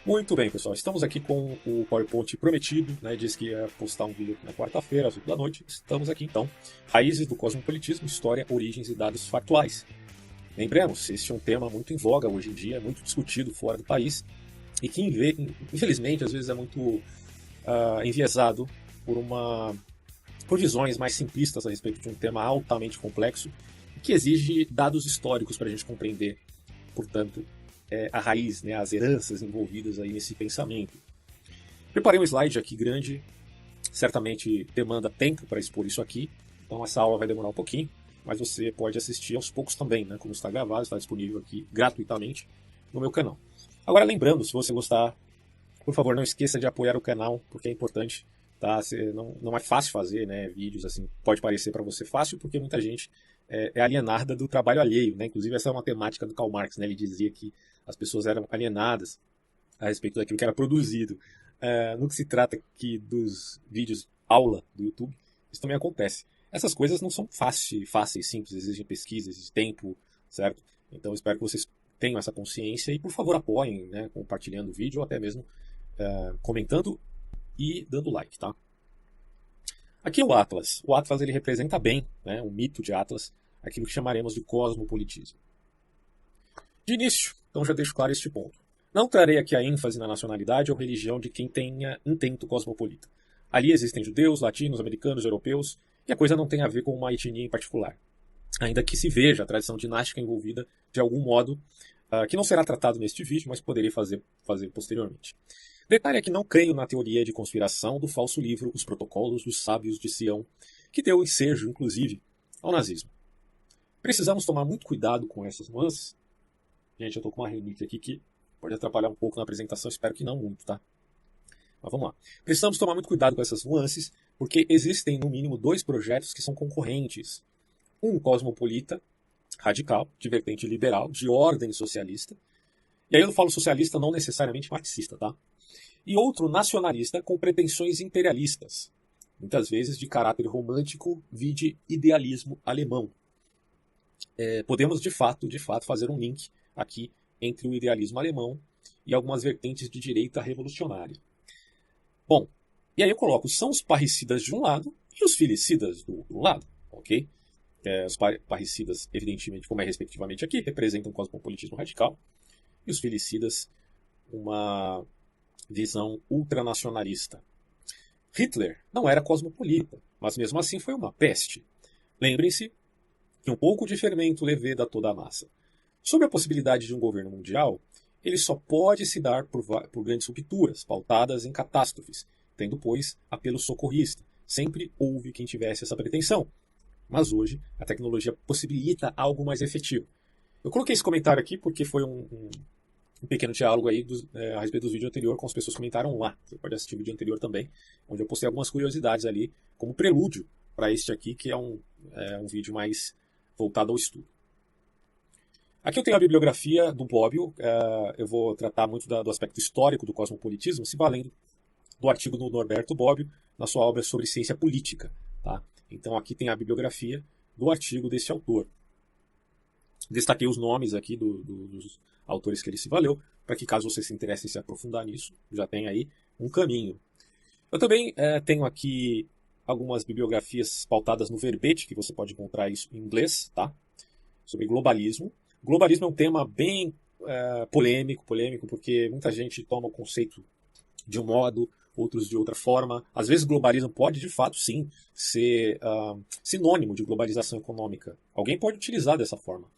Muito bem, pessoal. Estamos aqui com o PowerPoint prometido, né? Diz que ia postar um vídeo na quarta-feira, às 8 da noite. Estamos aqui então. Raízes do cosmopolitismo, história, origens e dados factuais. Lembremos, este é um tema muito em voga hoje em dia, muito discutido fora do país e que, infelizmente, às vezes é muito enviesado por por visões mais simplistas a respeito de um tema altamente complexo e que exige dados históricos para a gente compreender, portanto, a raiz, né, as heranças envolvidas aí nesse pensamento. Preparei um slide aqui grande, certamente demanda tempo para expor isso aqui, então essa aula vai demorar um pouquinho, mas você pode assistir aos poucos também, né, como está gravado, está disponível aqui gratuitamente no meu canal. Agora lembrando, se você gostar, por favor, não esqueça de apoiar o canal, porque é importante, tá? Não é fácil fazer, né, vídeos assim, pode parecer para você fácil, porque muita gente é alienada do trabalho alheio, né? Inclusive essa é uma temática do Karl Marx, né? Ele dizia que as pessoas eram alienadas a respeito daquilo que era produzido. No que se trata aqui dos vídeos aula do YouTube, isso também acontece. Essas coisas não são fáceis, simples, exigem pesquisa, exigem tempo, certo? Então espero que vocês tenham essa consciência e, por favor, apoiem, né, compartilhando o vídeo ou até mesmo comentando e dando like, tá? Aqui é o Atlas. O Atlas ele representa bem, né, o mito de Atlas, aquilo que chamaremos de cosmopolitismo. De início, então já deixo claro este ponto. Não trarei aqui a ênfase na nacionalidade ou religião de quem tenha intento cosmopolita. Ali existem judeus, latinos, americanos, europeus, e a coisa não tem a ver com uma etnia em particular. Ainda que se veja a tradição dinástica envolvida de algum modo, que não será tratado neste vídeo, mas poderei fazer posteriormente. Detalhe é que não creio na teoria de conspiração do falso livro Os Protocolos dos Sábios de Sião, que deu ensejo, inclusive, ao nazismo. Precisamos tomar muito cuidado com essas nuances. Gente, eu estou com uma rinite aqui que pode atrapalhar um pouco na apresentação, espero que não muito, tá? Mas vamos lá. Precisamos tomar muito cuidado com essas nuances, porque existem no mínimo dois projetos que são concorrentes. Um cosmopolita, radical, de vertente liberal, de ordem socialista. E aí eu falo socialista não necessariamente marxista, tá? E outro nacionalista com pretensões imperialistas, muitas vezes de caráter romântico, vide idealismo alemão. Podemos de fato fazer um link aqui entre o idealismo alemão e algumas vertentes de direita revolucionária. Bom, e aí eu coloco, são os parricidas de um lado e os filicidas do outro lado, ok? Os parricidas, evidentemente, como é respectivamente aqui, representam o cosmopolitismo radical, e os filicidas, uma visão ultranacionalista. Hitler não era cosmopolita, mas mesmo assim foi uma peste. Lembrem-se que um pouco de fermento leveda toda a massa. Sobre a possibilidade de um governo mundial, ele só pode se dar por grandes rupturas, pautadas em catástrofes, tendo, pois, apelo socorrista. Sempre houve quem tivesse essa pretensão. Mas hoje, a tecnologia possibilita algo mais efetivo. Eu coloquei esse comentário aqui porque foi um pequeno diálogo aí a respeito dos vídeos anteriores, com as pessoas que comentaram lá. Você pode assistir o vídeo anterior também, onde eu postei algumas curiosidades ali, como prelúdio para este aqui, que é um vídeo mais voltado ao estudo. Aqui eu tenho a bibliografia do Bobbio. Eu vou tratar muito do aspecto histórico do cosmopolitismo, se valendo do artigo do Norberto Bobbio, na sua obra sobre ciência política. Tá? Então aqui tem a bibliografia do artigo desse autor. Destaquei os nomes aqui dos autores que ele se valeu, para que caso você se interesse em se aprofundar nisso, já tem aí um caminho. Eu também tenho aqui algumas bibliografias pautadas no verbete, que você pode encontrar isso em inglês, tá? Sobre globalismo. Globalismo é um tema bem polêmico, porque muita gente toma o conceito de um modo, outros de outra forma. Às vezes globalismo pode, de fato, sim, ser sinônimo de globalização econômica. Alguém pode utilizar dessa forma.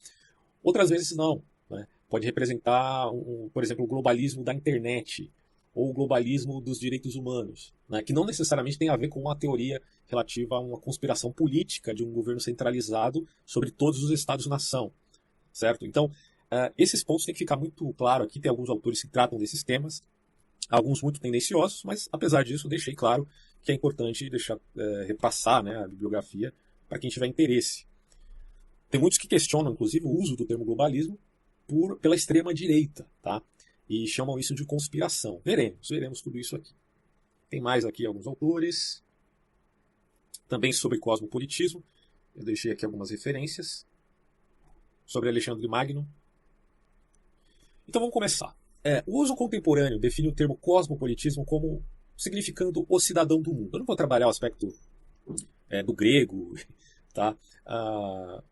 Outras vezes não. Né? Pode representar, por exemplo, o globalismo da internet ou o globalismo dos direitos humanos, né? Que não necessariamente tem a ver com uma teoria relativa a uma conspiração política de um governo centralizado sobre todos os estados-nação. Certo? Então, esses pontos têm que ficar muito claro aqui. Tem alguns autores que tratam desses temas, alguns muito tendenciosos, mas apesar disso, deixei claro que é importante repassar, né, a bibliografia para quem tiver interesse. Tem muitos que questionam, inclusive, o uso do termo globalismo pela extrema-direita, tá? E chamam isso de conspiração. Veremos tudo isso aqui. Tem mais aqui alguns autores, também sobre cosmopolitismo. Eu deixei aqui algumas referências sobre Alexandre Magno. Então vamos começar. O uso contemporâneo define o termo cosmopolitismo como significando o cidadão do mundo. Eu não vou trabalhar o aspecto do grego, tá?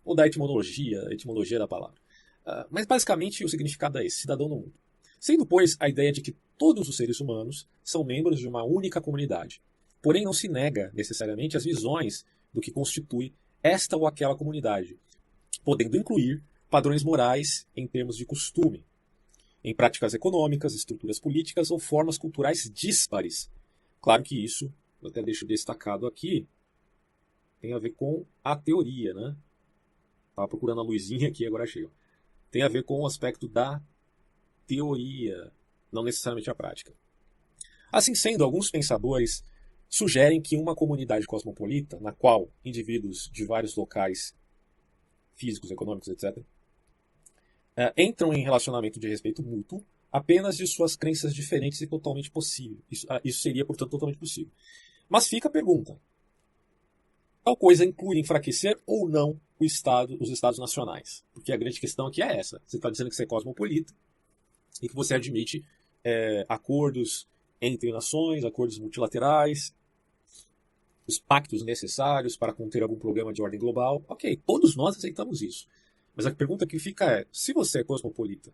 Ou da etimologia da palavra. Mas basicamente o significado é esse, cidadão do mundo. Sendo, pois, a ideia de que todos os seres humanos são membros de uma única comunidade. Porém, não se nega necessariamente as visões do que constitui esta ou aquela comunidade, podendo incluir padrões morais em termos de costume, em práticas econômicas, estruturas políticas ou formas culturais díspares. Claro que isso, eu até deixo destacado aqui, tem a ver com a teoria, né? Estava procurando a luzinha aqui, agora chega. Tem a ver com o aspecto da teoria, não necessariamente a prática. Assim sendo, alguns pensadores sugerem que uma comunidade cosmopolita, na qual indivíduos de vários locais físicos, econômicos, etc., entram em relacionamento de respeito mútuo apenas de suas crenças diferentes e totalmente possível. Isso seria, portanto, totalmente possível. Mas fica a pergunta: tal coisa inclui enfraquecer ou não os Estados nacionais? Porque a grande questão aqui é essa. Você está dizendo que você é cosmopolita e que você admite acordos entre nações, acordos multilaterais, os pactos necessários para conter algum problema de ordem global. Ok, todos nós aceitamos isso. Mas a pergunta que fica é, se você é cosmopolita,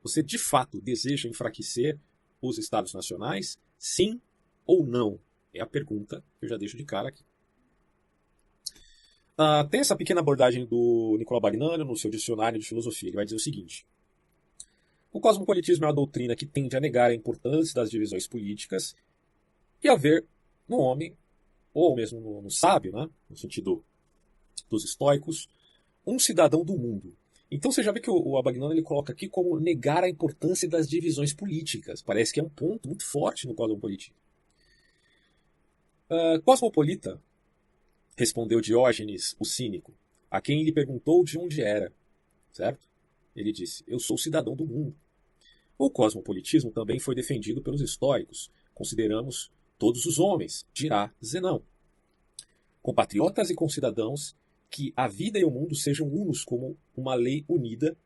você de fato deseja enfraquecer os Estados nacionais? Sim ou não? É a pergunta que eu já deixo de cara aqui. Tem essa pequena abordagem do Nicolau Bagnano no seu dicionário de filosofia. Ele vai dizer o seguinte: o cosmopolitismo é uma doutrina que tende a negar a importância das divisões políticas e a ver no homem, ou mesmo no sábio, né, no sentido dos estoicos, um cidadão do mundo. Então você já vê que o Abagnano ele coloca aqui como negar a importância das divisões políticas. Parece que é um ponto muito forte no cosmopolitismo. Cosmopolita, respondeu Diógenes, o cínico, a quem lhe perguntou de onde era, certo? Ele disse, eu sou cidadão do mundo. O cosmopolitismo também foi defendido pelos estoicos. Consideramos todos os homens, dirá Zenão, compatriotas e concidadãos, que a vida e o mundo sejam unos como uma lei unida,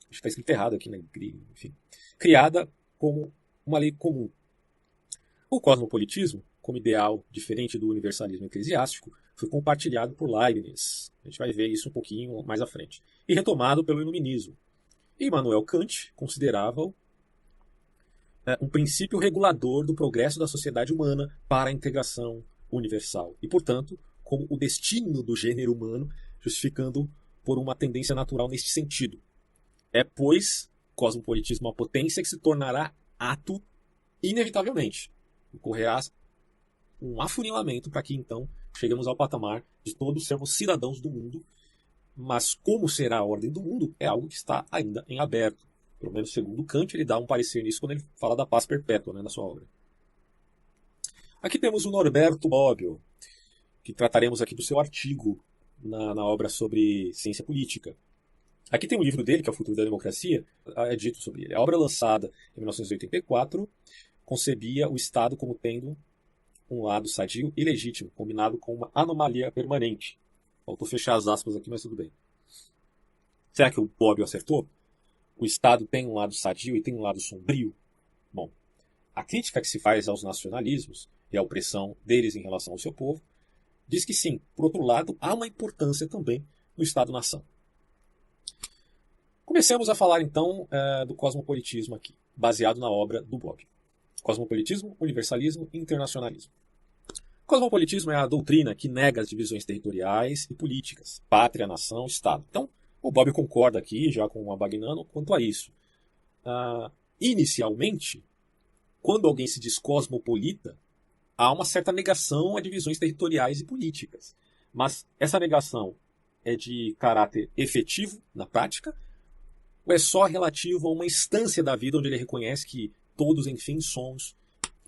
acho que está escrito errado aqui, né? Enfim, criada como uma lei comum. O cosmopolitismo, como ideal diferente do universalismo eclesiástico, foi compartilhado por Leibniz. A gente vai ver isso um pouquinho mais à frente. E retomado pelo iluminismo. E Immanuel Kant considerava-o um princípio regulador do progresso da sociedade humana para a integração universal. E, portanto, como o destino do gênero humano, justificando por uma tendência natural neste sentido. É, pois, cosmopolitismo uma potência que se tornará ato inevitavelmente. Ocorrerá um afunilamento para que, então, cheguemos ao patamar de todos sermos cidadãos do mundo, mas como será a ordem do mundo é algo que está ainda em aberto. Pelo menos segundo Kant, ele dá um parecer nisso quando ele fala da paz perpétua, né, na sua obra. Aqui temos o Norberto Bobbio, que trataremos aqui do seu artigo na obra sobre ciência política. Aqui tem um livro dele, que é O Futuro da Democracia, é dito sobre ele. A obra lançada em 1984 concebia o Estado como tendo um lado sadio e legítimo, combinado com uma anomalia permanente. Faltou fechar as aspas aqui, mas tudo bem. Será que o Bobbio acertou? O Estado tem um lado sadio e tem um lado sombrio? Bom, a crítica que se faz aos nacionalismos e à opressão deles em relação ao seu povo diz que sim, por outro lado, há uma importância também no Estado-nação. Comecemos a falar então do cosmopolitismo aqui, baseado na obra do Bobbio. Cosmopolitismo, universalismo e internacionalismo. Cosmopolitismo é a doutrina que nega as divisões territoriais e políticas, pátria, nação, Estado. Então, o Bobbio concorda aqui, já com o Abagnano, quanto a isso. Inicialmente, quando alguém se diz cosmopolita, há uma certa negação a divisões territoriais e políticas. Mas essa negação é de caráter efetivo na prática ou é só relativo a uma instância da vida onde ele reconhece que todos, enfim, somos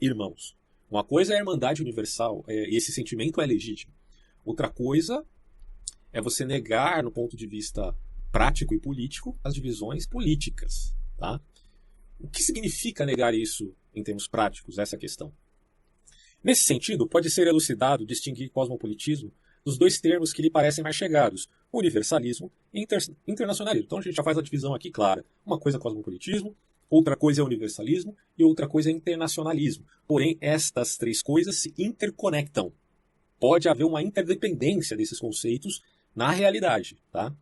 irmãos? Uma coisa é a irmandade universal, e esse sentimento é legítimo. Outra coisa é você negar, no ponto de vista prático e político, as divisões políticas. Tá? O que significa negar isso em termos práticos, essa questão? Nesse sentido, pode ser elucidado distinguir cosmopolitismo dos dois termos que lhe parecem mais chegados, universalismo e internacionalismo. Então a gente já faz a divisão aqui clara. Uma coisa é cosmopolitismo, outra coisa é universalismo e outra coisa é internacionalismo. Porém, estas três coisas se interconectam. Pode haver uma interdependência desses conceitos na realidade, tá?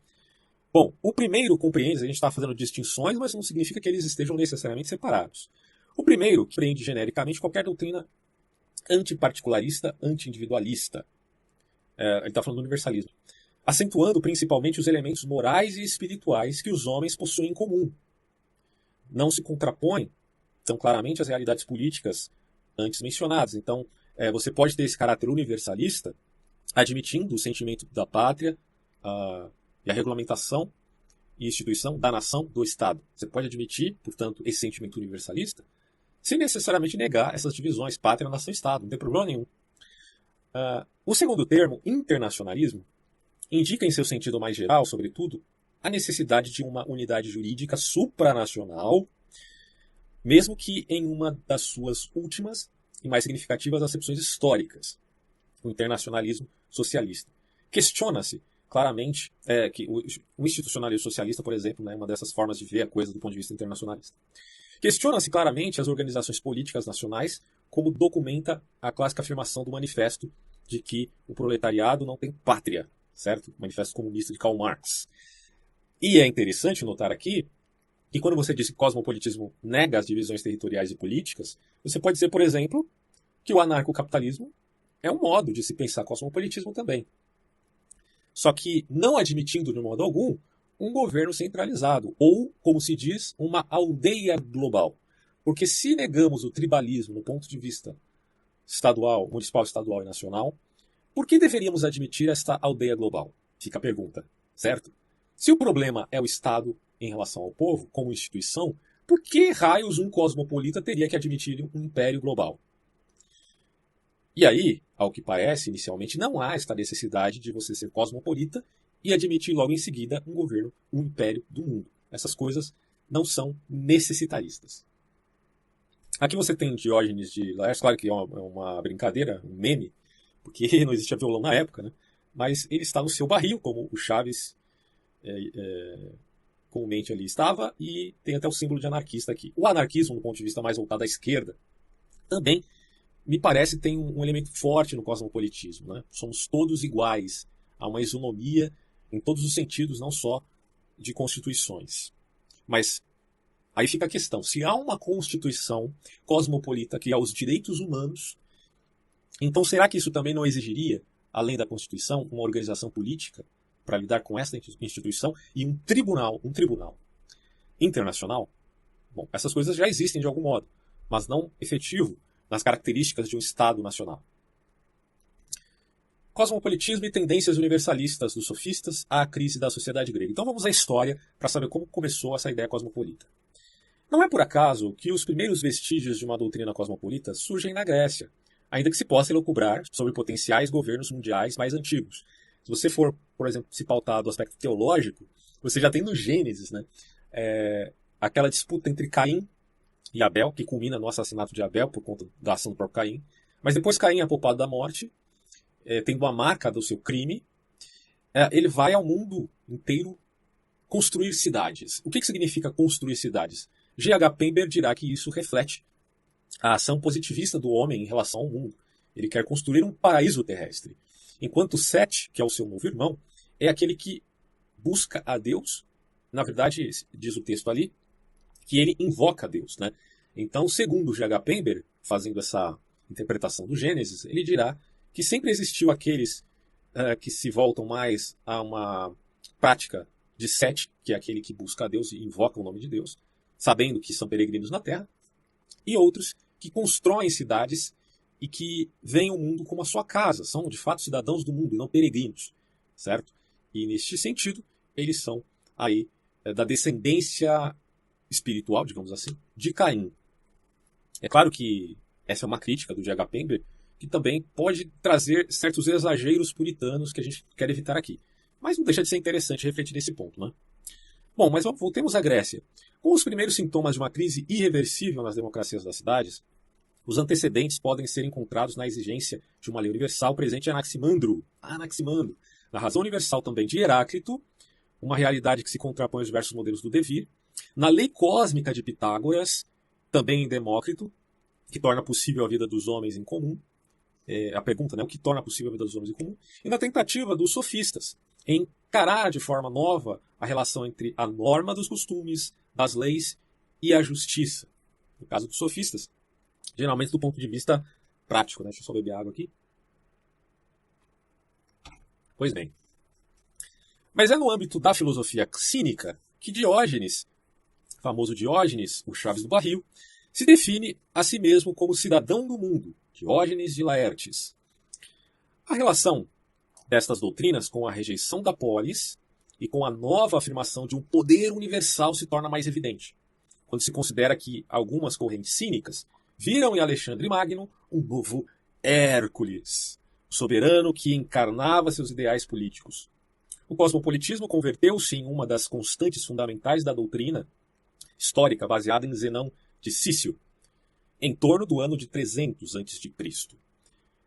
Bom, o primeiro compreende, a gente está fazendo distinções, mas não significa que eles estejam necessariamente separados. O primeiro compreende genericamente qualquer doutrina antiparticularista, anti-individualista. Ele está falando do universalismo. Acentuando principalmente os elementos morais e espirituais que os homens possuem em comum. Não se contrapõem tão claramente às realidades políticas antes mencionadas. Então, você pode ter esse caráter universalista, admitindo o sentimento da pátria e a regulamentação e instituição da nação, do Estado. Você pode admitir, portanto, esse sentimento universalista, sem necessariamente negar essas divisões, pátria, nação, Estado. Não tem problema nenhum. O segundo termo, internacionalismo, indica em seu sentido mais geral, sobretudo, a necessidade de uma unidade jurídica supranacional, mesmo que em uma das suas últimas e mais significativas acepções históricas, o internacionalismo socialista. Questiona-se claramente que o institucionalismo socialista, por exemplo, é uma dessas formas de ver a coisa do ponto de vista internacionalista. Questiona-se claramente as organizações políticas nacionais, como documenta a clássica afirmação do manifesto de que o proletariado não tem pátria, certo? O manifesto comunista de Karl Marx. E é interessante notar aqui que quando você diz que o cosmopolitismo nega as divisões territoriais e políticas, você pode dizer, por exemplo, que o anarcocapitalismo é um modo de se pensar cosmopolitismo também. Só que não admitindo de modo algum um governo centralizado, ou, como se diz, uma aldeia global. Porque se negamos o tribalismo no ponto de vista estadual, municipal, estadual e nacional, por que deveríamos admitir esta aldeia global? Fica a pergunta, certo? Se o problema é o Estado em relação ao povo, como instituição, por que raios um cosmopolita teria que admitir um império global? E aí, ao que parece, inicialmente, não há esta necessidade de você ser cosmopolita e admitir logo em seguida um governo, um império do mundo. Essas coisas não são necessitaristas. Aqui você tem Diógenes de Laertes, claro que é uma brincadeira, um meme, porque não existia violão na época, né? Mas ele está no seu barril, como o Chaves comumente ali estava, e tem até o símbolo de anarquista aqui. O anarquismo, do ponto de vista mais voltado à esquerda, também, me parece, tem um elemento forte no cosmopolitismo, né? Somos todos iguais, há uma isonomia em todos os sentidos, não só de constituições. Mas aí fica a questão, se há uma constituição cosmopolita que há os direitos humanos, então será que isso também não exigiria, além da Constituição, uma organização política para lidar com essa instituição e um tribunal internacional? Bom, essas coisas já existem de algum modo, mas não efetivo nas características de um Estado nacional. Cosmopolitismo e tendências universalistas dos sofistas à crise da sociedade grega. Então vamos à história para saber como começou essa ideia cosmopolita. Não é por acaso que os primeiros vestígios de uma doutrina cosmopolita surgem na Grécia, ainda que se possa elucubrar sobre potenciais governos mundiais mais antigos. Se você for, por exemplo, se pautar do aspecto teológico, você já tem no Gênesis, né, aquela disputa entre Caim e Abel, que culmina no assassinato de Abel por conta da ação do próprio Caim. Mas depois Caim é poupado da morte, tendo a marca do seu crime, ele vai ao mundo inteiro construir cidades. O que significa construir cidades? G.H. Pember dirá que isso reflete a ação positivista do homem em relação ao mundo. Ele quer construir um paraíso terrestre. Enquanto Sete, que é o seu novo irmão, é aquele que busca a Deus. Na verdade, diz o texto ali, que ele invoca a Deus, né? Então, segundo G.H. Pember, fazendo essa interpretação do Gênesis, ele dirá que sempre existiu aqueles que se voltam mais a uma prática de Sete, que é aquele que busca a Deus e invoca o nome de Deus, sabendo que são peregrinos na Terra, e outros que constroem cidades e que veem o mundo como a sua casa, são de fato cidadãos do mundo e não peregrinos, certo? E neste sentido, eles são aí da descendência espiritual, digamos assim, de Caim. É claro que essa é uma crítica do G.H. Pember, que também pode trazer certos exageros puritanos que a gente quer evitar aqui. Mas não deixa de ser interessante refletir nesse ponto, né? Bom, mas voltemos à Grécia. Com os primeiros sintomas de uma crise irreversível nas democracias das cidades, os antecedentes podem ser encontrados na exigência de uma lei universal presente em Anaximandro, na razão universal também de Heráclito, uma realidade que se contrapõe aos diversos modelos do devir, Na lei cósmica de Pitágoras, também em Demócrito, que torna possível a vida dos homens em comum, a pergunta, né, o que torna possível a vida dos homens em comum, e na tentativa dos sofistas em encarar de forma nova a relação entre a norma dos costumes, das leis e a justiça. No caso dos sofistas, geralmente do ponto de vista prático, né? Deixa eu só beber água aqui. Pois bem. Mas é no âmbito da filosofia cínica que Diógenes, famoso Diógenes, o Chaves do Barril, se define a si mesmo como cidadão do mundo, Diógenes de Laertes. A relação destas doutrinas com a rejeição da polis e com a nova afirmação de um poder universal se torna mais evidente, quando se considera que algumas correntes cínicas viram em Alexandre Magno um novo Hércules, soberano que encarnava seus ideais políticos. O cosmopolitismo converteu-se em uma das constantes fundamentais da doutrina histórica baseada em Zenão de Cício, em torno do ano de 300 a.C.,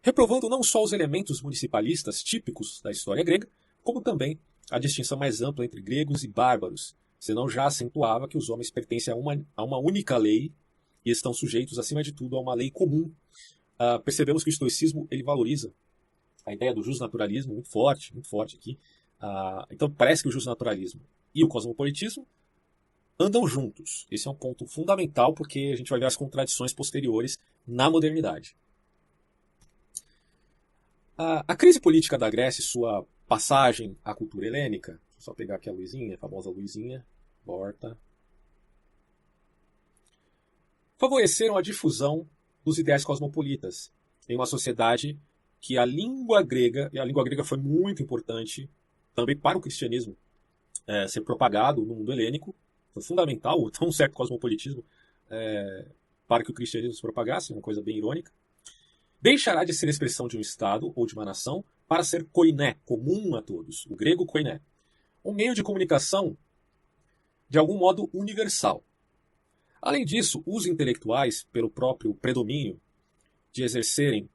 reprovando não só os elementos municipalistas típicos da história grega, como também a distinção mais ampla entre gregos e bárbaros, senão já acentuava que os homens pertencem a uma única lei e estão sujeitos, acima de tudo, a uma lei comum. Percebemos que o estoicismo ele valoriza a ideia do justnaturalismo muito forte aqui. Então parece que o justnaturalismo e o cosmopolitismo andam juntos. Esse é um ponto fundamental porque a gente vai ver as contradições posteriores na modernidade. A crise política da Grécia e sua passagem à cultura helênica, deixa eu só pegar aqui a luzinha, a famosa luzinha, porta, favoreceram a difusão dos ideais cosmopolitas em uma sociedade que a língua grega foi muito importante também para o cristianismo ser propagado no mundo helênico, foi fundamental, tão certo cosmopolitismo para que o cristianismo se propagasse, uma coisa bem irônica. Deixará de ser expressão de um Estado ou de uma nação para ser koiné, comum a todos, o grego koiné, um meio de comunicação de algum modo universal. Além disso, os intelectuais, pelo próprio predomínio que exercem,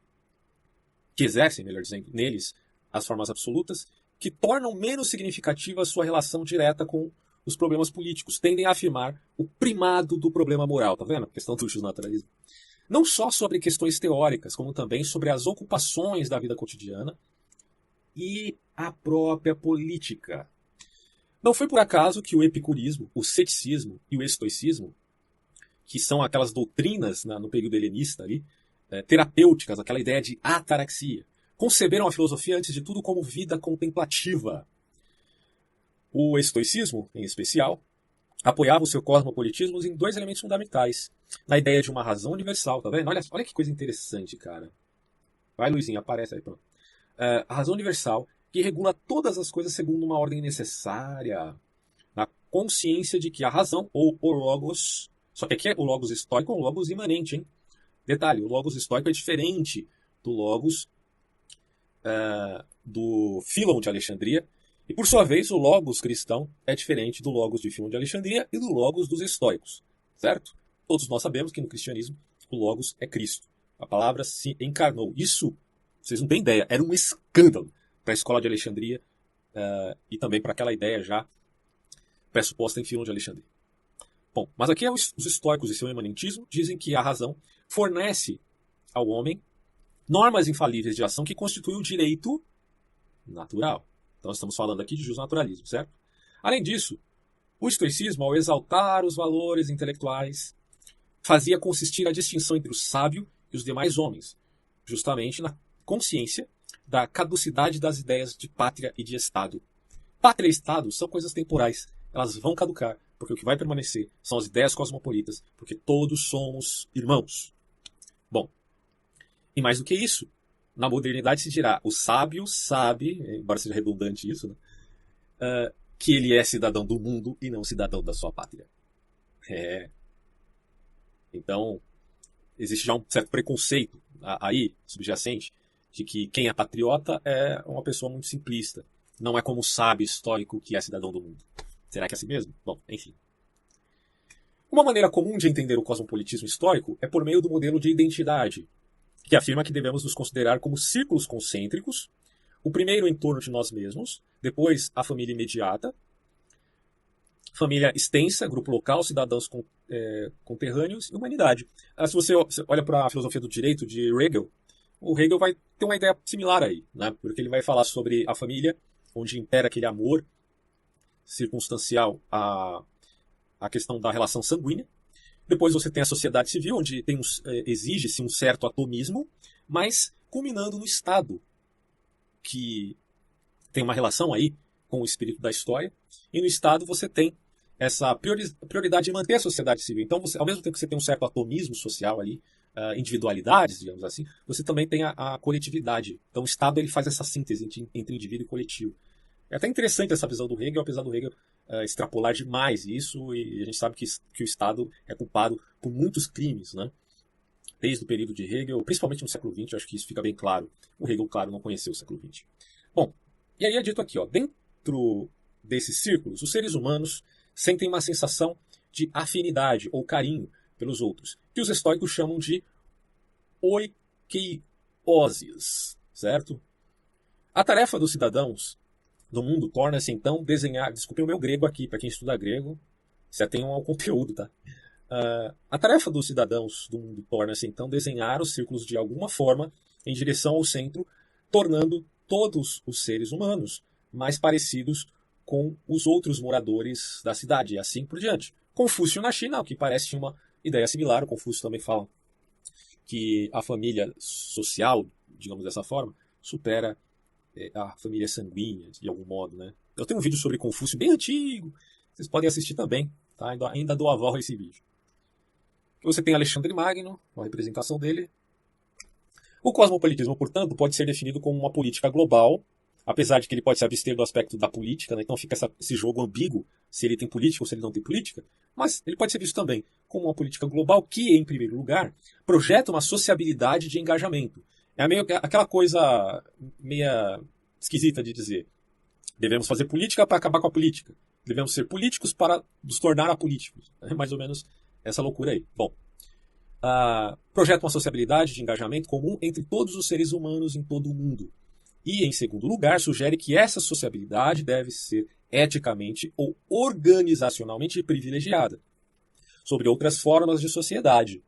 melhor dizendo, neles as formas absolutas, que tornam menos significativa a sua relação direta com os problemas políticos, tendem a afirmar o primado do problema moral, tá vendo? A questão do justnaturalismo. Não só sobre questões teóricas, como também sobre as ocupações da vida cotidiana e a própria política. Não foi por acaso que o epicurismo, o ceticismo e o estoicismo, que são aquelas doutrinas no período helenista ali, terapêuticas, aquela ideia de ataraxia, conceberam a filosofia antes de tudo como vida contemplativa. O estoicismo, em especial, apoiava o seu cosmopolitismo em dois elementos fundamentais. Na ideia de uma razão universal, tá vendo? Olha que coisa interessante, cara. Vai, Luizinho, aparece aí, pronto. A razão universal que regula todas as coisas segundo uma ordem necessária. Na consciência de que a razão, ou o logos, só que aqui é o logos estoico, é um logos imanente, hein? Detalhe, o logos estoico é diferente do logos do Fílon de Alexandria, e por sua vez o logos cristão é diferente do logos de Fílon de Alexandria e do logos dos estoicos, certo? Todos nós sabemos que no cristianismo o logos é Cristo. A palavra se encarnou. Isso, vocês não têm ideia, era um escândalo para a escola de Alexandria e também para aquela ideia já pressuposta em Fílon de Alexandria. Bom, mas aqui os estoicos e seu imanentismo dizem que a razão fornece ao homem normas infalíveis de ação que constituem o direito natural. Então estamos falando aqui de justnaturalismo, certo? Além disso, o estoicismo, ao exaltar os valores intelectuais, fazia consistir a distinção entre o sábio e os demais homens, justamente na consciência da caducidade das ideias de pátria e de Estado. Pátria e Estado são coisas temporais, elas vão caducar, porque o que vai permanecer são as ideias cosmopolitas, porque todos somos irmãos. Bom, e mais do que isso, na modernidade se dirá, o sábio sabe, embora seja redundante isso, né, que ele é cidadão do mundo e não cidadão da sua pátria. Então, existe já um certo preconceito aí, subjacente, de que quem é patriota é uma pessoa muito simplista. Não é como o sábio histórico que é cidadão do mundo. Será que é assim mesmo? Bom, enfim. Uma maneira comum de entender o cosmopolitismo histórico é por meio do modelo de identidade, que afirma que devemos nos considerar como círculos concêntricos, o primeiro em torno de nós mesmos, depois a família imediata, família extensa, grupo local, cidadãos conterrâneos e humanidade. Se você olha para a filosofia do direito de Hegel, o Hegel vai ter uma ideia similar aí, né? Porque ele vai falar sobre a família, onde impera aquele amor circunstancial à questão da relação sanguínea. Depois você tem a sociedade civil, onde exige-se um certo atomismo, mas culminando no Estado, que tem uma relação aí com o espírito da história. E no Estado você tem essa prioridade de manter a sociedade civil. Então, ao mesmo tempo que você tem um certo atomismo social ali, individualidades, digamos assim, você também tem a coletividade. Então, o Estado ele faz essa síntese entre indivíduo e coletivo. É até interessante essa visão do Hegel, apesar do Hegel extrapolar demais isso, e a gente sabe que o Estado é culpado por muitos crimes, né? Desde o período de Hegel, principalmente no século XX, eu acho que isso fica bem claro. O Hegel, claro, não conheceu o século XX. Bom, e aí é dito aqui, ó, dentro desses círculos, os seres humanos sentem uma sensação de afinidade ou carinho pelos outros, que os estoicos chamam de oikeioses, certo? A tarefa dos cidadãos do mundo torna-se então desenhar, desculpem o meu grego aqui, para quem estuda grego, se atenham ao conteúdo, tá? A tarefa dos cidadãos do mundo torna-se então desenhar os círculos de alguma forma em direção ao centro, tornando todos os seres humanos mais parecidos com os outros moradores da cidade, e assim por diante. Confúcio na China, o que parece uma ideia similar, o Confúcio também fala que a família social, digamos dessa forma, supera a família sanguínea, de algum modo, né? Eu tenho um vídeo sobre Confúcio bem antigo, vocês podem assistir também, tá? Ainda dou aval a esse vídeo. Você tem Alexandre Magno, uma representação dele. O cosmopolitismo, portanto, pode ser definido como uma política global, apesar de que ele pode se abster do aspecto da política, né? Então fica esse jogo ambíguo, se ele tem política ou se ele não tem política, mas ele pode ser visto também como uma política global que, em primeiro lugar, projeta uma sociabilidade de engajamento. É meio aquela coisa meia esquisita de dizer. Devemos fazer política para acabar com a política. Devemos ser políticos para nos tornar apolíticos. É mais ou menos essa loucura aí. Bom, projeta uma sociabilidade de engajamento comum entre todos os seres humanos em todo o mundo. E, em segundo lugar, sugere que essa sociabilidade deve ser eticamente ou organizacionalmente privilegiada sobre outras formas de sociedade.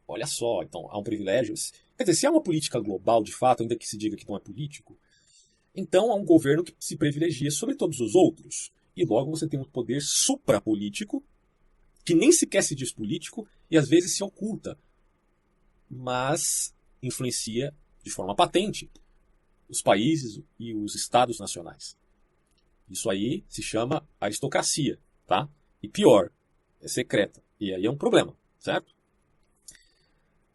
Olha só, então há um privilégio. Quer dizer, se há uma política global, de fato, ainda que se diga que não é político, então há um governo que se privilegia sobre todos os outros. E logo você tem um poder suprapolítico, que nem sequer se diz político e às vezes se oculta, mas influencia de forma patente os países e os estados nacionais. Isso aí se chama aristocracia, tá? E pior, é secreta. E aí é um problema, certo?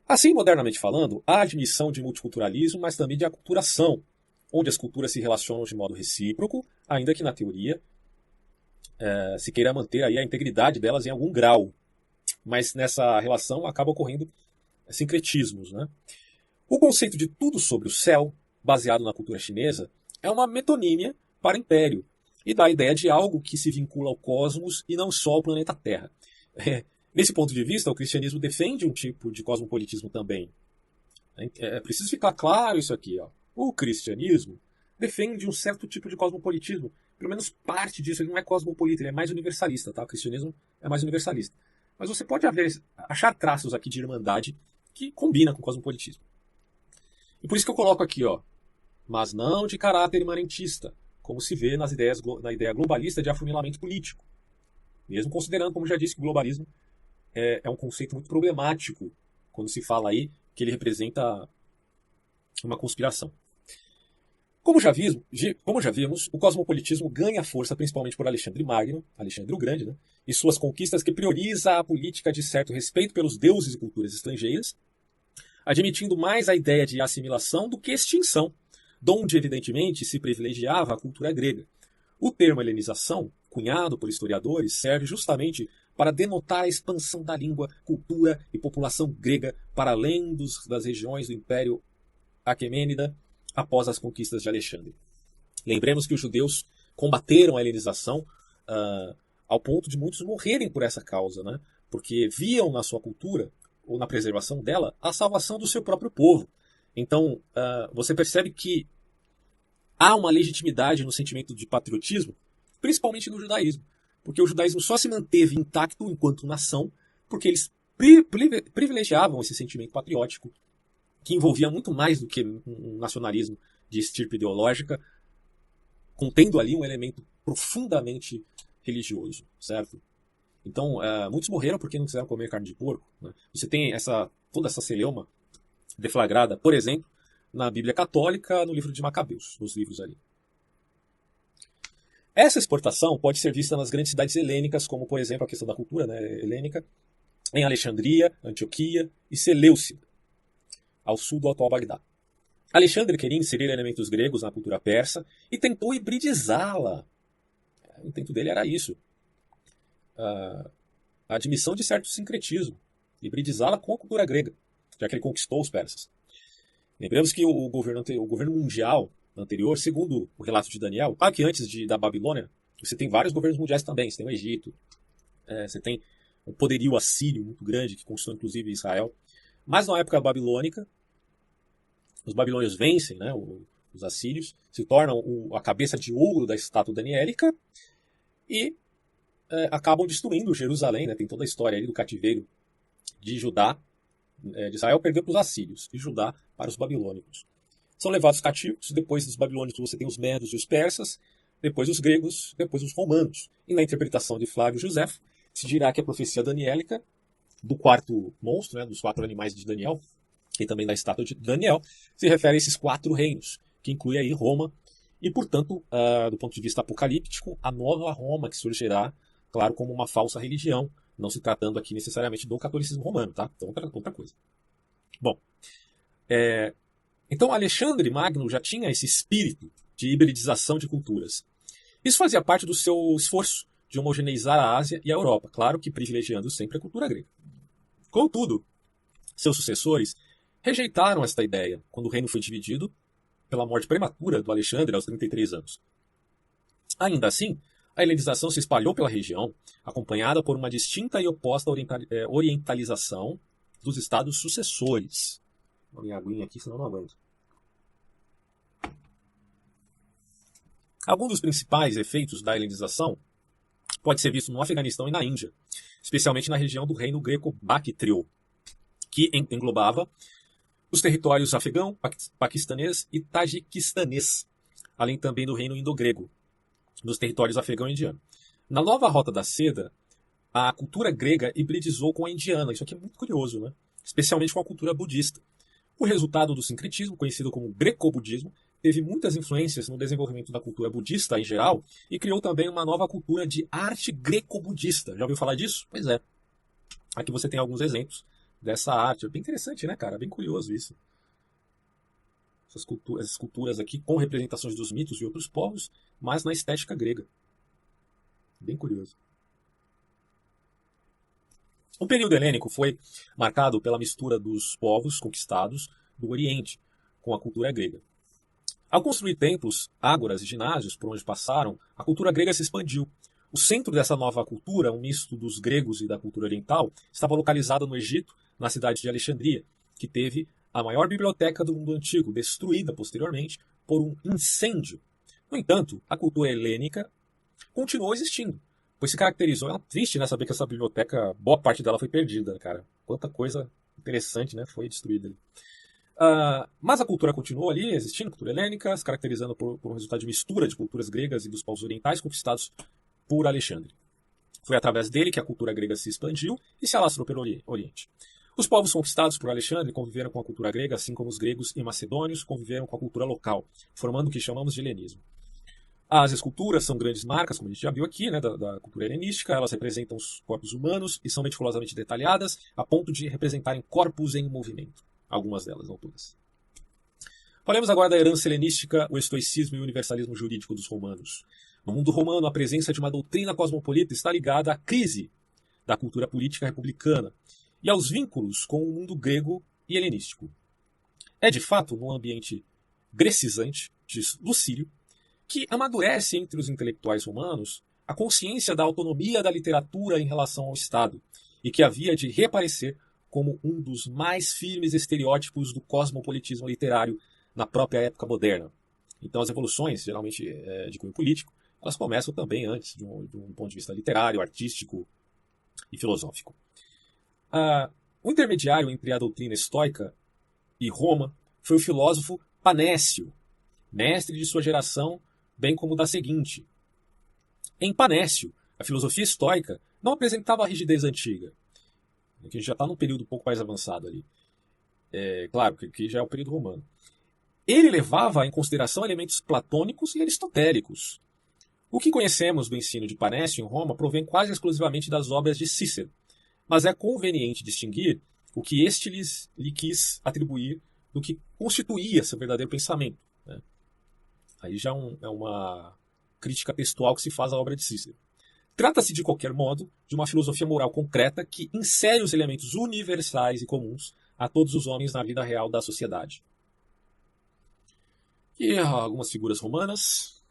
Assim, modernamente falando, há admissão de multiculturalismo, mas também de aculturação, onde as culturas se relacionam de modo recíproco, ainda que na teoria se queira manter aí a integridade delas em algum grau. Mas nessa relação acaba ocorrendo sincretismos, né? O conceito de tudo sobre o céu, baseado na cultura chinesa, é uma metonímia para império, e dá a ideia de algo que se vincula ao cosmos e não só ao planeta Terra. Nesse ponto de vista, o cristianismo defende um tipo de cosmopolitismo também. É preciso ficar claro isso aqui. Ó. O cristianismo defende um certo tipo de cosmopolitismo. Pelo menos parte disso. Ele não é cosmopolita, ele é mais universalista. Tá? O cristianismo é mais universalista. Mas você pode achar traços aqui de irmandade que combina com o cosmopolitismo. E por isso que eu coloco aqui, ó, mas não de caráter imanentista, como se vê na ideia globalista de afunilamento político. Mesmo considerando, como já disse, que o globalismo é um conceito muito problemático quando se fala aí que ele representa uma conspiração. Como já vimos, o cosmopolitismo ganha força principalmente por Alexandre Magno, Alexandre o Grande, né, e suas conquistas que prioriza a política de certo respeito pelos deuses e culturas estrangeiras, admitindo mais a ideia de assimilação do que extinção, donde evidentemente se privilegiava a cultura grega. O termo helenização, cunhado por historiadores, serve justamente para denotar a expansão da língua, cultura e população grega para além das regiões do Império Aquemênida após as conquistas de Alexandre. Lembremos que os judeus combateram a helenização ao ponto de muitos morrerem por essa causa, né? Porque viam na sua cultura, ou na preservação dela, a salvação do seu próprio povo. Então, você percebe que há uma legitimidade no sentimento de patriotismo, principalmente no judaísmo. porque o judaísmo só se manteve intacto enquanto nação porque eles privilegiavam esse sentimento patriótico, que envolvia muito mais do que um nacionalismo de estirpe ideológica, contendo ali um elemento profundamente religioso, certo? Então, muitos morreram porque não quiseram comer carne de porco. Né? Você tem toda essa celeuma deflagrada, por exemplo, na Bíblia Católica, no livro de Macabeus, nos livros ali. Essa exportação pode ser vista nas grandes cidades helênicas, como, por exemplo, a questão da cultura, né, helênica, em Alexandria, Antioquia e Seleucida, ao sul do atual Bagdá. Alexandre queria inserir elementos gregos na cultura persa e tentou hibridizá-la. O intento dele era isso. A admissão de certo sincretismo, hibridizá-la com a cultura grega, já que ele conquistou os persas. Lembramos que o governo mundial anterior, segundo o relato de Daniel, claro que antes da Babilônia, você tem vários governos mundiais também. Você tem o Egito, você tem um poderio assírio muito grande, que conquistou inclusive Israel. Mas na época babilônica, os babilônios vencem, né, os assírios, se tornam a cabeça de ouro da estátua daniélica e acabam destruindo Jerusalém. Né, tem toda a história ali do cativeiro de Judá, de Israel perdeu para os assírios, de Judá para os babilônicos. São levados cativos, depois dos babilônicos você tem os medos e os persas, depois os gregos, depois os romanos. E na interpretação de Flávio Josefo, se dirá que a profecia daniélica, do quarto monstro, né, dos 4 animais de Daniel, e também da estátua de Daniel, se refere a esses 4 reinos, que inclui aí Roma, e portanto, do ponto de vista apocalíptico, a nova Roma que surgirá, claro, como uma falsa religião, não se tratando aqui necessariamente do catolicismo romano, tá? Então, outra coisa. Bom, então Alexandre Magno já tinha esse espírito de hibridização de culturas. Isso fazia parte do seu esforço de homogeneizar a Ásia e a Europa, claro que privilegiando sempre a cultura grega. Contudo, seus sucessores rejeitaram esta ideia quando o reino foi dividido pela morte prematura do Alexandre aos 33 anos. Ainda assim, a helenização se espalhou pela região, acompanhada por uma distinta e oposta orientalização dos estados sucessores. Vou minha aguinha aqui, senão não aguento. Alguns dos principais efeitos da helenização pode ser visto no Afeganistão e na Índia, especialmente na região do reino greco-bactrio, que englobava os territórios afegão, paquistanês e tajiquistanês, além também do reino indo-grego, nos territórios afegão e indiano. Na nova Rota da Seda, a cultura grega hibridizou com a indiana. Isso aqui é muito curioso, né? Especialmente com a cultura budista. O resultado do sincretismo, conhecido como greco-budismo, teve muitas influências no desenvolvimento da cultura budista em geral e criou também uma nova cultura de arte greco-budista. Já ouviu falar disso? Pois é. Aqui você tem alguns exemplos dessa arte. É bem interessante, né, cara? Bem curioso isso. Essas culturas aqui com representações dos mitos de outros povos, mas na estética grega. Bem curioso. O período helênico foi marcado pela mistura dos povos conquistados do Oriente com a cultura grega. Ao construir templos, ágoras e ginásios por onde passaram, a cultura grega se expandiu. O centro dessa nova cultura, um misto dos gregos e da cultura oriental, estava localizado no Egito, na cidade de Alexandria, que teve a maior biblioteca do mundo antigo, destruída posteriormente por um incêndio. No entanto, a cultura helênica continuou existindo, pois se caracterizou. É triste, né, saber que essa biblioteca, boa parte dela foi perdida, cara. Quanta coisa interessante, né, foi destruída ali. Mas a cultura continuou ali, existindo, cultura helênica, se caracterizando por um resultado de mistura de culturas gregas e dos povos orientais conquistados por Alexandre. Foi através dele que a cultura grega se expandiu e se alastrou pelo Oriente. Os povos conquistados por Alexandre conviveram com a cultura grega, assim como os gregos e macedônios conviveram com a cultura local, formando o que chamamos de helenismo. As esculturas são grandes marcas, como a gente já viu aqui, né, da cultura helenística. Elas representam os corpos humanos e são meticulosamente detalhadas, a ponto de representarem corpos em movimento. Algumas delas, não todas. Falemos agora da herança helenística, o estoicismo e o universalismo jurídico dos romanos. No mundo romano, a presença de uma doutrina cosmopolita está ligada à crise da cultura política republicana e aos vínculos com o mundo grego e helenístico. É, de fato, num ambiente grecizante, diz Lucílio, que amadurece entre os intelectuais romanos a consciência da autonomia da literatura em relação ao Estado e que havia de reaparecer como um dos mais firmes estereótipos do cosmopolitismo literário na própria época moderna. Então as revoluções, geralmente de cunho político, elas começam também antes, de um ponto de vista literário, artístico e filosófico. O intermediário entre a doutrina estoica e Roma foi o filósofo Panécio, mestre de sua geração, bem como da seguinte. Em Panécio, a filosofia estoica não apresentava a rigidez antiga, que a gente já está num período um pouco mais avançado ali. Claro, que aqui já é o período romano. Ele levava em consideração elementos platônicos e aristotélicos. O que conhecemos do ensino de Panécio em Roma provém quase exclusivamente das obras de Cícero, mas é conveniente distinguir o que este lhe quis atribuir do que constituía seu verdadeiro pensamento. Né? Aí já é uma crítica textual que se faz à obra de Cícero. Trata-se, de qualquer modo, de uma filosofia moral concreta que insere os elementos universais e comuns a todos os homens na vida real da sociedade. E algumas figuras romanas.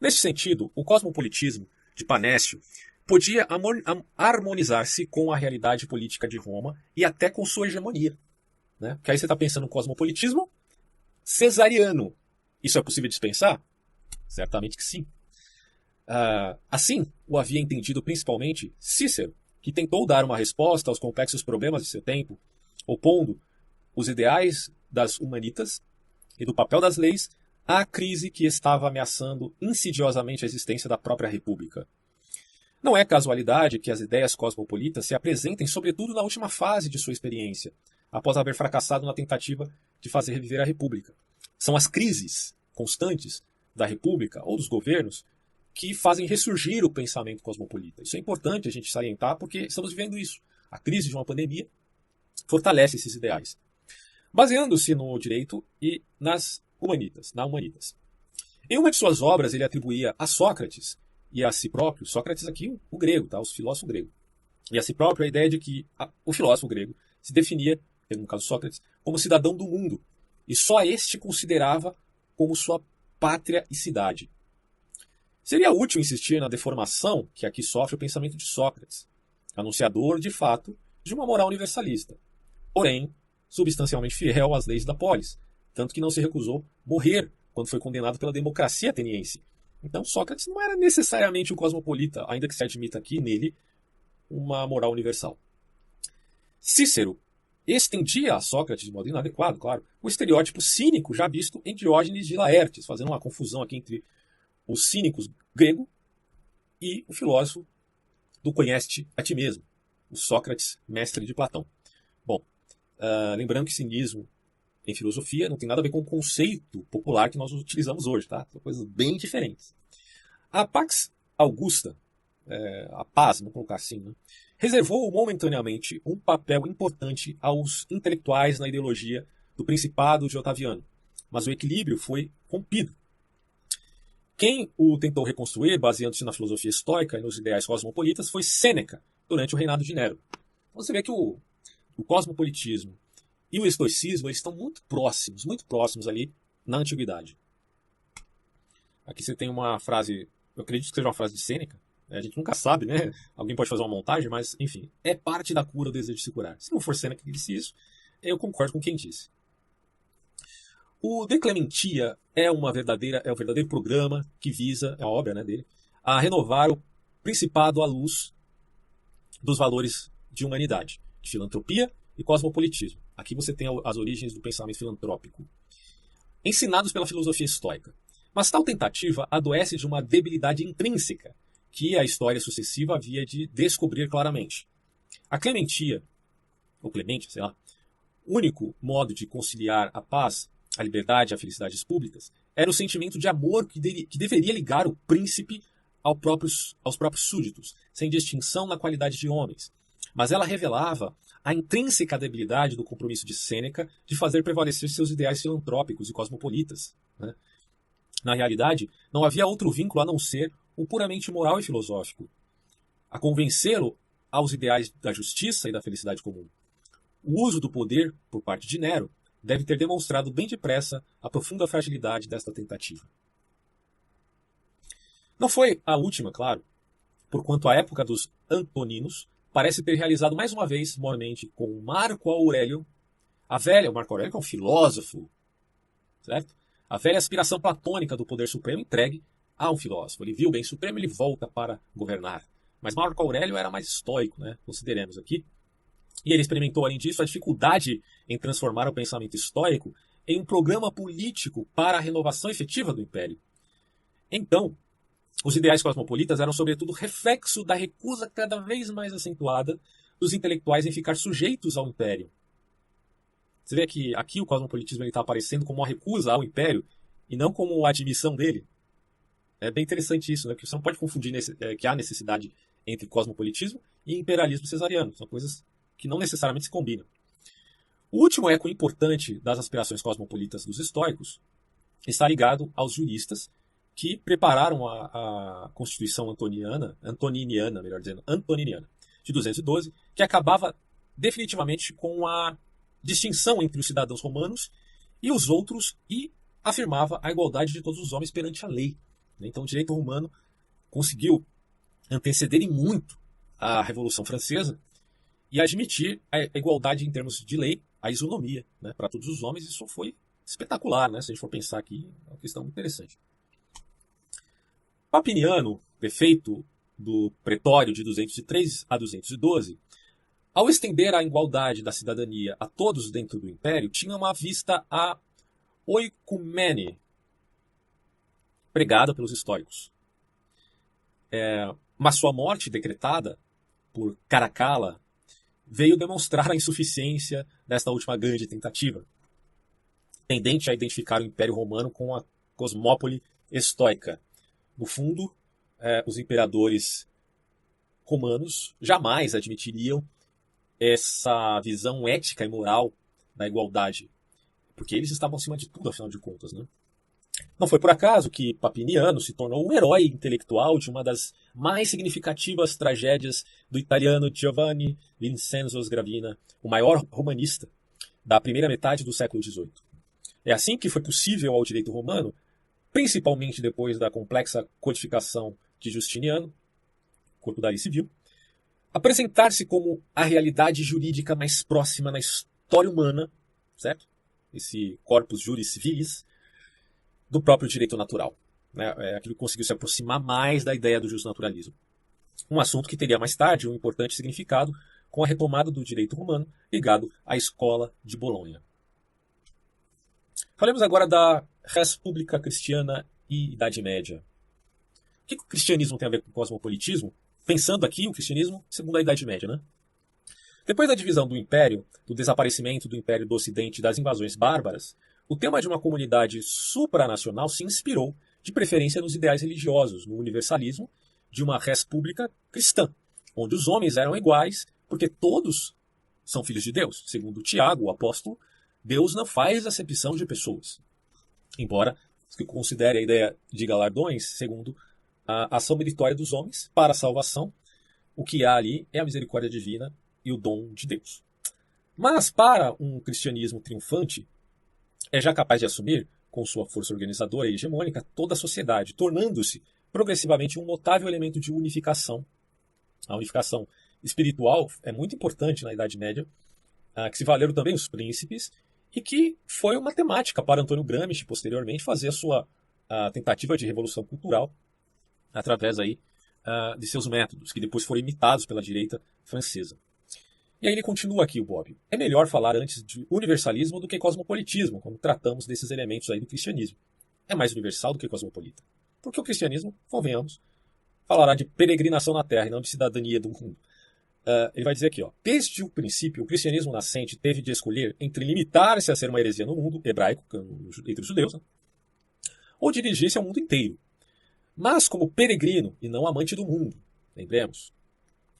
Neste sentido, o cosmopolitismo de Panécio podia harmonizar-se com a realidade política de Roma e até com sua hegemonia. Né? Porque aí você está pensando no cosmopolitismo cesariano. Isso é possível dispensar? Certamente que sim. Assim, o havia entendido principalmente Cícero, que tentou dar uma resposta aos complexos problemas de seu tempo, opondo os ideais das humanitas e do papel das leis à crise que estava ameaçando insidiosamente a existência da própria república. Não é casualidade que as ideias cosmopolitas se apresentem sobretudo na última fase de sua experiência, após haver fracassado na tentativa de fazer reviver a república. São as crises constantes da república ou dos governos que fazem ressurgir o pensamento cosmopolita. Isso é importante a gente salientar porque estamos vivendo isso. A crise de uma pandemia fortalece esses ideais. Baseando-se no direito e na humanitas. Em uma de suas obras, ele atribuía a Sócrates e a si próprio, Sócrates aqui o grego, tá? O filósofo grego, e a si próprio a ideia de que o filósofo grego se definia, no caso Sócrates, como cidadão do mundo, e só este considerava como sua pátria e cidade. Seria útil insistir na deformação que aqui sofre o pensamento de Sócrates, anunciador, de fato, de uma moral universalista, porém substancialmente fiel às leis da polis, tanto que não se recusou morrer quando foi condenado pela democracia ateniense. Então Sócrates não era necessariamente um cosmopolita, ainda que se admita aqui nele uma moral universal. Cícero estendia a Sócrates de modo inadequado, claro, o estereótipo cínico já visto em Diógenes de Laertes, fazendo uma confusão aqui entre os cínicos grego e o filósofo do conhece-te a ti mesmo, o Sócrates, mestre de Platão. Bom, lembrando que cinismo em filosofia não tem nada a ver com o conceito popular que nós utilizamos hoje, tá? São coisas bem diferentes. A Pax Augusta, a paz, vamos colocar assim, né? Reservou momentaneamente um papel importante aos intelectuais na ideologia do Principado de Otaviano, mas o equilíbrio foi rompido. Quem o tentou reconstruir, baseando-se na filosofia estoica e nos ideais cosmopolitas, foi Sêneca, durante o reinado de Nero. Você vê que o cosmopolitismo e o estoicismo eles estão muito próximos ali na antiguidade. Aqui você tem uma frase, eu acredito que seja uma frase de Sêneca, a gente nunca sabe, né? Alguém pode fazer uma montagem, mas, enfim, é parte da cura o desejo de se curar. Se não for Sêneca que disse isso, eu concordo com quem disse. O De Clementia é o verdadeiro programa que visa, é a obra, né, dele, a renovar o Principado à luz dos valores de humanidade, de filantropia e cosmopolitismo. Aqui você tem as origens do pensamento filantrópico, ensinados pela filosofia estoica. Mas tal tentativa adoece de uma debilidade intrínseca que a história sucessiva havia de descobrir claramente. A clementia, ou clemente, sei lá, único modo de conciliar a paz, a liberdade e a felicidades públicas, era o sentimento de amor que deveria ligar o príncipe aos próprios súditos, sem distinção na qualidade de homens. Mas ela revelava a intrínseca debilidade do compromisso de Sêneca de fazer prevalecer seus ideais filantrópicos e cosmopolitas. Né? Na realidade, não havia outro vínculo a não ser o puramente moral e filosófico, a convencê-lo aos ideais da justiça e da felicidade comum. O uso do poder, por parte de Nero, deve ter demonstrado bem depressa a profunda fragilidade desta tentativa. Não foi a última, claro, porquanto a época dos Antoninos parece ter realizado mais uma vez, mormente, com Marco Aurélio, o Marco Aurélio que é um filósofo, certo? A velha aspiração platônica do poder supremo entregue há um filósofo, ele viu o bem supremo, ele volta para governar. Mas Marco Aurélio era mais estoico, né? Consideremos aqui. E ele experimentou, além disso, a dificuldade em transformar o pensamento estoico em um programa político para a renovação efetiva do império. Então, os ideais cosmopolitas eram, sobretudo, reflexo da recusa cada vez mais acentuada dos intelectuais em ficar sujeitos ao império. Você vê que aqui o cosmopolitismo está aparecendo como uma recusa ao império e não como a admissão dele. É bem interessante isso, né? Porque você não pode confundir que há necessidade entre cosmopolitismo e imperialismo cesariano. São coisas que não necessariamente se combinam. O último eco importante das aspirações cosmopolitas dos estoicos está ligado aos juristas que prepararam a Constituição Antoniniana, de 212, que acabava definitivamente com a distinção entre os cidadãos romanos e os outros e afirmava a igualdade de todos os homens perante a lei. Então o direito romano conseguiu anteceder em muito a Revolução Francesa e admitir a igualdade em termos de lei, a isonomia, né, para todos os homens. Isso foi espetacular, né, se a gente for pensar aqui, é uma questão muito interessante. Papiniano, prefeito do Pretório de 203 a 212, ao estender a igualdade da cidadania a todos dentro do império, tinha uma vista a oikumene, pregada pelos estoicos. Mas sua morte decretada por Caracalla veio demonstrar a insuficiência desta última grande tentativa, tendente a identificar o Império Romano com a cosmópole estoica. No fundo, os imperadores romanos jamais admitiriam essa visão ética e moral da igualdade, porque eles estavam acima de tudo, afinal de contas, né? Não foi por acaso que Papiniano se tornou um herói intelectual de uma das mais significativas tragédias do italiano Giovanni Vincenzo Sgravina, o maior romanista da primeira metade do século XVIII. É assim que foi possível ao direito romano, principalmente depois da complexa codificação de Justiniano, corpo da lei civil, apresentar-se como a realidade jurídica mais próxima na história humana, certo? Esse corpus juris civilis, do próprio direito natural. É aquilo que conseguiu se aproximar mais da ideia do justnaturalismo. Um assunto que teria mais tarde um importante significado com a retomada do direito romano ligado à escola de Bolonha. Falemos agora da res publica cristiana e Idade Média. O que o cristianismo tem a ver com o cosmopolitismo? Pensando aqui o cristianismo segundo a Idade Média, né? Depois da divisão do Império, do desaparecimento do Império do Ocidente e das invasões bárbaras, o tema de uma comunidade supranacional se inspirou, de preferência nos ideais religiosos, no universalismo de uma res pública cristã, onde os homens eram iguais porque todos são filhos de Deus. Segundo Tiago, o apóstolo, Deus não faz acepção de pessoas. Embora se considere a ideia de galardões segundo a ação meritória dos homens para a salvação, o que há ali é a misericórdia divina e o dom de Deus. Mas para um cristianismo triunfante, é já capaz de assumir, com sua força organizadora e hegemônica, toda a sociedade, tornando-se progressivamente um notável elemento de unificação. A unificação espiritual é muito importante na Idade Média, que se valeram também os príncipes, e que foi uma temática para Antônio Gramsci, posteriormente, fazer a sua tentativa de revolução cultural através aí, de seus métodos, que depois foram imitados pela direita francesa. E aí ele continua aqui, o Bob. É melhor falar antes de universalismo do que cosmopolitismo, quando tratamos desses elementos aí do cristianismo. É mais universal do que cosmopolita. Porque o cristianismo, convenhamos, falará de peregrinação na terra e não de cidadania do mundo. Ele vai dizer aqui, ó, desde o princípio, o cristianismo nascente teve de escolher entre limitar-se a ser uma heresia no mundo hebraico, entre os judeus, né, ou dirigir-se ao mundo inteiro. Mas como peregrino e não amante do mundo. Lembremos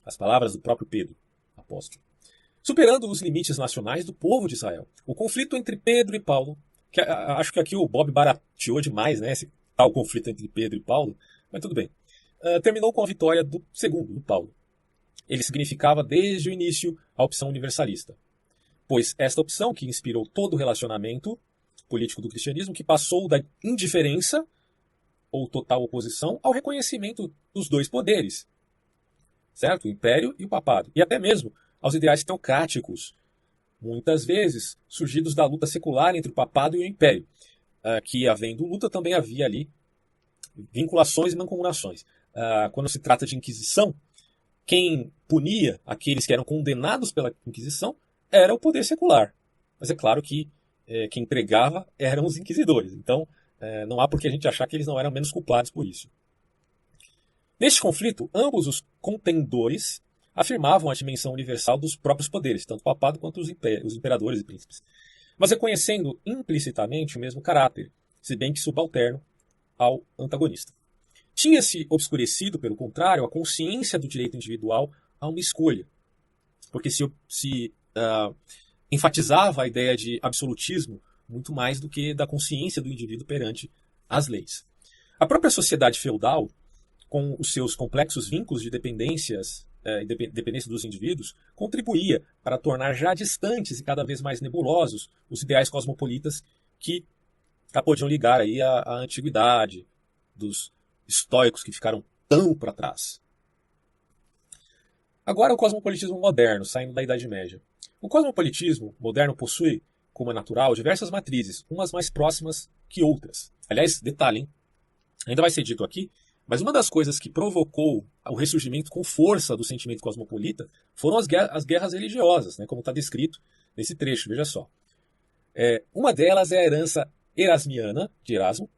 as palavras do próprio Pedro, apóstolo. Superando os limites nacionais do povo de Israel. O conflito entre Pedro e Paulo, que acho que aqui o Bob barateou demais, né, esse tal conflito entre Pedro e Paulo, mas tudo bem. Terminou com a vitória do segundo, do Paulo. Ele significava desde o início a opção universalista. Pois esta opção que inspirou todo o relacionamento político do cristianismo, que passou da indiferença ou total oposição ao reconhecimento dos dois poderes, certo? O império e o papado. E até mesmo aos ideais teocráticos, muitas vezes surgidos da luta secular entre o papado e o império, que havendo luta também havia ali vinculações e mancomunações. Quando se trata de Inquisição, quem punia aqueles que eram condenados pela Inquisição era o poder secular. Mas é claro que quem pregava eram os inquisidores. Então, não há por que a gente achar que eles não eram menos culpados por isso. Neste conflito, ambos os contendores afirmavam a dimensão universal dos próprios poderes, tanto o papado quanto os imperadores e príncipes, mas reconhecendo implicitamente o mesmo caráter, se bem que subalterno ao antagonista. Tinha-se obscurecido, pelo contrário, a consciência do direito individual a uma escolha, porque se enfatizava a ideia de absolutismo muito mais do que da consciência do indivíduo perante as leis. A própria sociedade feudal, com os seus complexos vínculos de dependência dos indivíduos, contribuía para tornar já distantes e cada vez mais nebulosos os ideais cosmopolitas que podiam ligar aí à antiguidade, dos estoicos que ficaram tão para trás. Agora o cosmopolitismo moderno, saindo da Idade Média. O cosmopolitismo moderno possui, como é natural, diversas matrizes, umas mais próximas que outras. Aliás, detalhe, hein? Ainda vai ser dito aqui, mas uma das coisas que provocou o ressurgimento com força do sentimento cosmopolita foram as guerras religiosas, né, como está descrito nesse trecho, veja só. Uma delas é a herança erasmiana, de Erasmo,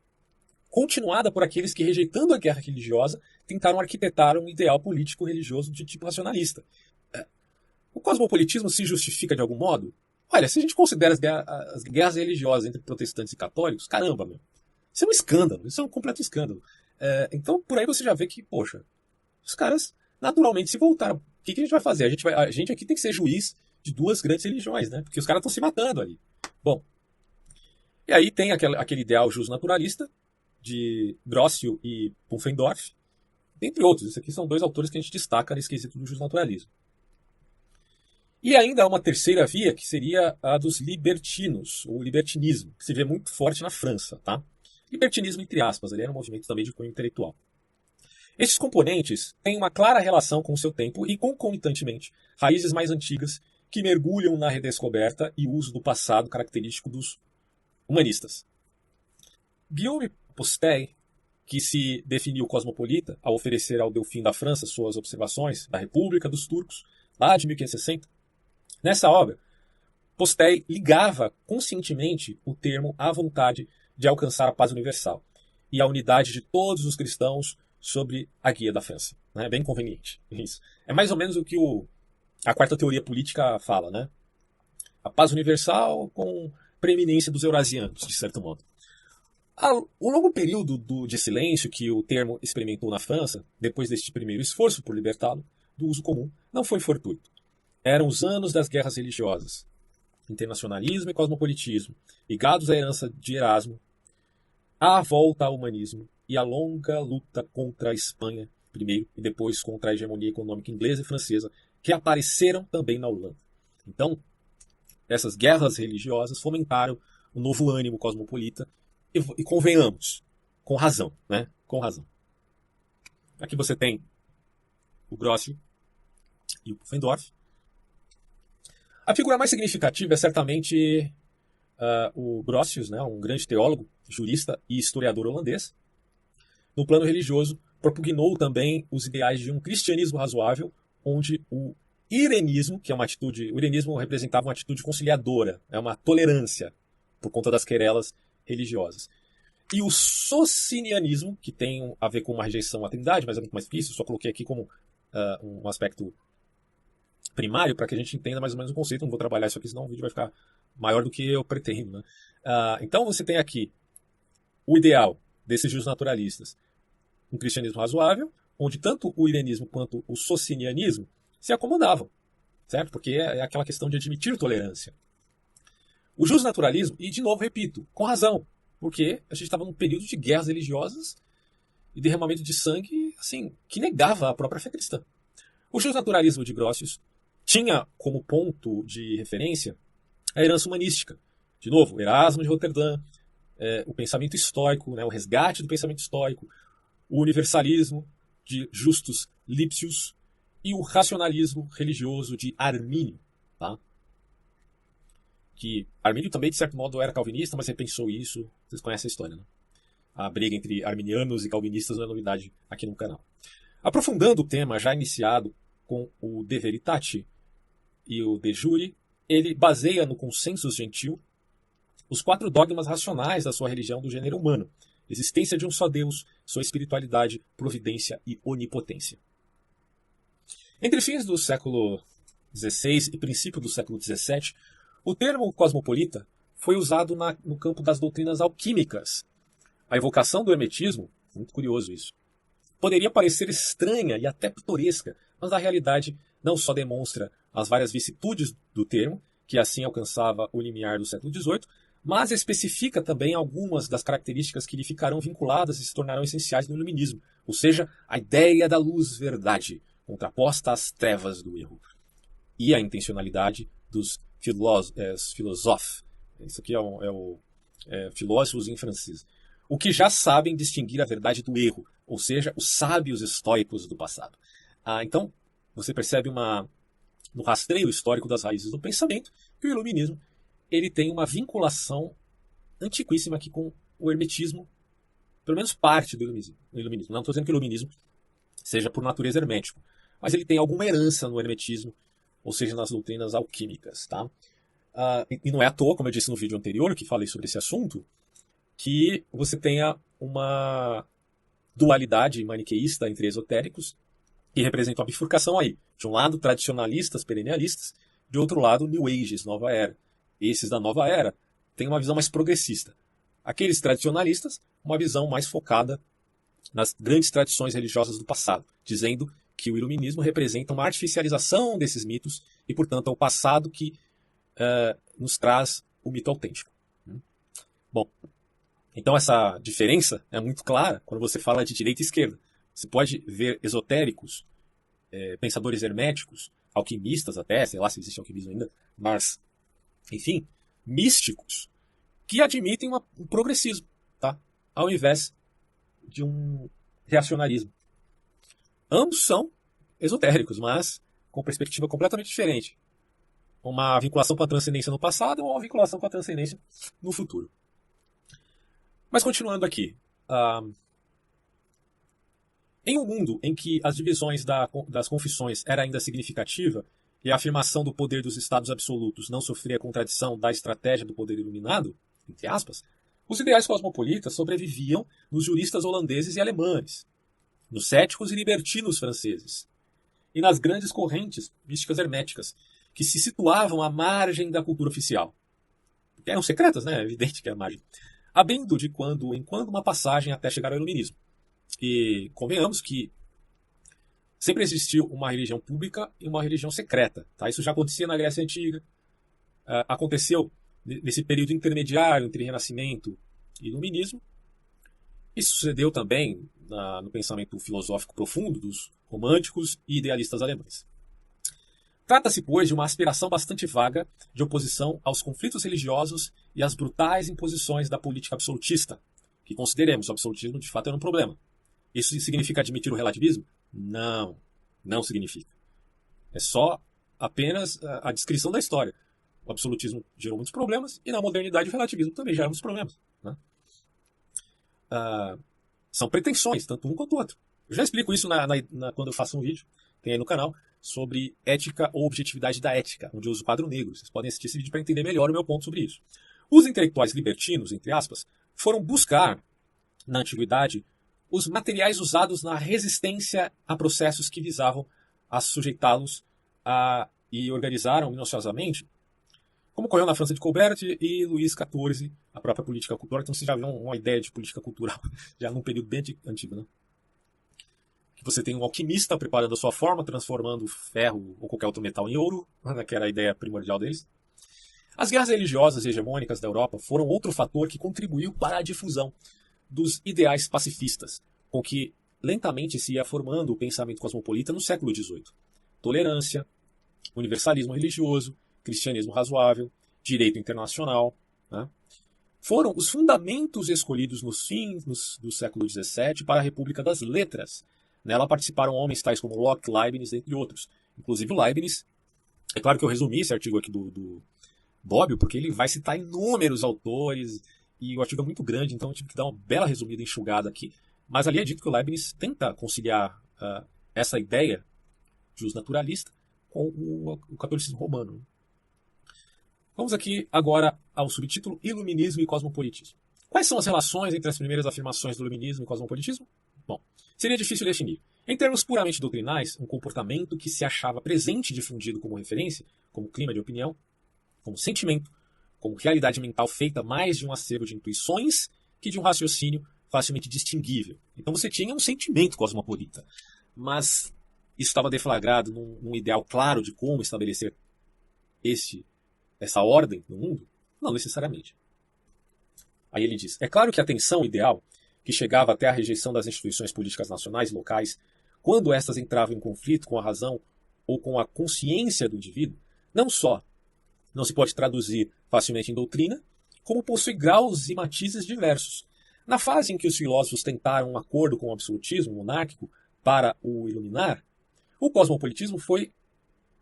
continuada por aqueles que, rejeitando a guerra religiosa, tentaram arquitetar um ideal político-religioso de tipo racionalista. O cosmopolitismo se justifica de algum modo? Olha, se a gente considera as guerras religiosas entre protestantes e católicos, caramba, meu, isso é um escândalo, isso é um completo escândalo. Então, por aí você já vê que, poxa, os caras, naturalmente, se voltaram. O que a gente vai fazer? A gente aqui tem que ser juiz de duas grandes religiões, né? Porque os caras estão se matando ali. Bom, e aí tem aquele ideal justnaturalista de Grocio e Pufendorf, entre outros. Esses aqui são dois autores que a gente destaca nesse quesito do justnaturalismo. E ainda há uma terceira via, que seria a dos libertinos, ou libertinismo, que se vê muito forte na França, tá? Libertinismo, entre aspas, ele era um movimento também de cunho intelectual. Estes componentes têm uma clara relação com o seu tempo e, concomitantemente, raízes mais antigas que mergulham na redescoberta e uso do passado característico dos humanistas. Guillaume Postet, que se definiu cosmopolita ao oferecer ao Delfim da França suas observações da República dos Turcos, lá de 1560, nessa obra, Postet ligava conscientemente o termo à vontade de alcançar a paz universal e a unidade de todos os cristãos sobre a guia da França. É bem conveniente isso. É mais ou menos o que a quarta teoria política fala, né? A paz universal com preeminência dos eurasianos, de certo modo. O longo período de silêncio que o termo experimentou na França, depois deste primeiro esforço por libertá-lo do uso comum, não foi fortuito. Eram os anos das guerras religiosas, internacionalismo e cosmopolitismo, ligados à herança de Erasmo, a volta ao humanismo e a longa luta contra a Espanha, primeiro, e depois contra a hegemonia econômica inglesa e francesa, que apareceram também na Holanda. Então, essas guerras religiosas fomentaram um novo ânimo cosmopolita, e convenhamos, com razão, né? Com razão. Aqui você tem o Grocio e o Pufendorf. A figura mais significativa é certamente o Grotius, né, um grande teólogo, jurista e historiador holandês. No plano religioso, propugnou também os ideais de um cristianismo razoável, onde o irenismo, que é uma atitude, o irenismo representava uma atitude conciliadora, uma tolerância por conta das querelas religiosas. E o socinianismo, que tem a ver com uma rejeição à Trindade, mas é muito mais difícil, só coloquei aqui como um aspecto primário para que a gente entenda mais ou menos o conceito. Não vou trabalhar isso aqui, senão o vídeo vai ficar maior do que eu pretendo, né? Então você tem aqui o ideal desses justnaturalistas, um cristianismo razoável, onde tanto o irenismo quanto o socinianismo se acomodavam, certo? Porque é aquela questão de admitir tolerância. O justnaturalismo, e de novo repito, com razão, porque a gente estava num período de guerras religiosas e derramamento de sangue, assim, que negava a própria fé cristã. O justnaturalismo de Grotius tinha como ponto de referência a herança humanística. De novo, Erasmo de Roterdã, o pensamento estoico, né, o resgate do pensamento estoico, o universalismo de Justus Lipsius e o racionalismo religioso de Armínio. Tá? Que Armínio também, de certo modo, era calvinista, mas repensou isso. Vocês conhecem a história, né? A briga entre arminianos e calvinistas não é novidade aqui no canal. Aprofundando o tema já iniciado com o De Veritate e o De Jure, ele baseia no consensus gentil os 4 dogmas racionais da sua religião do gênero humano: existência de um só Deus, sua espiritualidade, providência e onipotência. Entre fins do século XVI e princípio do século XVII, o termo cosmopolita foi usado no campo das doutrinas alquímicas. A evocação do hermetismo, muito curioso isso, poderia parecer estranha e até pitoresca, mas na realidade não só demonstra as várias vicissitudes do termo, que assim alcançava o limiar do século XVIII, mas especifica também algumas das características que lhe ficarão vinculadas e se tornarão essenciais no iluminismo, ou seja, a ideia da luz-verdade, contraposta às trevas do erro, e a intencionalidade dos filósofos. Isso aqui filósofos em francês. O que já sabem distinguir a verdade do erro, ou seja, os sábios estoicos do passado. Então, você percebe no rastreio histórico das raízes do pensamento que o iluminismo ele tem uma vinculação antiquíssima aqui com o hermetismo, pelo menos parte do iluminismo. Não estou dizendo que o iluminismo seja por natureza hermético, mas ele tem alguma herança no hermetismo, ou seja, nas doutrinas alquímicas. Tá? E não é à toa, como eu disse no vídeo anterior, que falei sobre esse assunto, que você tenha uma dualidade maniqueísta entre esotéricos, que representa uma bifurcação aí. De um lado, tradicionalistas, perennialistas, de outro lado, New Ages, Nova Era. Esses da Nova Era têm uma visão mais progressista. Aqueles tradicionalistas, uma visão mais focada nas grandes tradições religiosas do passado, dizendo que o iluminismo representa uma artificialização desses mitos e, portanto, é o passado que nos traz o mito autêntico. Bom, então essa diferença é muito clara quando você fala de direita e esquerda. Você pode ver esotéricos, pensadores herméticos, alquimistas até, sei lá se existe alquimismo ainda, mas, enfim, místicos, que admitem um progressismo, tá? Ao invés de um reacionarismo. Ambos são esotéricos, mas com perspectiva completamente diferente. Uma vinculação com a transcendência no passado ou uma vinculação com a transcendência no futuro. Mas continuando aqui. Em um mundo em que as divisões das confissões era ainda significativa e a afirmação do poder dos estados absolutos não sofria a contradição da estratégia do poder iluminado, entre aspas, os ideais cosmopolitas sobreviviam nos juristas holandeses e alemães, nos céticos e libertinos franceses, e nas grandes correntes místicas herméticas, que se situavam à margem da cultura oficial. Eram secretas, né? É evidente que é a margem. Abrindo de quando em quando uma passagem até chegar ao iluminismo. E convenhamos que sempre existiu uma religião pública e uma religião secreta. Tá? Isso já acontecia na Grécia Antiga. Aconteceu nesse período intermediário entre Renascimento e Iluminismo. Isso sucedeu também no pensamento filosófico profundo dos românticos e idealistas alemães. Trata-se, pois, de uma aspiração bastante vaga de oposição aos conflitos religiosos e às brutais imposições da política absolutista, que consideremos o absolutismo de fato era um problema. Isso significa admitir o relativismo? Não, não significa. É só apenas a descrição da história. O absolutismo gerou muitos problemas e na modernidade o relativismo também gera muitos problemas. Né? São pretensões, tanto um quanto o outro. Eu já explico isso quando eu faço um vídeo, tem aí no canal, sobre ética ou objetividade da ética, onde eu uso o quadro negro. Vocês podem assistir esse vídeo para entender melhor o meu ponto sobre isso. Os intelectuais libertinos, entre aspas, foram buscar, na antiguidade, os materiais usados na resistência a processos que visavam a sujeitá-los e organizaram minuciosamente, como ocorreu na França de Colbert e Luís XIV, a própria política cultural. Então você já vê uma ideia de política cultural já num período bem antigo, né? Que você tem um alquimista preparando a sua forma, transformando ferro ou qualquer outro metal em ouro, né, que era a ideia primordial deles. As guerras religiosas e hegemônicas da Europa foram outro fator que contribuiu para a difusão dos ideais pacifistas, com que lentamente se ia formando o pensamento cosmopolita no século XVIII. Tolerância, universalismo religioso, cristianismo razoável, direito internacional, né, foram os fundamentos escolhidos nos fins do século XVII para a República das Letras. Nela participaram homens tais como Locke, Leibniz, entre outros. Inclusive o Leibniz, é claro que eu resumi esse artigo aqui do Bobbio, porque ele vai citar inúmeros autores e o artigo é muito grande, então eu tive que dar uma bela resumida, enxugada aqui. Mas ali é dito que o Leibniz tenta conciliar essa ideia justnaturalista com o catolicismo romano. Vamos aqui agora ao subtítulo Iluminismo e Cosmopolitismo. Quais são as relações entre as primeiras afirmações do iluminismo e cosmopolitismo? Bom, seria difícil definir. Em termos puramente doutrinais, um comportamento que se achava presente e difundido como referência, como clima de opinião, como sentimento, como realidade mental feita mais de um acervo de intuições que de um raciocínio facilmente distinguível. Então você tinha um sentimento cosmopolita, mas isso estava deflagrado num ideal claro de como estabelecer essa ordem no mundo? Não necessariamente. Aí ele diz, é claro que a tensão ideal, que chegava até a rejeição das instituições políticas nacionais e locais, quando estas entravam em conflito com a razão ou com a consciência do indivíduo, não só não se pode traduzir facilmente em doutrina, como possui graus e matizes diversos. Na fase em que os filósofos tentaram um acordo com o absolutismo monárquico para o iluminar, o cosmopolitismo foi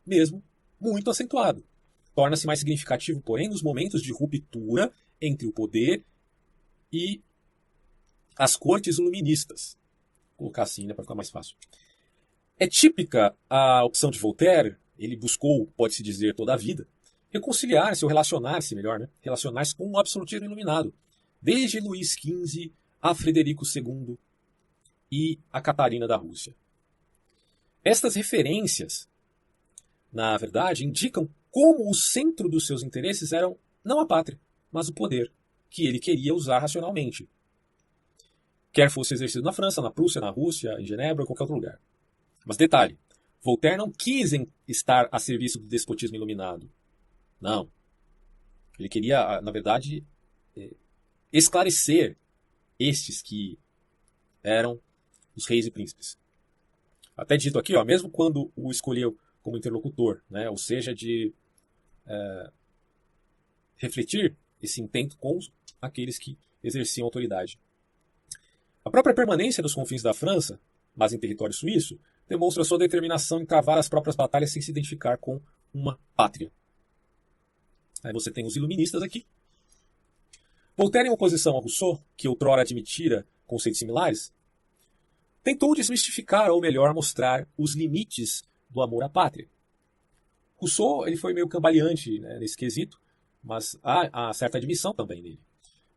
mesmo muito acentuado. Torna-se mais significativo, porém, nos momentos de ruptura entre o poder e as cortes iluministas. Vou colocar assim, né, para ficar mais fácil. É típica a opção de Voltaire, ele buscou, pode-se dizer, toda a vida, reconciliar-se ou relacionar-se, melhor, né, relacionar-se com o absolutismo iluminado, desde Luís XV a Frederico II e a Catarina da Rússia. Estas referências, na verdade, indicam como o centro dos seus interesses eram não a pátria, mas o poder, que ele queria usar racionalmente. Quer fosse exercido na França, na Prússia, na Rússia, em Genebra ou qualquer outro lugar. Mas detalhe, Voltaire não quis estar a serviço do despotismo iluminado. Não. Ele queria, na verdade, esclarecer estes que eram os reis e príncipes. Até dito aqui, mesmo quando o escolheu como interlocutor, né, ou seja, de refletir esse intento com aqueles que exerciam autoridade. A própria permanência nos confins da França, mas em território suíço, demonstra sua determinação em travar as próprias batalhas sem se identificar com uma pátria. Aí você tem os iluministas aqui. Voltaire, em oposição a Rousseau, que outrora admitira conceitos similares, tentou desmistificar, ou melhor, mostrar os limites do amor à pátria. Rousseau ele foi meio cambaleante, né, nesse quesito, mas há certa admissão também nele.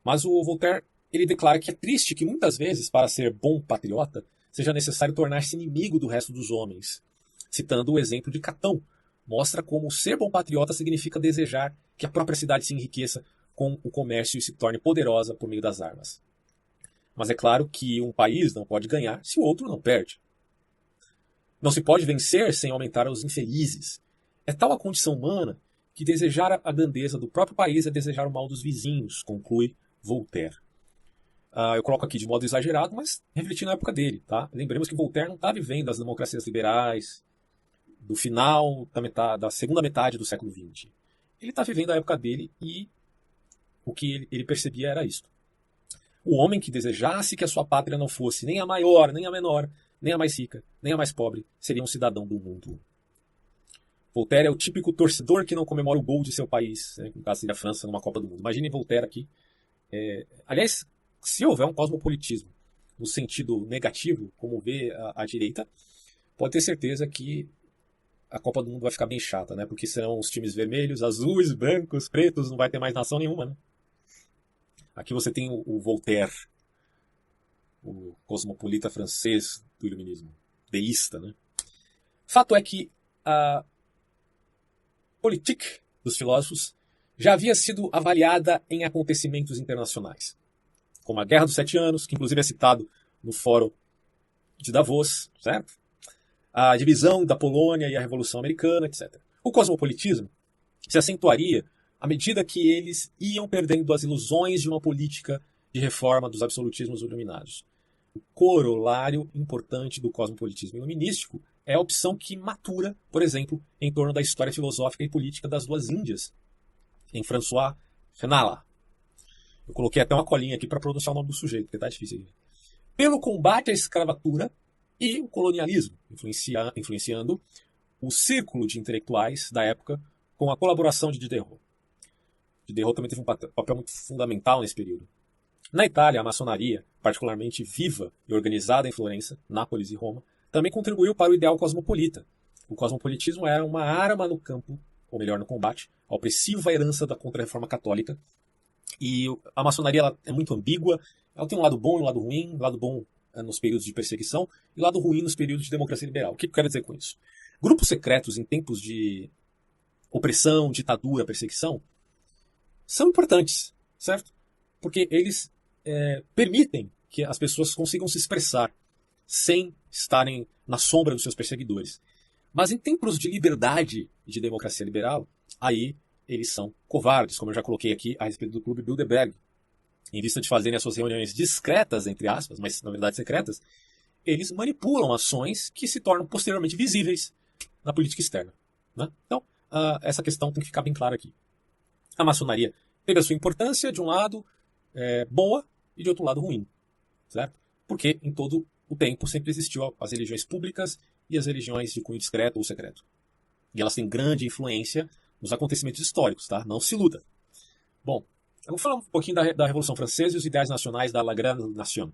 Mas o Voltaire ele declara que é triste que muitas vezes, para ser bom patriota, seja necessário tornar-se inimigo do resto dos homens. Citando o exemplo de Catão, mostra como ser bom patriota significa desejar que a própria cidade se enriqueça com o comércio e se torne poderosa por meio das armas. Mas é claro que um país não pode ganhar se o outro não perde. Não se pode vencer sem aumentar os infelizes. É tal a condição humana que desejar a grandeza do próprio país é desejar o mal dos vizinhos, conclui Voltaire. Eu coloco aqui de modo exagerado, mas refletindo na época dele. Tá? Lembremos que Voltaire não está vivendo as democracias liberais do final da segunda metade do século XX. Ele está vivendo a época dele e o que ele percebia era isso. O homem que desejasse que a sua pátria não fosse nem a maior, nem a menor, nem a mais rica, nem a mais pobre, seria um cidadão do mundo. Voltaire é o típico torcedor que não comemora o gol de seu país, né, no caso seria a França numa Copa do Mundo. Imaginem Voltaire aqui. Aliás, se houver um cosmopolitismo no sentido negativo, como vê a direita, pode ter certeza que a Copa do Mundo vai ficar bem chata, né? Porque serão os times vermelhos, azuis, brancos, pretos, não vai ter mais nação nenhuma, né? Aqui você tem o Voltaire, o cosmopolita francês do iluminismo, deísta, né? Fato é que a politique dos filósofos já havia sido avaliada em acontecimentos internacionais, como a Guerra dos 7 Anos, que inclusive é citado no Fórum de Davos, certo? A divisão da Polônia e a Revolução Americana, etc. O cosmopolitismo se acentuaria à medida que eles iam perdendo as ilusões de uma política de reforma dos absolutismos iluminados. O corolário importante do cosmopolitismo iluminístico é a opção que matura, por exemplo, em torno da história filosófica e política das duas Índias, em François Renan. Eu coloquei até uma colinha aqui para pronunciar o nome do sujeito, porque tá difícil. Pelo combate à escravatura e o colonialismo, influenciando o círculo de intelectuais da época com a colaboração de Diderot. de derrota também teve um papel muito fundamental nesse período. Na Itália, a maçonaria, particularmente viva e organizada em Florença, Nápoles e Roma, também contribuiu para o ideal cosmopolita. O cosmopolitismo era uma arma no campo, ou melhor, no combate, à opressiva herança da Contra-Reforma Católica. E a maçonaria ela é muito ambígua, ela tem um lado bom e um lado ruim, um lado bom nos períodos de perseguição e um lado ruim nos períodos de democracia liberal. O que eu quero dizer com isso? Grupos secretos em tempos de opressão, ditadura, perseguição, são importantes, certo? Porque eles permitem que as pessoas consigam se expressar sem estarem na sombra dos seus perseguidores. Mas em tempos de liberdade e de democracia liberal, aí eles são covardes, como eu já coloquei aqui a respeito do Clube Bilderberg. Em vista de fazerem as suas reuniões discretas, entre aspas, mas na verdade secretas, eles manipulam ações que se tornam posteriormente visíveis na política externa. Né? Então, essa questão tem que ficar bem clara aqui. A maçonaria teve a sua importância, de um lado, boa, e de outro lado, ruim. Certo? Porque em todo o tempo sempre existiu as religiões públicas e as religiões de cunho discreto ou secreto. E elas têm grande influência nos acontecimentos históricos, tá? Não se iluda. Bom, eu vou falar um pouquinho da Revolução Francesa e os ideais nacionais da La Grande Nation.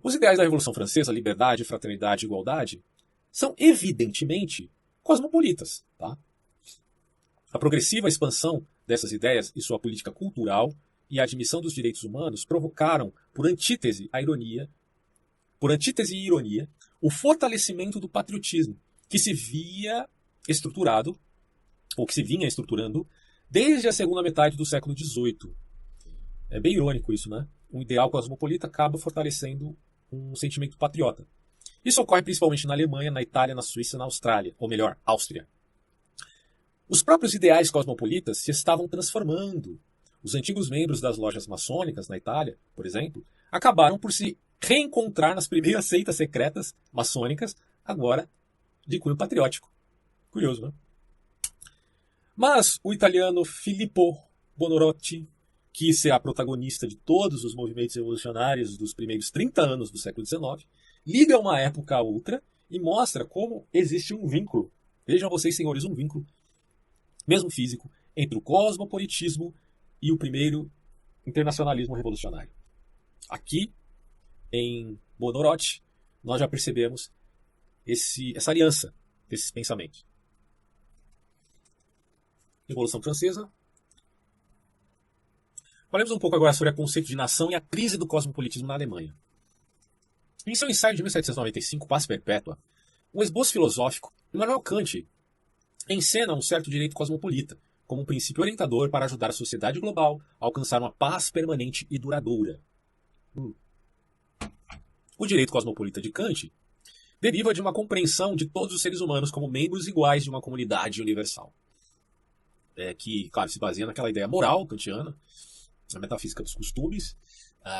Os ideais da Revolução Francesa, liberdade, fraternidade e igualdade, são evidentemente cosmopolitas, tá? A progressiva expansão dessas ideias e sua política cultural e a admissão dos direitos humanos provocaram, por antítese e ironia, o fortalecimento do patriotismo, que se via estruturado, ou que se vinha estruturando, desde a segunda metade do século XVIII. É bem irônico isso, né? Um ideal cosmopolita acaba fortalecendo um sentimento patriota. Isso ocorre principalmente na Alemanha, na Itália, na Suíça e na Austrália, ou melhor, Áustria. Os próprios ideais cosmopolitas se estavam transformando. Os antigos membros das lojas maçônicas na Itália, por exemplo, acabaram por se reencontrar nas primeiras seitas secretas maçônicas, agora de cunho patriótico. Curioso, né? Mas o italiano Filippo Buonarroti quis ser a protagonista de todos os movimentos revolucionários dos primeiros 30 anos do século XIX, liga uma época a outra e mostra como existe um vínculo. Vejam vocês, senhores, um vínculo, mesmo físico, entre o cosmopolitismo e o primeiro internacionalismo revolucionário. Aqui, em Buonarroti, nós já percebemos essa aliança desses pensamentos. Revolução Francesa. Falemos um pouco agora sobre o conceito de nação e a crise do cosmopolitismo na Alemanha. Em seu ensaio de 1795, Paz Perpétua, um esboço filosófico, Immanuel Kant encena um certo direito cosmopolita como um princípio orientador para ajudar a sociedade global a alcançar uma paz permanente e duradoura. O direito cosmopolita de Kant deriva de uma compreensão de todos os seres humanos como membros iguais de uma comunidade universal. Que, claro, se baseia naquela ideia moral kantiana, na metafísica dos costumes,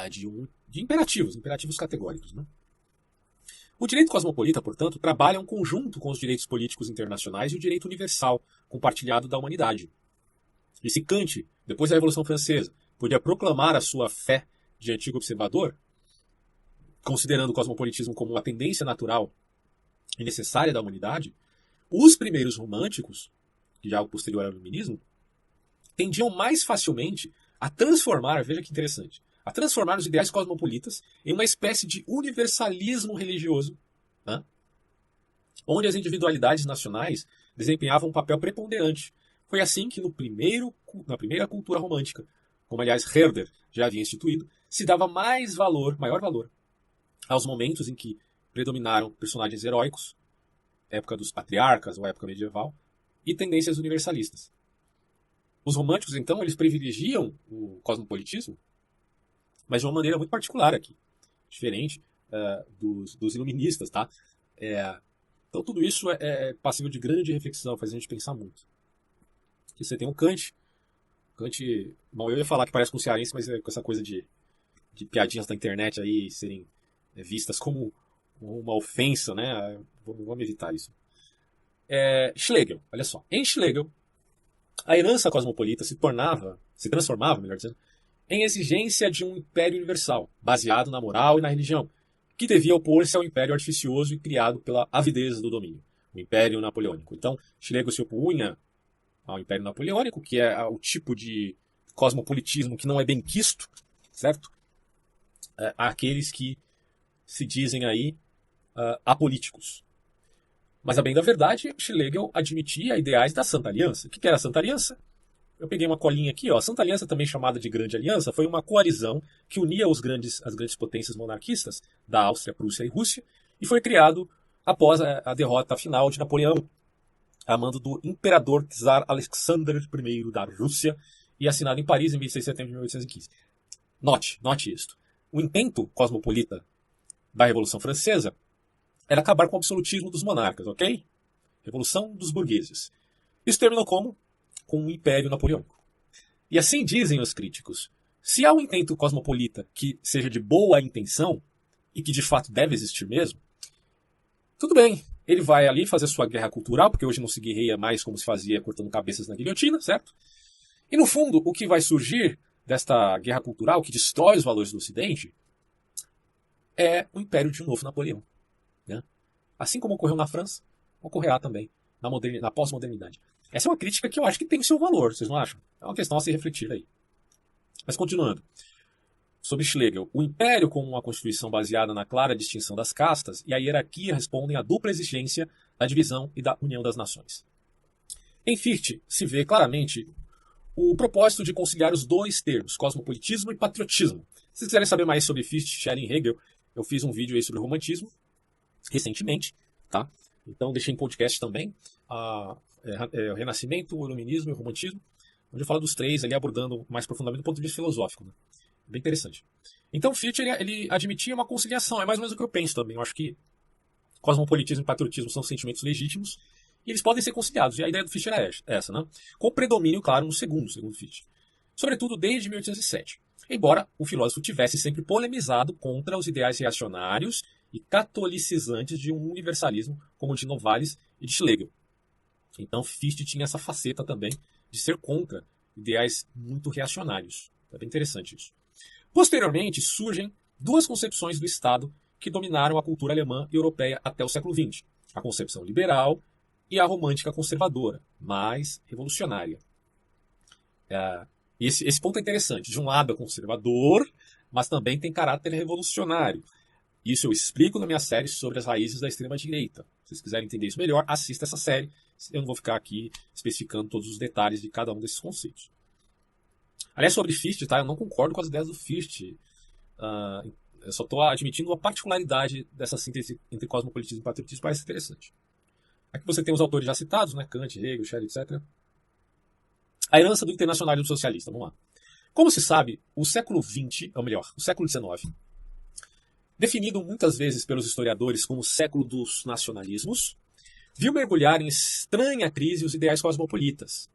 de imperativos categóricos. Né? O direito cosmopolita, portanto, trabalha em conjunto com os direitos políticos internacionais e o direito universal compartilhado da humanidade. E se Kant, depois da Revolução Francesa, podia proclamar a sua fé de antigo observador, considerando o cosmopolitismo como uma tendência natural e necessária da humanidade, os primeiros românticos, que já o posterior ao iluminismo, tendiam mais facilmente a transformar, veja que interessante, a transformar os ideais cosmopolitas em uma espécie de universalismo religioso, né? Onde as individualidades nacionais desempenhavam um papel preponderante. Foi assim que na primeira cultura romântica, como aliás Herder já havia instituído, se dava maior valor aos momentos em que predominaram personagens heróicos, época dos patriarcas ou época medieval, e tendências universalistas. Os românticos, então, eles privilegiam o cosmopolitismo, mas de uma maneira muito particular aqui, diferente dos iluministas, tá? Então tudo isso é passível de grande reflexão, faz a gente pensar muito. Aqui você tem um Kant, bom, eu ia falar que parece com o cearense, mas com essa coisa de piadinhas da internet aí serem vistas como uma ofensa, né? Vamos evitar isso. Schlegel, olha só. Em Schlegel, a herança cosmopolita se transformava, melhor dizendo, em exigência de um império universal, baseado na moral e na religião, que devia opor-se ao império artificioso e criado pela avidez do domínio, o Império Napoleônico. Então, Schlegel se opunha ao Império Napoleônico, que é o tipo de cosmopolitismo que não é bem quisto, certo? Aqueles que se dizem aí apolíticos. Mas, a bem da verdade, Schlegel admitia ideais da Santa Aliança. O que era a Santa Aliança? Eu peguei uma colinha aqui, ó. A Santa Aliança, também chamada de Grande Aliança, foi uma coalizão que unia as grandes potências monarquistas da Áustria, Prússia e Rússia, e foi criado após a derrota final de Napoleão, a mando do imperador czar Alexander I da Rússia, e assinado em Paris em 26 de setembro de 1815. Note isto. O intento cosmopolita da Revolução Francesa era acabar com o absolutismo dos monarcas, ok? Revolução dos burgueses. Isso terminou como? Com o Império Napoleônico. E assim dizem os críticos. Se há um intento cosmopolita que seja de boa intenção, e que de fato deve existir mesmo, tudo bem, ele vai ali fazer sua guerra cultural, porque hoje não se guerreia mais como se fazia cortando cabeças na guilhotina, certo? E no fundo, o que vai surgir desta guerra cultural, que destrói os valores do Ocidente, é o Império de um novo Napoleão. Né? Assim como ocorreu na França, ocorrerá também na pós-modernidade. Essa é uma crítica que eu acho que tem o seu valor, vocês não acham? É uma questão a se refletir aí. Mas continuando. Sobre Schlegel, o império como uma constituição baseada na clara distinção das castas e a hierarquia respondem à dupla exigência da divisão e da união das nações. Em Fichte se vê claramente o propósito de conciliar os dois termos, cosmopolitismo e patriotismo. Se vocês quiserem saber mais sobre Fichte, Schelling e Hegel, eu fiz um vídeo aí sobre romantismo recentemente, tá? Então deixei em podcast também o Renascimento, o Iluminismo e o Romantismo, onde eu falo dos três ali abordando mais profundamente do ponto de vista filosófico. Né? Bem interessante. Então Fichte ele admitia uma conciliação, é mais ou menos o que eu penso também. Eu acho que cosmopolitismo e patriotismo são sentimentos legítimos e eles podem ser conciliados. E a ideia do Fichte era essa, né? Com predomínio, claro, no segundo Fichte. Sobretudo desde 1807. Embora o filósofo tivesse sempre polemizado contra os ideais reacionários e catolicizantes de um universalismo como o de Novalis e de Schlegel. Então Fichte tinha essa faceta também de ser contra ideais muito reacionários. É bem interessante isso. Posteriormente surgem duas concepções do Estado que dominaram a cultura alemã e europeia até o século XX. A concepção liberal e a romântica conservadora, mais revolucionária. Esse ponto é interessante. De um lado é conservador, mas também tem caráter revolucionário. Isso eu explico na minha série sobre as raízes da extrema-direita. Se vocês quiserem entender isso melhor, assista essa série. Eu não vou ficar aqui especificando todos os detalhes de cada um desses conceitos. Aliás, sobre Fichte, tá? Eu não concordo com as ideias do Fichte. Eu só estou admitindo uma particularidade dessa síntese entre cosmopolitismo e patriotismo, parece interessante. Aqui você tem os autores já citados, né? Kant, Hegel, Schelling, etc. A herança do internacionalismo socialista, vamos lá. Como se sabe, o século XX, ou melhor, o século XIX, definido muitas vezes pelos historiadores como o século dos nacionalismos, viu mergulhar em estranha crise os ideais cosmopolitas.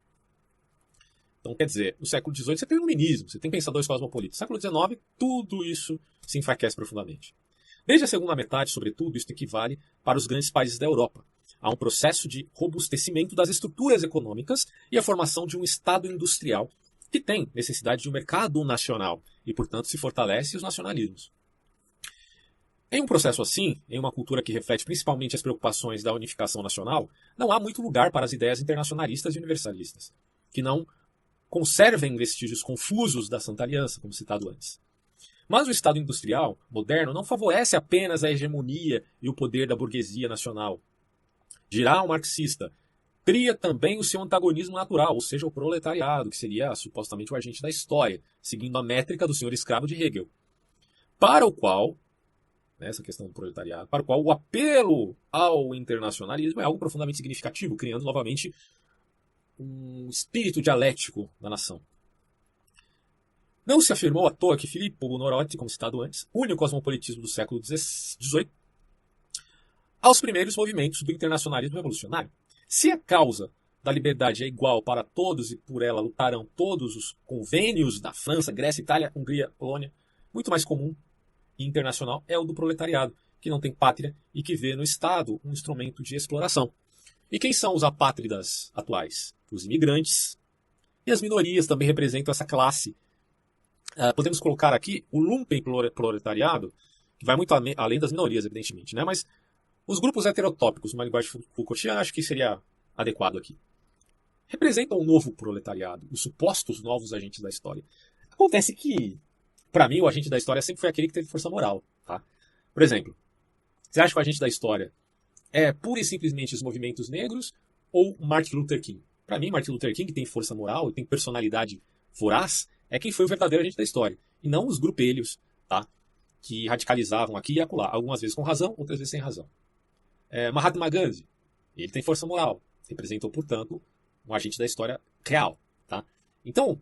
Então, quer dizer, no século XVIII você tem o iluminismo, você tem pensadores cosmopolitas. No século XIX, tudo isso se enfraquece profundamente. Desde a segunda metade, sobretudo, isso equivale para os grandes países da Europa. Há um processo de robustecimento das estruturas econômicas e a formação de um Estado industrial que tem necessidade de um mercado nacional e, portanto, se fortalece os nacionalismos. Em um processo assim, em uma cultura que reflete principalmente as preocupações da unificação nacional, não há muito lugar para as ideias internacionalistas e universalistas, que não conservem vestígios confusos da Santa Aliança, como citado antes. Mas o Estado industrial moderno não favorece apenas a hegemonia e o poder da burguesia nacional. Giral marxista cria também o seu antagonismo natural, ou seja, o proletariado, que seria supostamente o agente da história, seguindo a métrica do senhor escravo de Hegel, para o qual, essa questão do proletariado, para o qual o apelo ao internacionalismo é algo profundamente significativo, criando novamente um espírito dialético da nação. Não se afirmou à toa que Filippo Buonarroti, como citado antes, une o cosmopolitismo do século XVIII aos primeiros movimentos do internacionalismo revolucionário. Se a causa da liberdade é igual para todos e por ela lutarão todos os convênios da França, Grécia, Itália, Hungria, Polônia, muito mais comum e internacional é o do proletariado, que não tem pátria e que vê no Estado um instrumento de exploração. E quem são os apátridas atuais? Os imigrantes e as minorias também representam essa classe. Podemos colocar aqui o lumpen proletariado, que vai muito além das minorias, evidentemente, né? Mas os grupos heterotópicos, numa linguagem Foucaultiana, acho que seria adequado aqui. representam um novo proletariado, os supostos novos agentes da história. Acontece que, para mim, o agente da história sempre foi aquele que teve força moral. Tá? Por exemplo, você acha que o agente da história é pura e simplesmente os movimentos negros ou Martin Luther King? Para mim, Martin Luther King tem força moral e tem personalidade voraz, é quem foi o verdadeiro agente da história, e não os grupelhos, tá? Que radicalizavam aqui e acolá, algumas vezes com razão, outras vezes sem razão. Mahatma Gandhi, ele tem força moral, representou, portanto, um agente da história real. Tá? Então,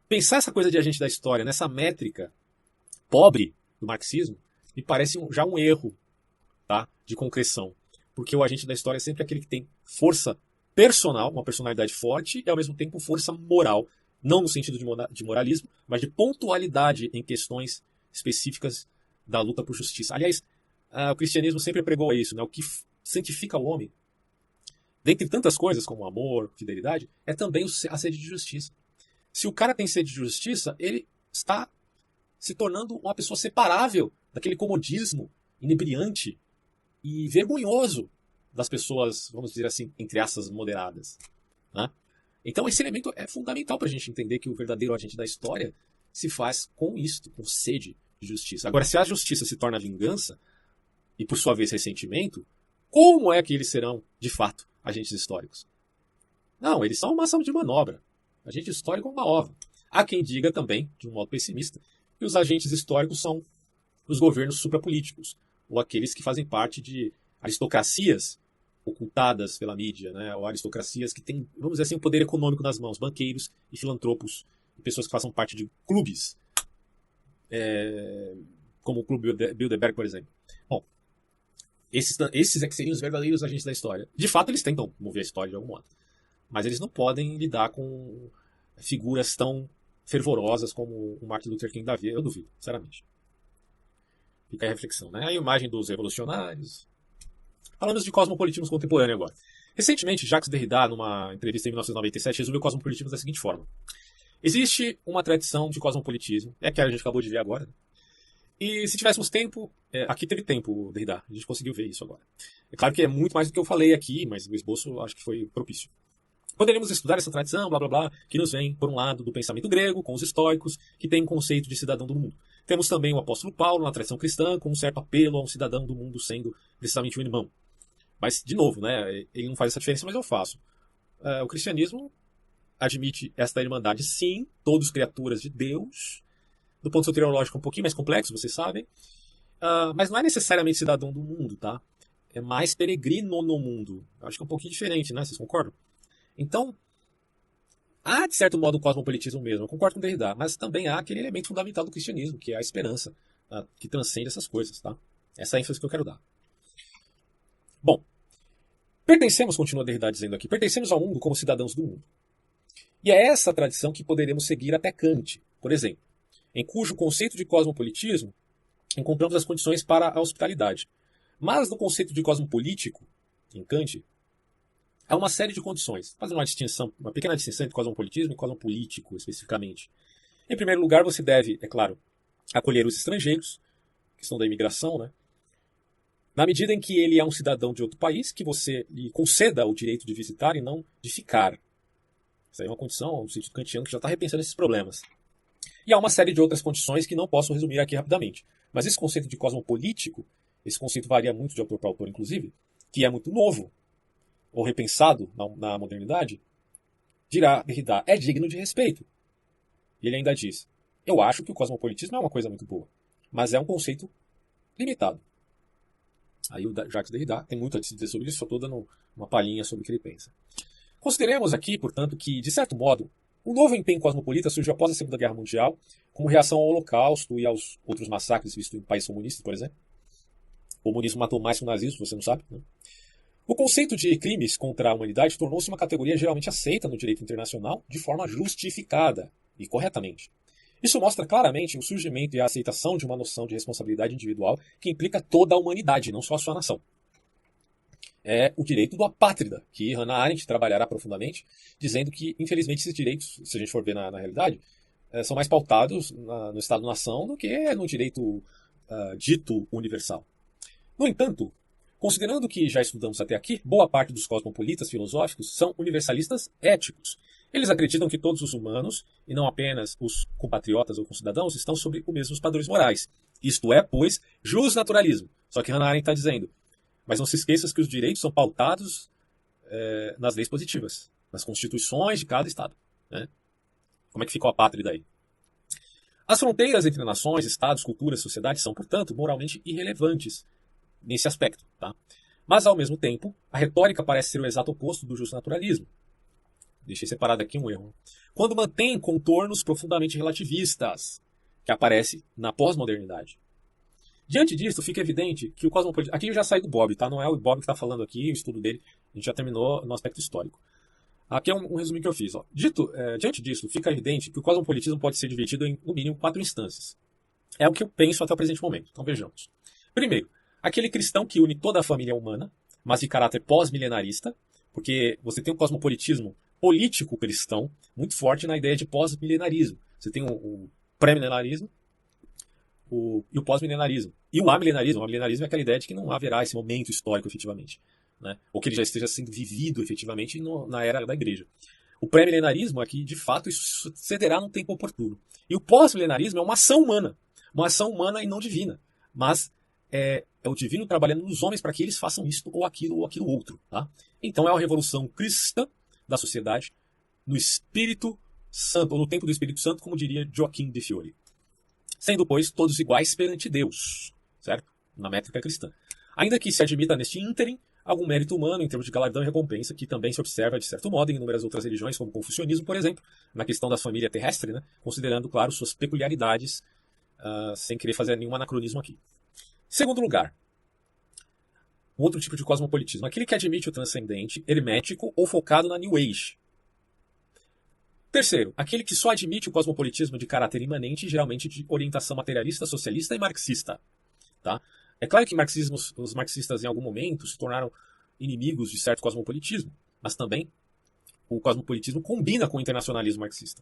pensar essa coisa de agente da história nessa métrica pobre do marxismo me parece já um erro, tá? De concreção. Porque o agente da história é sempre aquele que tem força personal, uma personalidade forte, e ao mesmo tempo força moral. Não no sentido de moralismo, mas de pontualidade em questões específicas da luta por justiça. Aliás, o cristianismo sempre pregou isso, né? O que santifica o homem, dentre tantas coisas como amor, fidelidade, é também a sede de justiça. Se o cara tem sede de justiça, ele está se tornando uma pessoa separável daquele comodismo inebriante e vergonhoso das pessoas, vamos dizer assim, entre aspas, moderadas. Né? Então esse elemento é fundamental para a gente entender que o verdadeiro agente da história se faz com isto, com sede de justiça. Agora, se a justiça se torna vingança, e por sua vez ressentimento, como é que eles serão, de fato, agentes históricos? Não, eles são uma ação de manobra. Agente histórico é uma ova. Há quem diga também, de um modo pessimista, que os agentes históricos são os governos suprapolíticos, ou aqueles que fazem parte de aristocracias ocultadas pela mídia, né? Ou aristocracias que têm, vamos dizer assim, o poder econômico nas mãos, banqueiros e filantropos, e pessoas que façam parte de clubes, como o Clube Bilderberg, por exemplo. Bom, esses é que seriam os verdadeiros agentes da história. De fato, eles tentam mover a história de algum modo. Mas eles não podem lidar com figuras tão fervorosas como o Martin Luther King da vida. Eu duvido, sinceramente. Fica a reflexão, né? A imagem dos revolucionários. Falamos de cosmopolitismo contemporâneo agora. Recentemente, Jacques Derrida, numa entrevista em 1997, resumiu o cosmopolitismo da seguinte forma. Existe uma tradição de cosmopolitismo, é que a gente acabou de ver agora, né? E se tivéssemos tempo, aqui teve tempo, Derrida, a gente conseguiu ver isso agora. É claro que é muito mais do que eu falei aqui, mas o esboço acho que foi propício. Poderíamos estudar essa tradição, blá blá blá, que nos vem, por um lado, do pensamento grego, com os estoicos, que tem um conceito de cidadão do mundo. Temos também o apóstolo Paulo, na tradição cristã, com um certo apelo a um cidadão do mundo sendo precisamente um irmão. Mas, de novo, né, ele não faz essa diferença, mas eu faço. O cristianismo admite esta irmandade, sim, todos criaturas de Deus, do ponto soteriológico um pouquinho mais complexo, vocês sabem, mas não é necessariamente cidadão do mundo, tá? É mais peregrino no mundo. Eu acho que é um pouquinho diferente, né? Vocês concordam? Então, há, de certo modo, um cosmopolitismo mesmo. Eu concordo com Derrida, mas também há aquele elemento fundamental do cristianismo, que é a esperança, que transcende essas coisas, tá? Essa é a ênfase que eu quero dar. Bom, pertencemos, continua Derrida dizendo aqui, pertencemos ao mundo como cidadãos do mundo. E é essa tradição que poderemos seguir até Kant, por exemplo, em cujo conceito de cosmopolitismo encontramos as condições para a hospitalidade. Mas no conceito de cosmopolítico, em Kant, há uma série de condições. Fazendo uma pequena distinção entre cosmopolitismo e cosmopolítico, especificamente. Em primeiro lugar, você deve, é claro, acolher os estrangeiros, questão da imigração, né? Na medida em que ele é um cidadão de outro país, que você lhe conceda o direito de visitar e não de ficar. Isso aí é uma condição, no sentido kantiano, que já está repensando esses problemas. E há uma série de outras condições que não posso resumir aqui rapidamente. Mas esse conceito de cosmopolítico, esse conceito varia muito de autor para autor, inclusive, que é muito novo, ou repensado na modernidade, dirá Derrida, é digno de respeito. E ele ainda diz, eu acho que o cosmopolitismo é uma coisa muito boa, mas é um conceito limitado. Aí o Jacques Derrida tem muito a dizer sobre isso, só estou dando uma palhinha sobre o que ele pensa. Consideremos aqui, portanto, que, de certo modo, um novo empenho cosmopolita surgiu após a Segunda Guerra Mundial, como reação ao Holocausto e aos outros massacres vistos em países comunistas, por exemplo. O comunismo matou mais que o nazismo, você não sabe, né? O conceito de crimes contra a humanidade tornou-se uma categoria geralmente aceita no direito internacional de forma justificada e corretamente. Isso mostra claramente o surgimento e a aceitação de uma noção de responsabilidade individual que implica toda a humanidade, não só a sua nação. É o direito do apátrida, que Hannah Arendt trabalhará profundamente, dizendo que, infelizmente, esses direitos, se a gente for ver na realidade, são mais pautados no Estado-nação do que no direito dito universal. No entanto, Considerando que já estudamos até aqui, boa parte dos cosmopolitas filosóficos são universalistas éticos. Eles acreditam que todos os humanos, e não apenas os compatriotas ou concidadãos, estão sob os mesmos padrões morais. Isto é, pois, justnaturalismo. Só que Hannah Arendt está dizendo, mas não se esqueça que os direitos são pautados nas leis positivas, nas constituições de cada Estado. Né? Como é que ficou a pátria daí? As fronteiras entre nações, estados, culturas, sociedades são, portanto, moralmente irrelevantes nesse aspecto. Tá? Mas, ao mesmo tempo, a retórica parece ser o exato oposto do justnaturalismo. Deixei separado aqui um erro. Quando mantém contornos profundamente relativistas, que aparece na pós-modernidade. Diante disso, fica evidente que o cosmopolitismo... Aqui eu já saí do Bob, tá? Não é o Bob que está falando aqui, o estudo dele, a gente já terminou no aspecto histórico. Aqui é um resumo que eu fiz. Ó. Diante disso, fica evidente que o cosmopolitismo pode ser dividido em, no mínimo, 4 instâncias. É o que eu penso até o presente momento. Então vejamos. Primeiro, aquele cristão que une toda a família humana, mas de caráter pós-milenarista, porque você tem um cosmopolitismo político cristão muito forte na ideia de pós-milenarismo. Você tem o pré-milenarismo e o pós-milenarismo. E o amilenarismo. O amilenarismo é aquela ideia de que não haverá esse momento histórico efetivamente. Né? Ou que ele já esteja sendo vivido efetivamente na era da igreja. O pré-milenarismo é que, de fato, isso sucederá num tempo oportuno. E o pós-milenarismo é uma ação humana e não divina. Mas é o divino trabalhando nos homens para que eles façam isto ou aquilo outro. Tá? Então é uma revolução cristã da sociedade no Espírito Santo, ou no tempo do Espírito Santo, como diria Joaquim de Fiori. Sendo, pois, todos iguais perante Deus, certo? Na métrica cristã. Ainda que se admita neste ínterim algum mérito humano em termos de galardão e recompensa, que também se observa, de certo modo, em inúmeras outras religiões, como o confucionismo, por exemplo, na questão da família terrestre, né? Considerando, claro, suas peculiaridades, sem querer fazer nenhum anacronismo aqui. Segundo lugar, um outro tipo de cosmopolitismo, aquele que admite o transcendente, hermético ou focado na New Age. Terceiro, aquele que só admite o cosmopolitismo de caráter imanente, geralmente de orientação materialista, socialista e marxista. Tá? É claro que os marxistas em algum momento se tornaram inimigos de certo cosmopolitismo, mas também o cosmopolitismo combina com o internacionalismo marxista.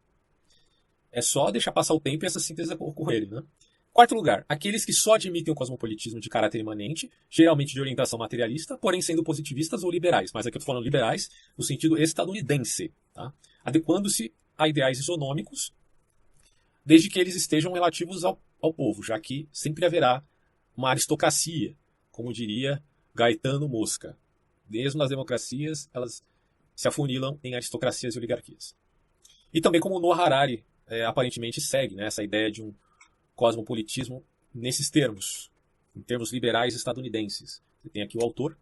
É só deixar passar o tempo e essa síntese ocorrerem. Né? Quarto lugar, aqueles que só admitem o cosmopolitismo de caráter imanente, geralmente de orientação materialista, porém sendo positivistas ou liberais. Mas aqui eu estou falando liberais no sentido estadunidense, tá? Adequando-se a ideais isonômicos, desde que eles estejam relativos ao povo, já que sempre haverá uma aristocracia, como diria Gaetano Mosca. Mesmo nas democracias, elas se afunilam em aristocracias e oligarquias. E também como Noah Harari aparentemente segue, né, essa ideia de um cosmopolitismo nesses termos, em termos liberais estadunidenses. Você tem aqui o autor.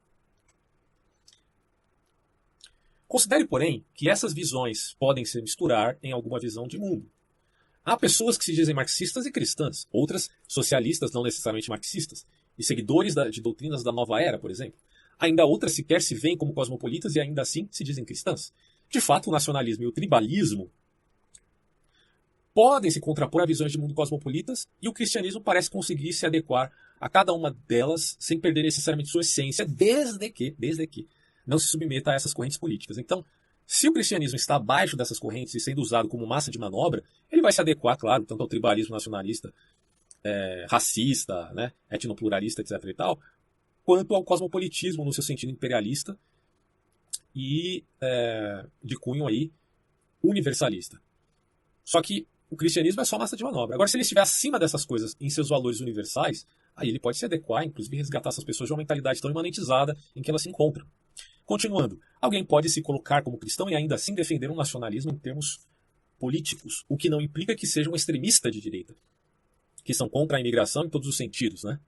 Considere, porém, que essas visões podem se misturar em alguma visão de mundo. Há pessoas que se dizem marxistas e cristãs, outras socialistas, não necessariamente marxistas, e seguidores de doutrinas da nova era, por exemplo. Ainda outras sequer se veem como cosmopolitas e ainda assim se dizem cristãs. De fato, o nacionalismo e o tribalismo podem se contrapor a visões de mundo cosmopolitas e o cristianismo parece conseguir se adequar a cada uma delas sem perder necessariamente sua essência, desde que não se submeta a essas correntes políticas. Então, se o cristianismo está abaixo dessas correntes e sendo usado como massa de manobra, ele vai se adequar, claro, tanto ao tribalismo nacionalista, racista, né, etnopluralista, etc. e tal, quanto ao cosmopolitismo no seu sentido imperialista e de cunho aí universalista. Só que o cristianismo é só massa de manobra. Agora, se ele estiver acima dessas coisas em seus valores universais, aí ele pode se adequar, inclusive resgatar essas pessoas de uma mentalidade tão imanentizada em que elas se encontram. Continuando, alguém pode se colocar como cristão e ainda assim defender um nacionalismo em termos políticos, o que não implica que seja um extremista de direita, que são contra a imigração em todos os sentidos, né?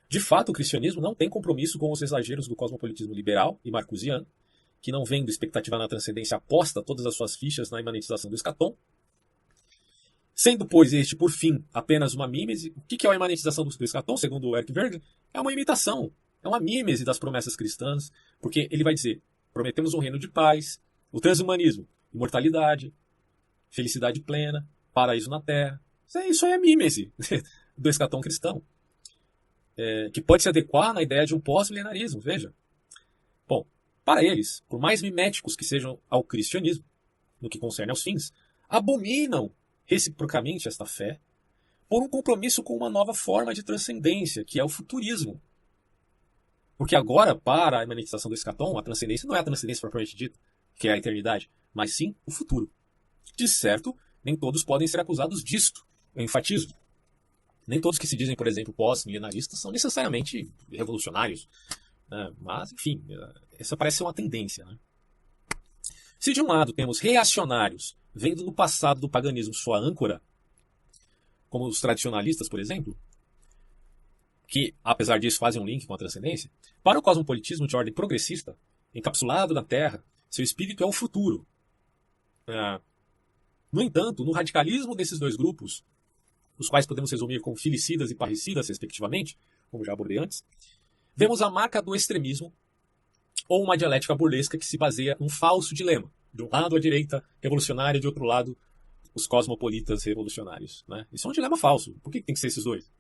De fato, o cristianismo não tem compromisso com os exageros do cosmopolitismo liberal e marcusiano, que não vendo expectativa na transcendência aposta todas as suas fichas na imanentização do escatom. Sendo, pois, este, por fim, apenas uma mímese, o que é a imanentização do escatom, segundo o Eric Berger? É uma imitação, é uma mímese das promessas cristãs, porque ele vai dizer, prometemos um reino de paz, o transhumanismo, imortalidade, felicidade plena, paraíso na terra. Isso aí é mímese do escatom cristão, que pode se adequar na ideia de um pós-milenarismo, veja. Bom, para eles, por mais miméticos que sejam ao cristianismo, no que concerne aos fins, abominam reciprocamente esta fé por um compromisso com uma nova forma de transcendência, que é o futurismo. Porque agora, para a imanentização do escatom, a transcendência não é a transcendência propriamente dita, que é a eternidade, mas sim o futuro. De certo, nem todos podem ser acusados disto. Eu enfatizo. Nem todos que se dizem, por exemplo, pós-milenaristas são necessariamente revolucionários. Né? Mas, enfim, essa parece ser uma tendência. Né? Se de um lado temos reacionários, vendo no passado do paganismo sua âncora, como os tradicionalistas, por exemplo, que, apesar disso, fazem um link com a transcendência, para o cosmopolitismo de ordem progressista, encapsulado na Terra, seu espírito é o futuro. No entanto, no radicalismo desses dois grupos, os quais podemos resumir como filicidas e parricidas, respectivamente, como já abordei antes, vemos a marca do extremismo ou uma dialética burlesca que se baseia num falso dilema. De um lado a direita revolucionária, de outro lado os cosmopolitas revolucionários. Né? Isso é um dilema falso. Por que tem que ser esses dois?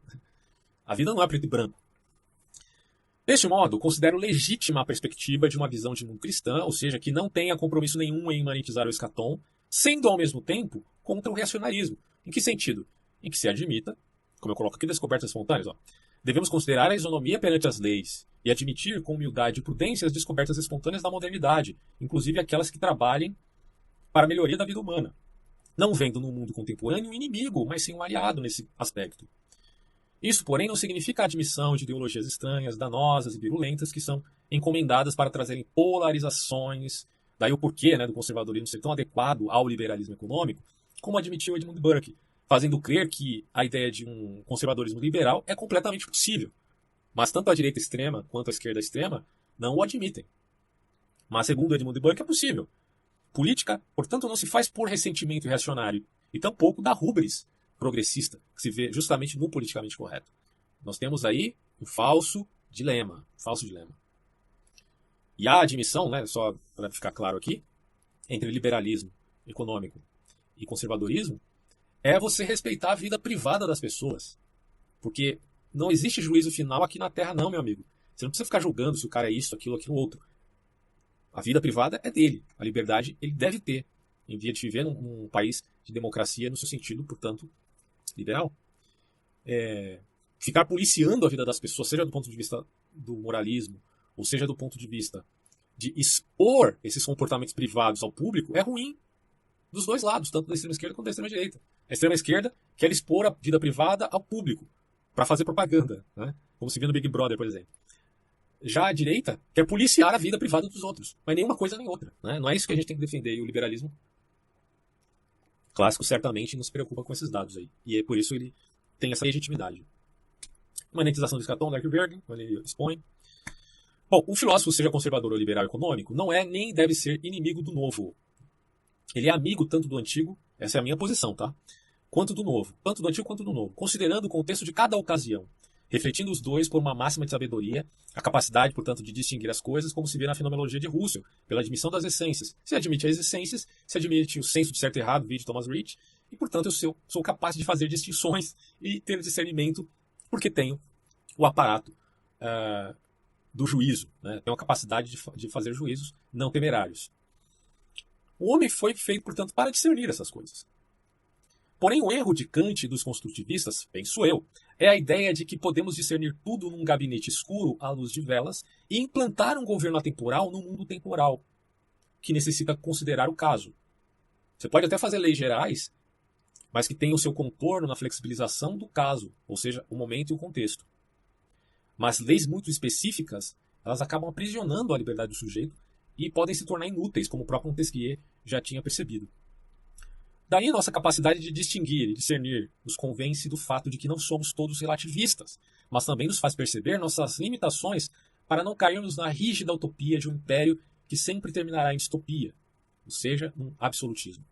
A vida não é preto e branco. Deste modo, considero legítima a perspectiva de uma visão de mundo cristã, ou seja, que não tenha compromisso nenhum em imanentizar o escatom, sendo ao mesmo tempo contra o reacionarismo. Em que sentido? Em que se admita, como eu coloco aqui, descobertas espontâneas, devemos considerar a isonomia perante as leis e admitir com humildade e prudência as descobertas espontâneas da modernidade, inclusive aquelas que trabalhem para a melhoria da vida humana, não vendo no mundo contemporâneo um inimigo, mas sim um aliado nesse aspecto. Isso, porém, não significa a admissão de ideologias estranhas, danosas e virulentas que são encomendadas para trazerem polarizações, daí o porquê do conservadorismo ser tão adequado ao liberalismo econômico, como admitiu Edmund Burke, fazendo crer que a ideia de um conservadorismo liberal é completamente possível. Mas tanto a direita extrema quanto a esquerda extrema não o admitem. Mas, segundo Edmund Burke, é possível. Política, portanto, não se faz por ressentimento reacionário, e tampouco da rubris progressista, que se vê justamente no politicamente correto. Nós temos aí um falso dilema. E a admissão, só para ficar claro aqui, entre liberalismo econômico e conservadorismo, é você respeitar a vida privada das pessoas. Porque não existe juízo final aqui na Terra não, meu amigo. Você não precisa ficar julgando se o cara é isso, aquilo outro. A vida privada é dele. A liberdade ele deve ter. Em via de viver num país de democracia, no seu sentido, portanto, liberal. Ficar policiando a vida das pessoas, seja do ponto de vista do moralismo, ou seja do ponto de vista de expor esses comportamentos privados ao público, é ruim dos dois lados, tanto da extrema esquerda quanto da extrema direita. A extrema esquerda quer expor a vida privada ao público, para fazer propaganda, né? Como se vê no Big Brother, por exemplo. Já a direita quer policiar a vida privada dos outros, mas nenhuma coisa nem outra. Né? Não é isso que a gente tem que defender. E o liberalismo clássico certamente não se preocupa com esses dados aí. E é por isso ele tem essa legitimidade. Monetização do escatom, Darkberg, quando ele expõe. Bom, o filósofo, seja conservador ou liberal econômico, não é nem deve ser inimigo do novo. Ele é amigo tanto do antigo, essa é a minha posição, tá? Quanto do novo. Tanto do antigo quanto do novo. Considerando o contexto de cada ocasião. Refletindo os dois por uma máxima de sabedoria, a capacidade, portanto, de distinguir as coisas, como se vê na fenomenologia de Russell, pela admissão das essências. Se admite as essências, se admite o senso de certo e errado, vídeo Thomas Rich, e, portanto, eu sou capaz de fazer distinções e ter discernimento, porque tenho o aparato do juízo, né? Tenho a capacidade de fazer juízos não temerários. O homem foi feito, portanto, para discernir essas coisas. Porém, o erro de Kant e dos construtivistas, penso eu, é a ideia de que podemos discernir tudo num gabinete escuro à luz de velas e implantar um governo atemporal no mundo temporal, que necessita considerar o caso. Você pode até fazer leis gerais, mas que tenham seu contorno na flexibilização do caso, ou seja, o momento e o contexto. Mas leis muito específicas, elas acabam aprisionando a liberdade do sujeito e podem se tornar inúteis, como o próprio Montesquieu já tinha percebido. Daí nossa capacidade de distinguir e discernir nos convence do fato de que não somos todos relativistas, mas também nos faz perceber nossas limitações para não cairmos na rígida utopia de um império que sempre terminará em distopia, ou seja, num absolutismo.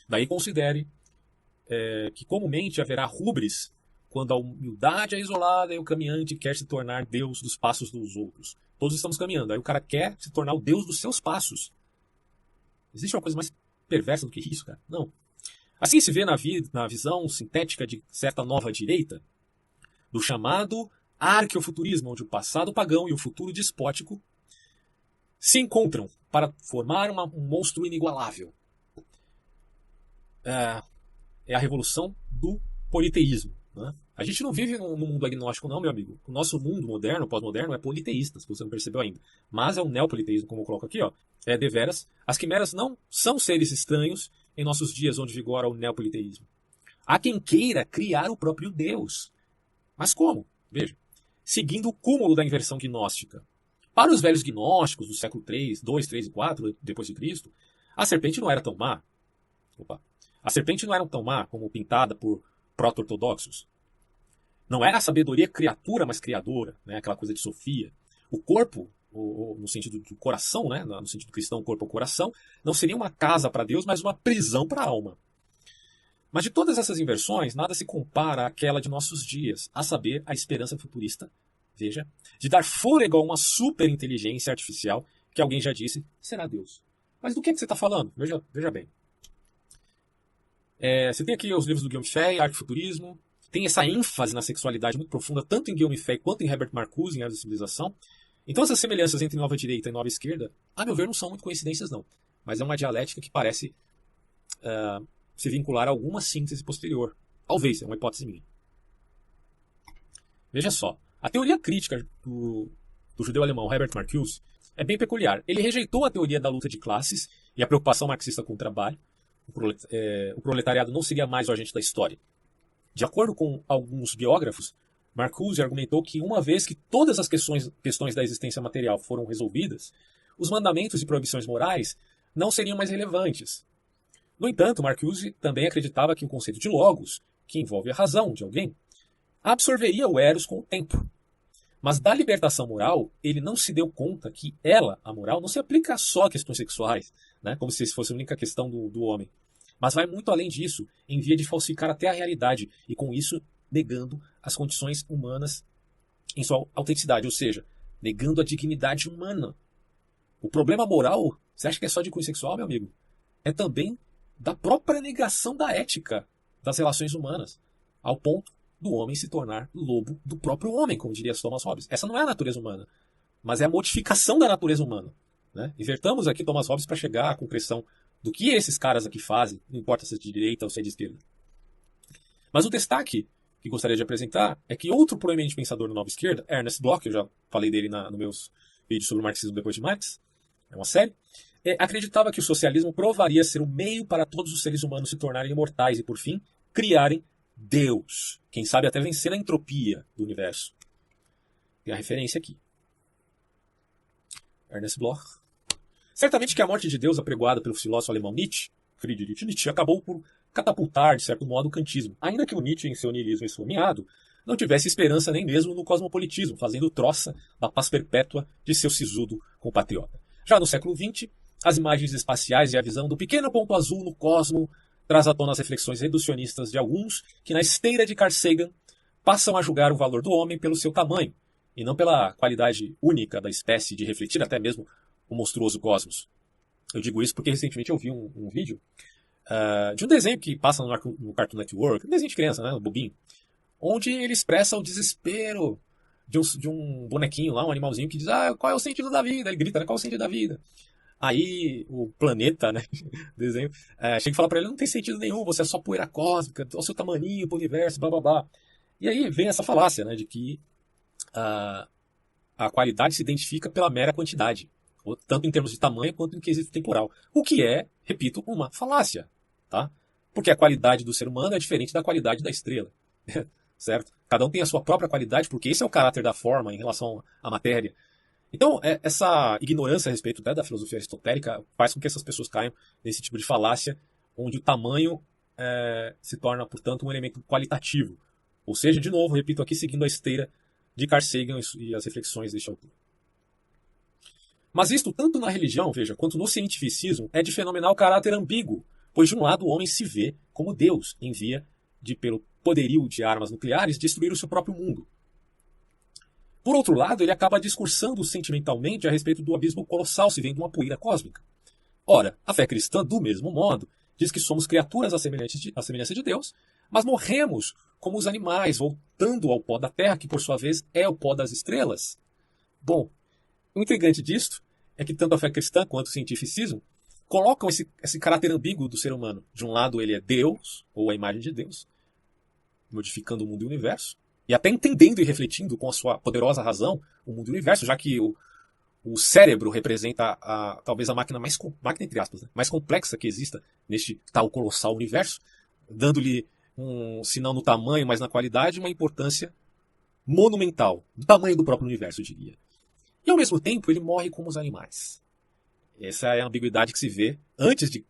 Daí considere que comumente haverá rubris quando a humildade é isolada e o caminhante quer se tornar Deus dos passos dos outros. Todos estamos caminhando, aí o cara quer se tornar o Deus dos seus passos. Existe uma coisa mais perversa do que isso, cara? Não. Assim se vê na visão sintética de certa nova direita, do chamado arqueofuturismo, onde o passado pagão e o futuro despótico se encontram para formar um monstro inigualável. É a revolução do politeísmo. Né? A gente não vive num mundo agnóstico, não, meu amigo. O nosso mundo moderno, pós-moderno, é politeísta, se você não percebeu ainda. Mas é um neopoliteísmo, como eu coloco aqui, ó. É deveras. As quimeras não são seres estranhos em nossos dias onde vigora o neopoliteísmo. Há quem queira criar o próprio Deus. Mas como? Veja. Seguindo o cúmulo da inversão gnóstica. Para os velhos gnósticos do século 3, 2, 3 e 4 depois de Cristo, a serpente não era tão má. A serpente não era tão má como pintada por proto-ortodoxos. Não era a sabedoria criatura, mas criadora, né? Aquela coisa de Sofia. O corpo, no sentido do coração, né? No sentido cristão, o corpo é o coração, não seria uma casa para Deus, mas uma prisão para a alma. Mas de todas essas inversões, nada se compara àquela de nossos dias, a saber, a esperança futurista, veja, de dar fôlego a uma superinteligência artificial que alguém já disse será Deus. Mas do que você está falando? Veja bem. Você tem aqui os livros do Guillaume Fay, Arquifuturismo, tem essa ênfase na sexualidade muito profunda, tanto em Guillaume Fay quanto em Herbert Marcuse, em Arte da Civilização. Então essas semelhanças entre nova direita e nova esquerda, a meu ver, não são muito coincidências, não. Mas é uma dialética que parece se vincular a alguma síntese posterior. Talvez, é uma hipótese minha. Veja só, a teoria crítica do judeu alemão Herbert Marcuse é bem peculiar. Ele rejeitou a teoria da luta de classes e a preocupação marxista com o trabalho. O proletariado não seria mais o agente da história. De acordo com alguns biógrafos, Marcuse argumentou que uma vez que todas as questões da existência material foram resolvidas, os mandamentos e proibições morais não seriam mais relevantes. No entanto, Marcuse também acreditava que o conceito de logos, que envolve a razão de alguém, absorveria o eros com o tempo. Mas da libertação moral, ele não se deu conta que ela, a moral, não se aplica só a questões sexuais, né, como se fosse a única questão do homem. Mas vai muito além disso, em via de falsificar até a realidade, e com isso negando as condições humanas em sua autenticidade, ou seja, negando a dignidade humana. O problema moral, você acha que é só de cunho sexual, meu amigo? É também da própria negação da ética das relações humanas, ao ponto do homem se tornar lobo do próprio homem, como diria Thomas Hobbes. Essa não é a natureza humana, mas é a modificação da natureza humana. Né? Invertamos aqui Thomas Hobbes para chegar à compreensão do que esses caras aqui fazem, não importa se é de direita ou se é de esquerda. Mas o destaque que gostaria de apresentar é que outro proeminente pensador da nova esquerda, Ernest Bloch, eu já falei dele nos meus vídeos sobre o marxismo depois de Marx, é uma série, acreditava que o socialismo provaria ser o meio para todos os seres humanos se tornarem imortais e, por fim, criarem Deus. Quem sabe até vencer a entropia do universo. Tem a referência aqui. Ernest Bloch. Certamente que a morte de Deus apregoada pelo filósofo alemão Friedrich Nietzsche, acabou por catapultar, de certo modo, o kantismo. Ainda que o Nietzsche, em seu niilismo esfomeado, não tivesse esperança nem mesmo no cosmopolitismo, fazendo troça da paz perpétua de seu sisudo compatriota. Já no século XX, as imagens espaciais e a visão do pequeno ponto azul no cosmo traz à tona as reflexões reducionistas de alguns que, na esteira de Carl Sagan, passam a julgar o valor do homem pelo seu tamanho, e não pela qualidade única da espécie de refletir até mesmo o monstruoso cosmos. Eu digo isso porque recentemente eu vi um vídeo de um desenho que passa no Cartoon Network, um desenho de criança, né, um bobinho, onde ele expressa o desespero de um bonequinho lá, um animalzinho que diz, qual é o sentido da vida? Ele grita, né, qual é o sentido da vida? Aí o planeta, né, desenho, chega e fala pra ele, não tem sentido nenhum, você é só poeira cósmica, olha o seu tamaninho pro universo, blá blá blá. E aí vem essa falácia, né, de que a qualidade se identifica pela mera quantidade, tanto em termos de tamanho quanto em quesito temporal. O que é, repito, uma falácia, tá? Porque a qualidade do ser humano é diferente da qualidade da estrela, certo? Cada um tem a sua própria qualidade, porque esse é o caráter da forma em relação à matéria. Então, essa ignorância a respeito da filosofia aristotélica faz com que essas pessoas caiam nesse tipo de falácia, onde o tamanho se torna, portanto, um elemento qualitativo. Ou seja, de novo, repito aqui, seguindo a esteira de Carl Sagan e as reflexões deste autor. Mas isto, tanto na religião, veja, quanto no cientificismo, é de fenomenal caráter ambíguo, pois de um lado o homem se vê como Deus, em via de, pelo poderio de armas nucleares, destruir o seu próprio mundo. Por outro lado, ele acaba discursando sentimentalmente a respeito do abismo colossal se vendo uma poeira cósmica. Ora, a fé cristã, do mesmo modo, diz que somos criaturas à semelhança de Deus, mas morremos como os animais, voltando ao pó da terra, que por sua vez é o pó das estrelas. Bom, o intrigante disto é que tanto a fé cristã quanto o cientificismo colocam esse caráter ambíguo do ser humano. De um lado ele é Deus, ou a imagem de Deus. modificando o mundo e o universo, e até entendendo e refletindo com a sua poderosa razão o mundo e o universo, já que o cérebro representa talvez a máquina máquina entre aspas, né, mais complexa que exista neste tal colossal universo, dando-lhe, se não no tamanho, mas na qualidade, uma importância monumental, do tamanho do próprio universo, eu diria. E ao mesmo tempo ele morre como os animais. Essa é a ambiguidade que se vê antes de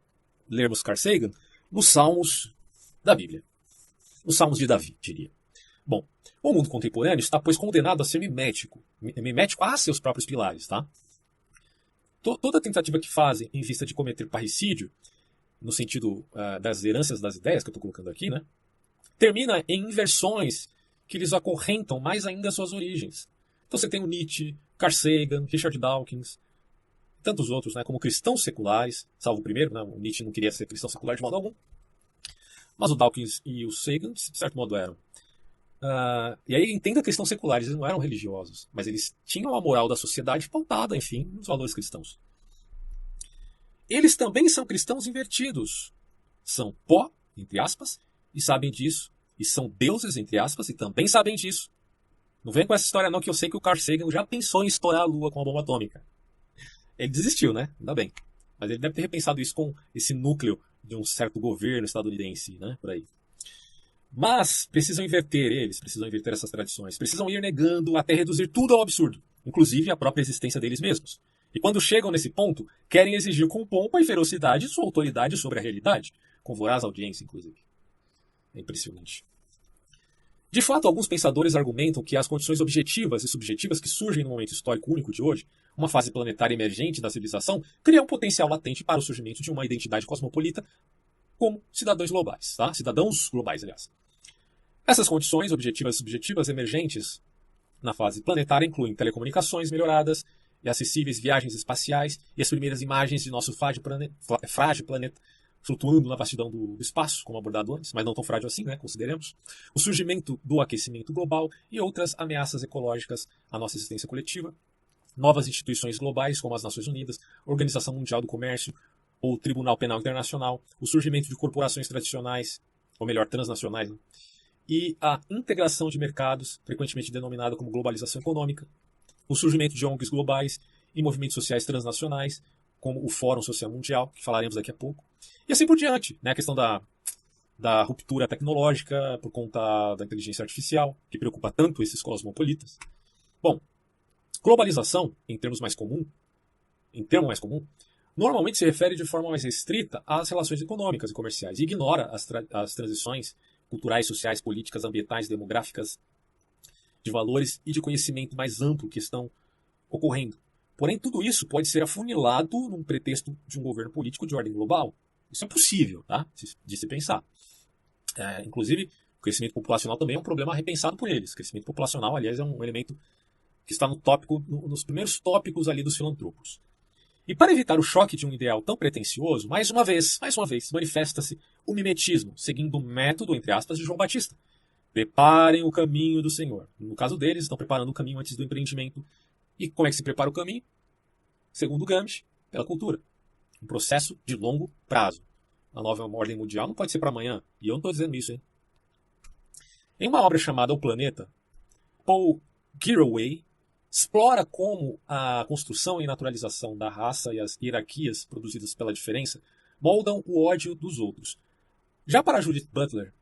lermos Carl Sagan nos Salmos da Bíblia. Nos Salmos de Davi, diria. Bom, o mundo contemporâneo está, pois, condenado a ser mimético a seus próprios pilares, tá? Toda tentativa que fazem em vista de cometer parricídio, no sentido das heranças das ideias que eu estou colocando aqui, né, termina em inversões que lhes acorrentam mais ainda as suas origens. Então você tem o Nietzsche, Carl Sagan, Richard Dawkins, tantos outros, né, como cristãos seculares, salvo o primeiro, né, o Nietzsche não queria ser cristão secular de modo algum, mas o Dawkins e o Sagan, de certo modo, eram. E aí entenda cristãos seculares, eles não eram religiosos, mas eles tinham a moral da sociedade pautada, enfim, nos valores cristãos. Eles também são cristãos invertidos. São pó, entre aspas, e sabem disso. E são deuses, entre aspas, e também sabem disso. Não vem com essa história não, que eu sei que o Carl Sagan já pensou em estourar a Lua com a bomba atômica. Ele desistiu, né? Ainda bem. Mas ele deve ter repensado isso com esse núcleo de um certo governo estadunidense, né? Por aí. Mas precisam inverter essas tradições. Precisam ir negando até reduzir tudo ao absurdo, inclusive a própria existência deles mesmos. E quando chegam nesse ponto, querem exigir com pompa e ferocidade sua autoridade sobre a realidade, com voraz audiência, inclusive. É impressionante. De fato, alguns pensadores argumentam que as condições objetivas e subjetivas que surgem no momento histórico único de hoje, uma fase planetária emergente da civilização, criam um potencial latente para o surgimento de uma identidade cosmopolita como cidadãos globais, tá? Cidadãos globais, aliás. Essas condições objetivas e subjetivas emergentes na fase planetária incluem telecomunicações melhoradas e acessíveis viagens espaciais e as primeiras imagens de nosso frágil planeta flutuando na vastidão do espaço, como abordado antes, mas não tão frágil assim, né? Consideremos. O surgimento do aquecimento global e outras ameaças ecológicas à nossa existência coletiva. Novas instituições globais, como as Nações Unidas, Organização Mundial do Comércio ou Tribunal Penal Internacional. O surgimento de corporações tradicionais, ou melhor, transnacionais, né? E a integração de mercados, frequentemente denominada como globalização econômica. O surgimento de ONGs globais e movimentos sociais transnacionais, como o Fórum Social Mundial, que falaremos daqui a pouco. E assim por diante, né? A questão da ruptura tecnológica por conta da inteligência artificial, que preocupa tanto esses cosmopolitas. Bom, globalização, em termo mais comum, normalmente se refere de forma mais restrita às relações econômicas e comerciais e ignora as transições culturais, sociais, políticas, ambientais, demográficas, de valores e de conhecimento mais amplo que estão ocorrendo. Porém, tudo isso pode ser afunilado num pretexto de um governo político de ordem global. Isso é possível, tá? De se pensar. Inclusive, o crescimento populacional também é um problema repensado por eles. O crescimento populacional, aliás, é um elemento que está nos primeiros tópicos ali dos filantropos. E para evitar o choque de um ideal tão pretensioso, mais uma vez, manifesta-se o mimetismo, seguindo o método, entre aspas, de João Batista. Preparem o caminho do Senhor. No caso deles, estão preparando o caminho antes do empreendimento. E como é que se prepara o caminho? Segundo Gramsci, pela cultura. Um processo de longo prazo. A nova ordem mundial não pode ser para amanhã. E eu não estou dizendo isso, hein? Em uma obra chamada O Planeta, Paul Giroway explora como a construção e naturalização da raça e as hierarquias produzidas pela diferença moldam o ódio dos outros. Já para Judith Butler,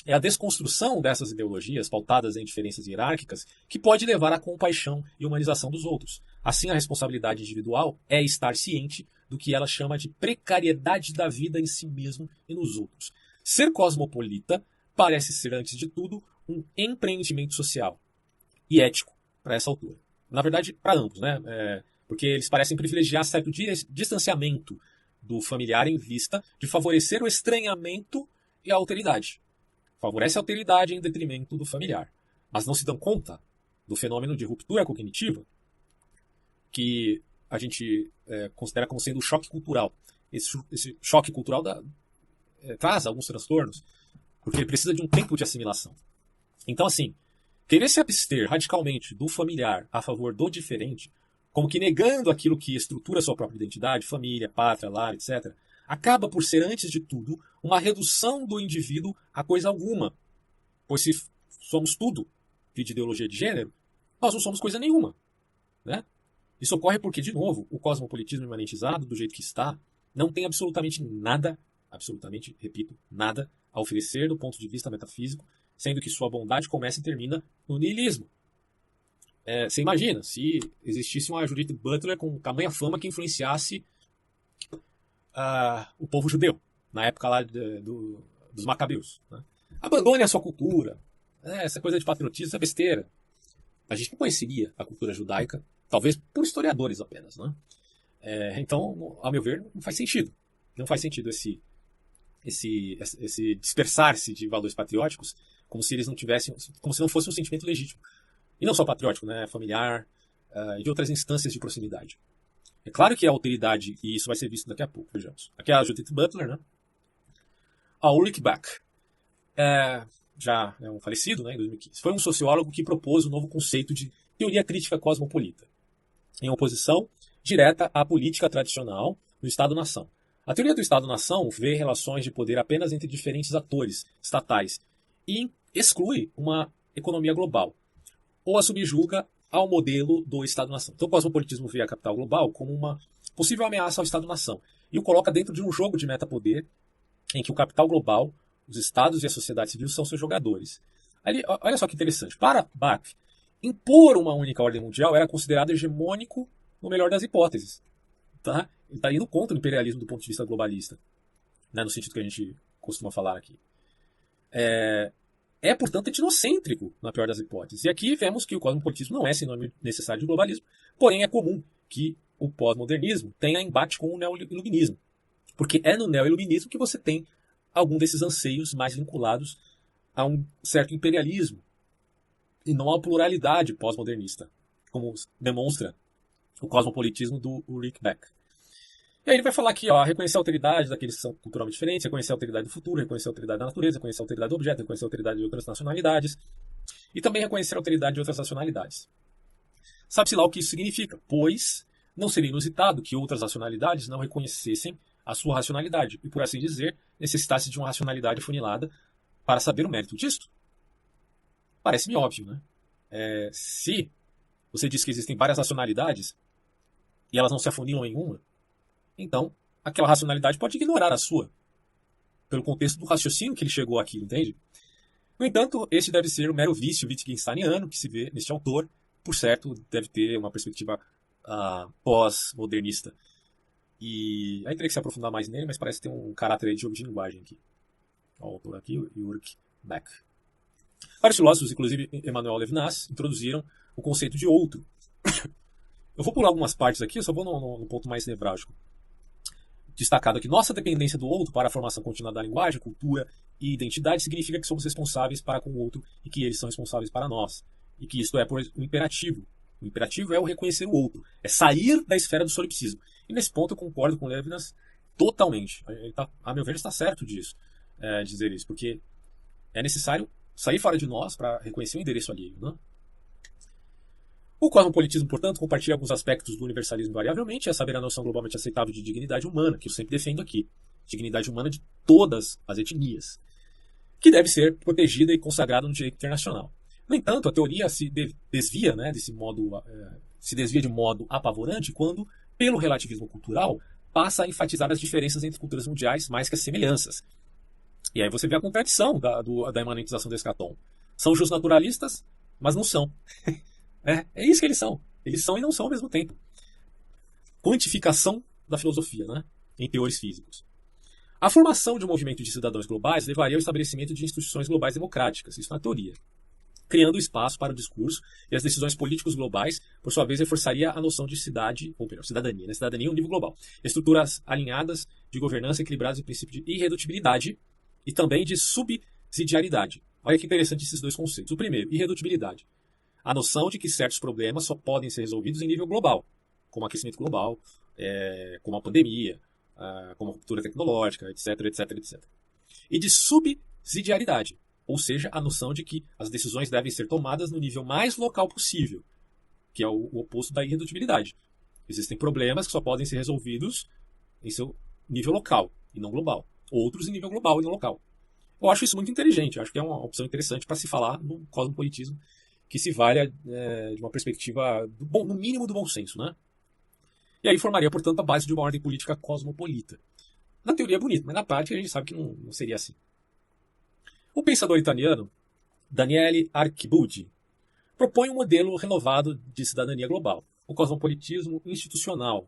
é a desconstrução dessas ideologias pautadas em diferenças hierárquicas que pode levar à compaixão e humanização dos outros. Assim, a responsabilidade individual é estar ciente do que ela chama de precariedade da vida em si mesmo e nos outros. Ser cosmopolita parece ser, antes de tudo, um empreendimento social e ético para essa autora. Na verdade, para ambos, né? Porque eles parecem privilegiar certo distanciamento do familiar em vista de favorecer o estranhamento e a alteridade. Favorece a alteridade em detrimento do familiar. Mas não se dão conta do fenômeno de ruptura cognitiva que a gente considera como sendo o choque cultural. Esse choque cultural traz alguns transtornos, porque ele precisa de um tempo de assimilação. Então, assim, querer se abster radicalmente do familiar a favor do diferente, como que negando aquilo que estrutura sua própria identidade, família, pátria, lar, etc., acaba por ser, antes de tudo, uma redução do indivíduo a coisa alguma, Pois se somos tudo de ideologia de gênero, nós não somos coisa nenhuma, né? Isso ocorre porque, de novo, o cosmopolitismo imanentizado, do jeito que está, não tem absolutamente, repito, nada a oferecer do ponto de vista metafísico, sendo que sua bondade começa e termina no niilismo. Você imagina, se existisse uma Judith Butler com tamanha fama que influenciasse o povo judeu, na época lá dos Macabeus. Né? Abandone a sua cultura. Essa coisa de patriotismo é besteira. A gente não conheceria a cultura judaica, talvez por historiadores apenas. Né? Então, a meu ver, não faz sentido. Não faz sentido esse dispersar-se de valores patrióticos como se eles não tivessem, como se não fosse um sentimento legítimo. E não só patriótico, né? Familiar e de outras instâncias de proximidade. É claro que a alteridade, e isso vai ser visto daqui a pouco, vejamos. Aqui é a Judith Butler, né? A Ulrich Beck, já é um falecido, né, em 2015. Foi um sociólogo que propôs um novo conceito de teoria crítica cosmopolita, em oposição direta à política tradicional do Estado-nação. A teoria do Estado-nação vê relações de poder apenas entre diferentes atores estatais e exclui uma economia global, ou a subjuga ao modelo do Estado-nação. Então o cosmopolitismo vê a capital global como uma possível ameaça ao Estado-nação e o coloca dentro de um jogo de metapoder em que o capital global, os estados e a sociedade civil são seus jogadores. Olha só que interessante. Para Bach, impor uma única ordem mundial era considerado hegemônico no melhor das hipóteses. Tá? Ele está indo contra o imperialismo do ponto de vista globalista, né, no sentido que a gente costuma falar aqui. Portanto, etnocêntrico, na pior das hipóteses. E aqui vemos que o cosmopolitismo não é sinônimo necessário de globalismo, porém é comum que o pós-modernismo tenha embate com o neo-iluminismo. Porque é no neo-iluminismo que você tem algum desses anseios mais vinculados a um certo imperialismo e não à pluralidade pós-modernista, como demonstra o cosmopolitismo do Ulrich Beck. E aí ele vai falar aqui, reconhecer a alteridade daqueles que são culturalmente diferentes, reconhecer a alteridade do futuro, reconhecer a alteridade da natureza, reconhecer a alteridade do objeto, reconhecer a alteridade de outras nacionalidades e também reconhecer a alteridade de outras nacionalidades. Sabe-se lá o que isso significa, pois não seria inusitado que outras nacionalidades não reconhecessem a sua racionalidade e, por assim dizer, necessitasse de uma racionalidade funilada para saber o mérito disto. Parece-me óbvio, né? Se você diz que existem várias nacionalidades e elas não se afunilam em uma, então aquela racionalidade pode ignorar a sua, pelo contexto do raciocínio que ele chegou aqui, entende? No entanto, este deve ser o mero vício wittgensteiniano que se vê neste autor, por certo, deve ter uma perspectiva pós-modernista. E aí teria que se aprofundar mais nele, mas parece ter um caráter de jogo de linguagem aqui. O autor aqui, Ulrich Beck. Vários filósofos, inclusive Emmanuel Levinas, introduziram o conceito de outro. Eu vou pular algumas partes aqui, eu só vou no ponto mais nevrálgico. Destacado aqui, nossa dependência do outro para a formação contínua da linguagem, cultura e identidade significa que somos responsáveis para com o outro e que eles são responsáveis para nós. E que isto é por um imperativo. O imperativo é o reconhecer o outro, é sair da esfera do solipsismo. E nesse ponto eu concordo com Levinas totalmente. A meu ver, está certo disso, dizer isso, porque é necessário sair fora de nós para reconhecer o endereço alheio. Né? O cosmopolitismo, portanto, compartilha alguns aspectos do universalismo invariavelmente, a saber, a noção globalmente aceitável de dignidade humana, que eu sempre defendo aqui. Dignidade humana de todas as etnias, que deve ser protegida e consagrada no direito internacional. No entanto, a teoria se desvia, né, se desvia de modo apavorante quando, pelo relativismo cultural, passa a enfatizar as diferenças entre culturas mundiais mais que as semelhanças. E aí você vê a contradição da imanentização do escatom. São justnaturalistas, mas não são. É isso que eles são. Eles são e não são ao mesmo tempo. Quantificação da filosofia, né, em teores físicos. A formação de um movimento de cidadãos globais levaria ao estabelecimento de instituições globais democráticas, isso na teoria, criando espaço para o discurso e as decisões políticos globais, por sua vez, reforçaria a noção de cidade, ou melhor, cidadania, né? Cidadania em um nível global. Estruturas alinhadas de governança equilibradas em princípio de irredutibilidade e também de subsidiariedade. Olha que interessante esses dois conceitos. O primeiro, irredutibilidade. A noção de que certos problemas só podem ser resolvidos em nível global, como aquecimento global, como a pandemia, como a ruptura tecnológica, etc, etc, etc. E de subsidiariedade, ou seja, a noção de que as decisões devem ser tomadas no nível mais local possível, que é o oposto da irredutibilidade. Existem problemas que só podem ser resolvidos em seu nível local e não global. Outros em nível global e não local. Eu acho isso muito inteligente, eu acho que é uma opção interessante para se falar no cosmopolitismo que se valha de uma perspectiva, no mínimo, do bom senso, né? E aí formaria, portanto, a base de uma ordem política cosmopolita. Na teoria é bonito, mas na prática a gente sabe que não seria assim. O pensador italiano Daniele Archibugi propõe um modelo renovado de cidadania global, o cosmopolitismo institucional.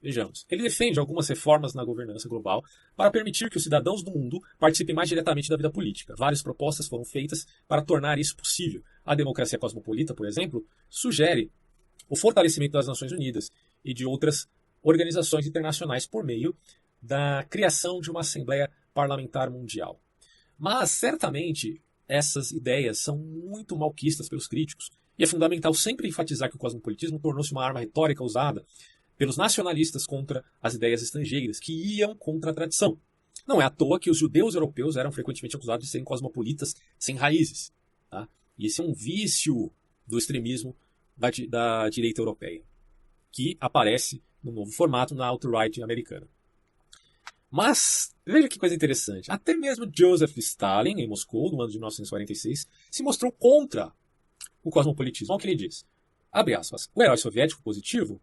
Vejamos, ele defende algumas reformas na governança global para permitir que os cidadãos do mundo participem mais diretamente da vida política. Várias propostas foram feitas para tornar isso possível. A democracia cosmopolita, por exemplo, sugere o fortalecimento das Nações Unidas e de outras organizações internacionais por meio da criação de uma Assembleia Parlamentar Mundial. Mas, certamente, essas ideias são muito malquistas pelos críticos, e é fundamental sempre enfatizar que o cosmopolitismo tornou-se uma arma retórica usada pelos nacionalistas contra as ideias estrangeiras, que iam contra a tradição. Não é à toa que os judeus europeus eram frequentemente acusados de serem cosmopolitas sem raízes. Tá? E esse é um vício do extremismo da direita europeia, que aparece no novo formato na alt-right americana. Mas, veja que coisa interessante, até mesmo Joseph Stalin, em Moscou, no ano de 1946, se mostrou contra o cosmopolitismo. Olha o que ele diz. Abre aspas. O herói soviético positivo,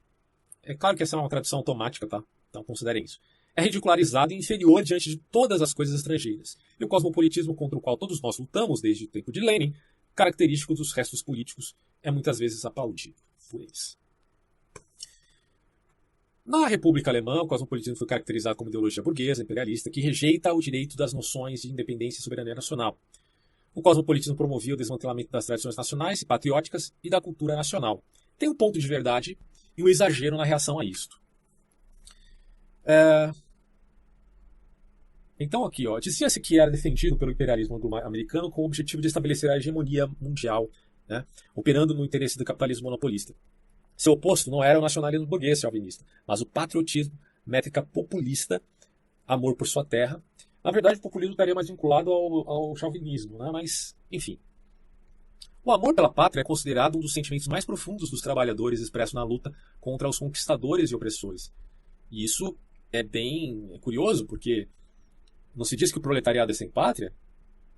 é claro que essa é uma tradução automática, tá? Então considerem isso. É ridicularizado e inferior diante de todas as coisas estrangeiras. E o cosmopolitismo contra o qual todos nós lutamos desde o tempo de Lenin, característico dos restos políticos, é muitas vezes aplaudido por eles. Na República Alemã, o cosmopolitismo foi caracterizado como ideologia burguesa, imperialista, que rejeita o direito das noções de independência e soberania nacional. O cosmopolitismo promovia o desmantelamento das tradições nacionais e patrióticas e da cultura nacional. Tem um ponto de verdade e um exagero na reação a isto. Então aqui, dizia-se que era defendido pelo imperialismo americano com o objetivo de estabelecer a hegemonia mundial, né, operando no interesse do capitalismo monopolista. Seu oposto não era o nacionalismo burguês chauvinista, mas o patriotismo, métrica populista, amor por sua terra. Na verdade, o populismo estaria mais vinculado ao chauvinismo, né, mas, enfim. O amor pela pátria é considerado um dos sentimentos mais profundos dos trabalhadores expresso na luta contra os conquistadores e opressores. E isso é bem curioso, porque não se diz que o proletariado é sem pátria,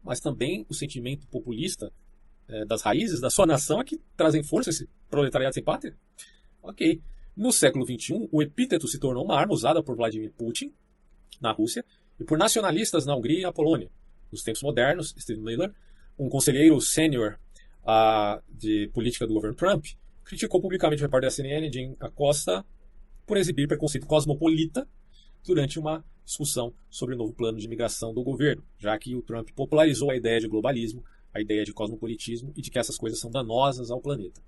mas também o sentimento populista das raízes da sua nação é que trazem força esse proletariado sem pátria. Ok. No século XXI, o epíteto se tornou uma arma usada por Vladimir Putin, na Rússia, e por nacionalistas na Hungria e na Polônia. Nos tempos modernos, Steve Miller, um conselheiro sênior de política do governo Trump, criticou publicamente o repórter da CNN, Jim Acosta, por exibir preconceito cosmopolita durante uma discussão sobre o novo plano de imigração do governo, já que o Trump popularizou a ideia de globalismo, a ideia de cosmopolitismo e de que essas coisas são danosas ao planeta.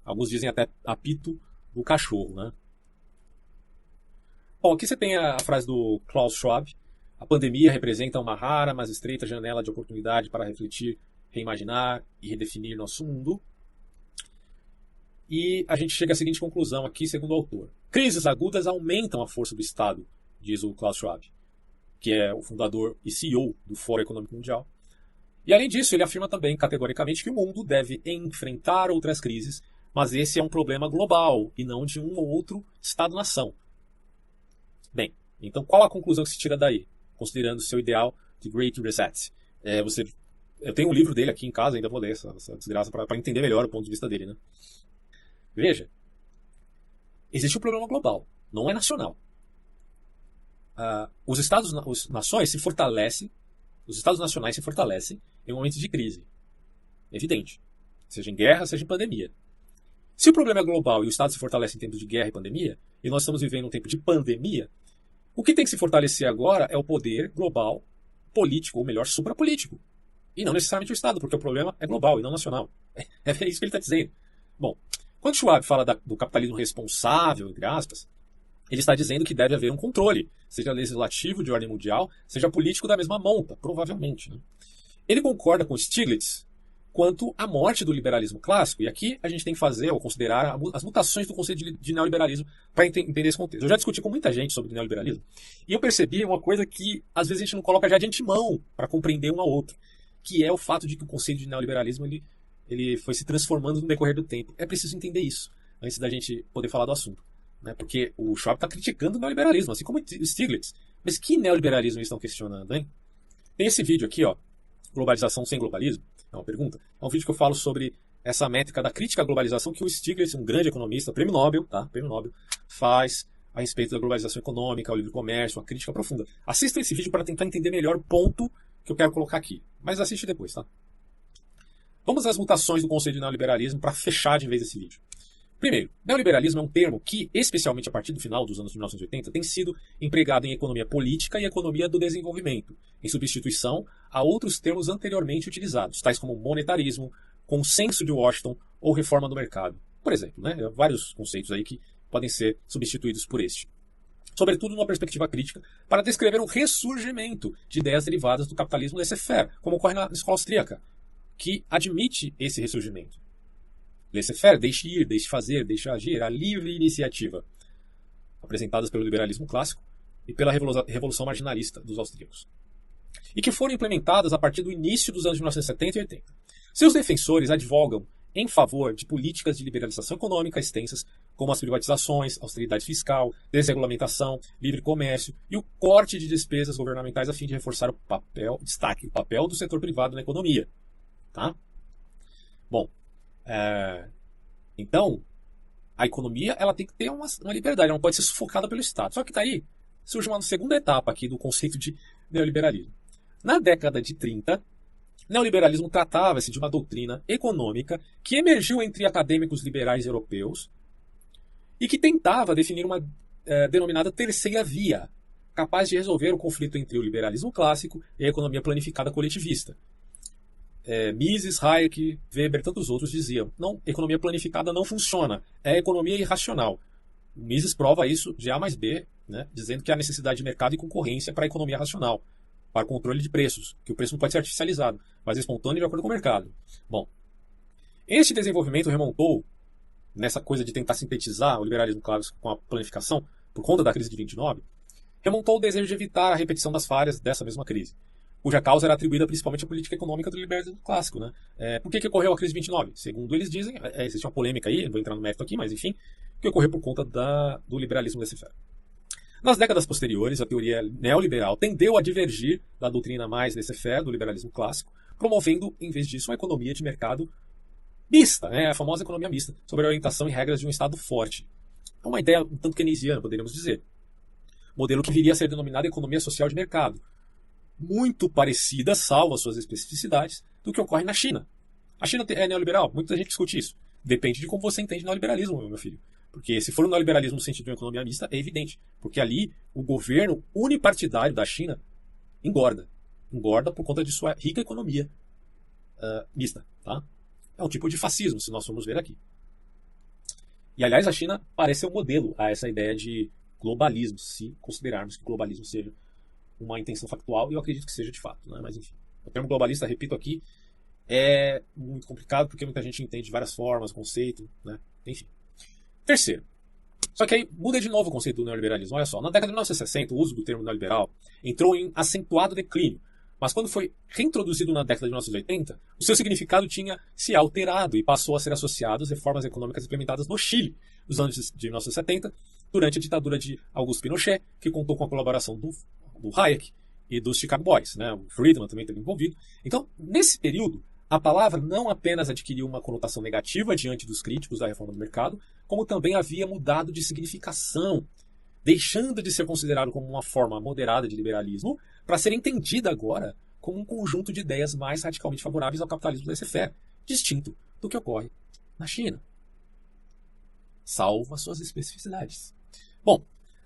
Alguns dizem até apito do cachorro, né? Bom, aqui você tem a frase do Klaus Schwab. A pandemia representa uma rara, mas estreita janela de oportunidade para refletir, reimaginar e redefinir nosso mundo. E a gente chega à seguinte conclusão aqui, segundo o autor. Crises agudas aumentam a força do Estado, diz o Klaus Schwab, que é o fundador e CEO do Fórum Econômico Mundial. E além disso, ele afirma também categoricamente que o mundo deve enfrentar outras crises, mas esse é um problema global e não de um ou outro Estado-nação. Bem, então qual a conclusão que se tira daí, considerando o seu ideal de Great Reset? Eu tenho um livro dele aqui em casa, ainda vou ler essa desgraça para entender melhor o ponto de vista dele, né? Veja, existe um problema global, não é nacional. As nações se fortalecem, os Estados nacionais se fortalecem em momentos de crise. É evidente. Seja em guerra, seja em pandemia. Se o problema é global e o Estado se fortalece em tempos de guerra e pandemia, e nós estamos vivendo um tempo de pandemia, o que tem que se fortalecer agora é o poder global, político, ou melhor, suprapolítico. E não necessariamente o Estado, porque o problema é global e não nacional. É isso que ele está dizendo. Bom, quando Schwab fala do capitalismo responsável, entre aspas, ele está dizendo que deve haver um controle, seja legislativo de ordem mundial, seja político da mesma monta, provavelmente. Né? Ele concorda com Stiglitz quanto à morte do liberalismo clássico, e aqui a gente tem que fazer ou considerar as mutações do conceito de neoliberalismo para entender esse contexto. Eu já discuti com muita gente sobre neoliberalismo, e eu percebi uma coisa que às vezes a gente não coloca já de antemão para compreender um ao outro, que é o fato de que o conceito de neoliberalismo ele foi se transformando no decorrer do tempo. É preciso entender isso antes da gente poder falar do assunto. Né? Porque o Schwab está criticando o neoliberalismo, assim como o Stiglitz. Mas que neoliberalismo eles estão questionando, hein? Tem esse vídeo aqui, ó, Globalização sem Globalismo, é uma pergunta. É um vídeo que eu falo sobre essa métrica da crítica à globalização que o Stiglitz, um grande economista, prêmio Nobel, tá? Prêmio Nobel, faz a respeito da globalização econômica, o livre comércio, uma crítica profunda. Assista esse vídeo para tentar entender melhor o ponto que eu quero colocar aqui. Mas assiste depois, tá? Vamos às mutações do conceito de neoliberalismo para fechar de vez esse vídeo. Primeiro, neoliberalismo é um termo que, especialmente a partir do final dos anos 1980, tem sido empregado em economia política e economia do desenvolvimento, em substituição a outros termos anteriormente utilizados, tais como monetarismo, consenso de Washington ou reforma do mercado. Por exemplo, né? Vários conceitos aí que podem ser substituídos por este. Sobretudo numa perspectiva crítica, para descrever um ressurgimento de ideias derivadas do capitalismo laissez-faire, como ocorre na escola austríaca, que admite esse ressurgimento. Laissez-faire, deixe ir, deixe fazer, deixe agir, a livre iniciativa, apresentadas pelo liberalismo clássico e pela revolução marginalista dos austríacos, e que foram implementadas a partir do início dos anos 1970 e 80. Seus defensores advogam em favor de políticas de liberalização econômica extensas, como as privatizações, austeridade fiscal, desregulamentação, livre comércio e o corte de despesas governamentais a fim de reforçar o papel do setor privado na economia. Tá? Bom, então, a economia ela tem que ter uma liberdade, ela não pode ser sufocada pelo Estado. Só que daí surge uma segunda etapa aqui do conceito de neoliberalismo. Na década de 30, neoliberalismo tratava-se de uma doutrina econômica que emergiu entre acadêmicos liberais europeus e que tentava definir uma denominada terceira via, capaz de resolver o conflito entre o liberalismo clássico e a economia planificada coletivista. Mises, Hayek, Weber e tantos outros diziam: não, economia planificada não funciona, é economia irracional. Mises prova isso de A mais B, né, dizendo que há necessidade de mercado e concorrência para a economia racional, para controle de preços, que o preço não pode ser artificializado, mas é espontâneo de acordo com o mercado. Bom, este desenvolvimento remontou, nessa coisa de tentar sintetizar o liberalismo clássico com a planificação, por conta da crise de 29, remontou o desejo de evitar a repetição das falhas dessa mesma crise, cuja causa era atribuída principalmente à política econômica do liberalismo clássico. Né? Por que ocorreu a crise de 29? Segundo eles dizem, existe uma polêmica aí, não vou entrar no mérito aqui, mas enfim, que ocorreu por conta do liberalismo laissez-faire. Nas décadas posteriores, a teoria neoliberal tendeu a divergir da doutrina mais laissez-faire do liberalismo clássico, promovendo, em vez disso, uma economia de mercado mista, né? A famosa economia mista, sobre a orientação e regras de um Estado forte. É uma ideia um tanto keynesiana, poderíamos dizer. Modelo que viria a ser denominado economia social de mercado, muito parecida, salvo as suas especificidades, do que ocorre na China. A China é neoliberal? Muita gente discute isso. Depende de como você entende neoliberalismo, meu filho. Porque se for um neoliberalismo no sentido de uma economia mista, é evidente. Porque ali o governo unipartidário da China engorda. Engorda por conta de sua rica economia mista. Tá? É um tipo de fascismo, se nós formos ver aqui. E, aliás, a China parece ser um modelo a essa ideia de globalismo, se considerarmos que globalismo seja uma intenção factual, e eu acredito que seja de fato. Né? Mas, enfim, o termo globalista, repito aqui, é muito complicado porque muita gente entende de várias formas, conceito, né? Enfim. Terceiro. Só que aí muda de novo o conceito do neoliberalismo. Olha só, na década de 1960, o uso do termo neoliberal entrou em acentuado declínio. Mas quando foi reintroduzido na década de 1980, o seu significado tinha se alterado e passou a ser associado às reformas econômicas implementadas no Chile nos anos de 1970, durante a ditadura de Augusto Pinochet, que contou com a colaboração do Hayek e dos Chicago Boys. Né? O Friedman também esteve envolvido. Então, nesse período, a palavra não apenas adquiriu uma conotação negativa diante dos críticos da reforma do mercado, como também havia mudado de significação, deixando de ser considerado como uma forma moderada de liberalismo para ser entendida agora como um conjunto de ideias mais radicalmente favoráveis ao capitalismo laissez-faire, distinto do que ocorre na China. Salvo as suas especificidades. Bom,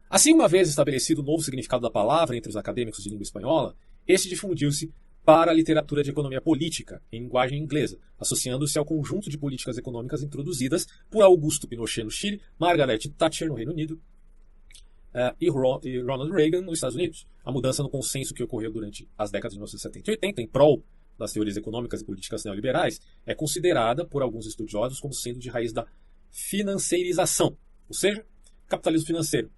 assim, uma vez estabelecido o novo significado da palavra entre os acadêmicos de língua espanhola, este difundiu-se para a literatura de economia política, em linguagem inglesa, associando-se ao conjunto de políticas econômicas introduzidas por Augusto Pinochet no Chile, Margaret Thatcher no Reino Unido e Ronald Reagan nos Estados Unidos. A mudança no consenso que ocorreu durante as décadas de 1970 e 80 em prol das teorias econômicas e políticas neoliberais é considerada por alguns estudiosos como sendo de raiz da financeirização, ou seja, capitalismo financeiro,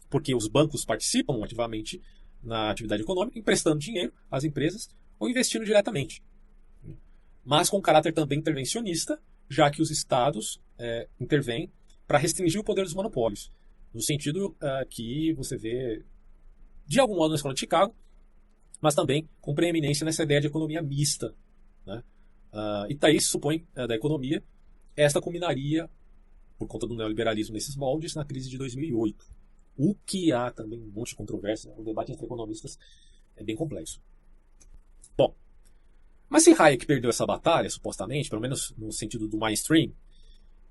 porque os bancos participam ativamente na atividade econômica, emprestando dinheiro às empresas ou investindo diretamente, mas com caráter também intervencionista, já que os estados intervêm para restringir o poder dos monopólios, no sentido que você vê de algum modo na escola de Chicago, mas também com preeminência nessa ideia de economia mista, né? E Thaís supõe da economia, esta culminaria, por conta do neoliberalismo nesses moldes, na crise de 2008. O que há também um monte de controvérsia, o debate entre economistas é bem complexo. Bom, mas se Hayek perdeu essa batalha, supostamente, pelo menos no sentido do mainstream,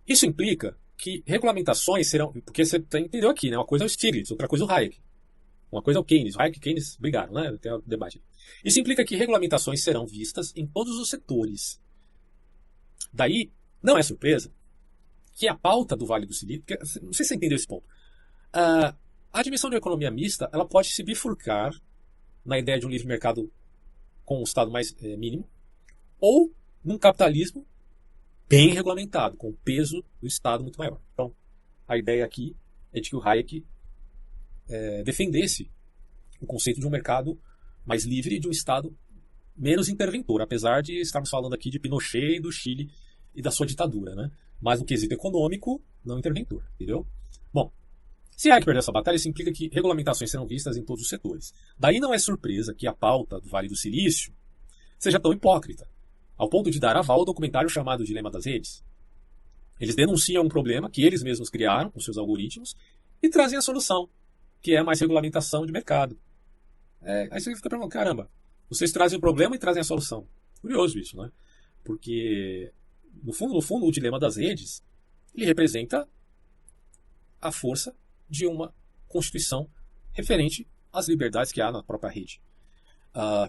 isso implica que regulamentações serão... Porque você entendeu aqui, né? Uma coisa é o Stiglitz, outra coisa é o Hayek. Uma coisa é o Keynes. O Hayek e Keynes brigaram, né? Tem o debate. Isso implica que regulamentações serão vistas em todos os setores. Daí, não é surpresa que a pauta do Vale do Silício... Não sei se você entendeu esse ponto. A admissão de uma economia mista, ela pode se bifurcar na ideia de um livre mercado com um Estado mais mínimo, ou num capitalismo bem regulamentado, com o peso do Estado muito maior. Então, a ideia aqui é de que o Hayek defendesse o conceito de um mercado mais livre e de um Estado menos interventor, apesar de estarmos falando aqui de Pinochet e do Chile e da sua ditadura, né? Mas no quesito econômico, não interventor, entendeu? Bom, se Hayek perder essa batalha, isso implica que regulamentações serão vistas em todos os setores. Daí não é surpresa que a pauta do Vale do Silício seja tão hipócrita, ao ponto de dar aval ao documentário chamado Dilema das Redes. Eles denunciam um problema que eles mesmos criaram com seus algoritmos e trazem a solução, que é mais regulamentação de mercado. Aí você fica perguntando, caramba, vocês trazem o problema e trazem a solução. Curioso isso, né? Porque, no fundo, o Dilema das Redes, ele representa a força de uma constituição referente às liberdades que há na própria rede,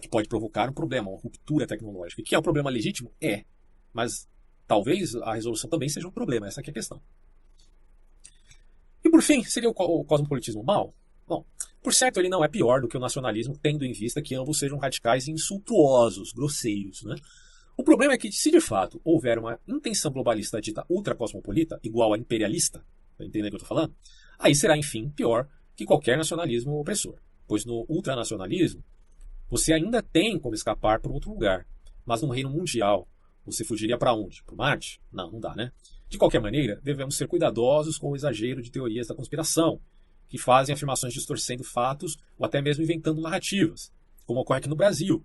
que pode provocar um problema, uma ruptura tecnológica. Que é um problema legítimo? É. Mas talvez a resolução também seja um problema. Essa aqui é a questão. E por fim, seria o cosmopolitismo mau? Bom, por certo, ele não é pior do que o nacionalismo, tendo em vista que ambos sejam radicais e insultuosos, grosseiros, né? O problema é que, se de fato houver uma intenção globalista dita ultracosmopolita, igual a imperialista, tá entendendo o que eu estou falando? Aí será, enfim, pior que qualquer nacionalismo opressor. Pois no ultranacionalismo, você ainda tem como escapar para outro lugar. Mas num reino mundial, você fugiria para onde? Para Marte? Não, não dá, né? De qualquer maneira, devemos ser cuidadosos com o exagero de teorias da conspiração, que fazem afirmações distorcendo fatos ou até mesmo inventando narrativas, como ocorre aqui no Brasil.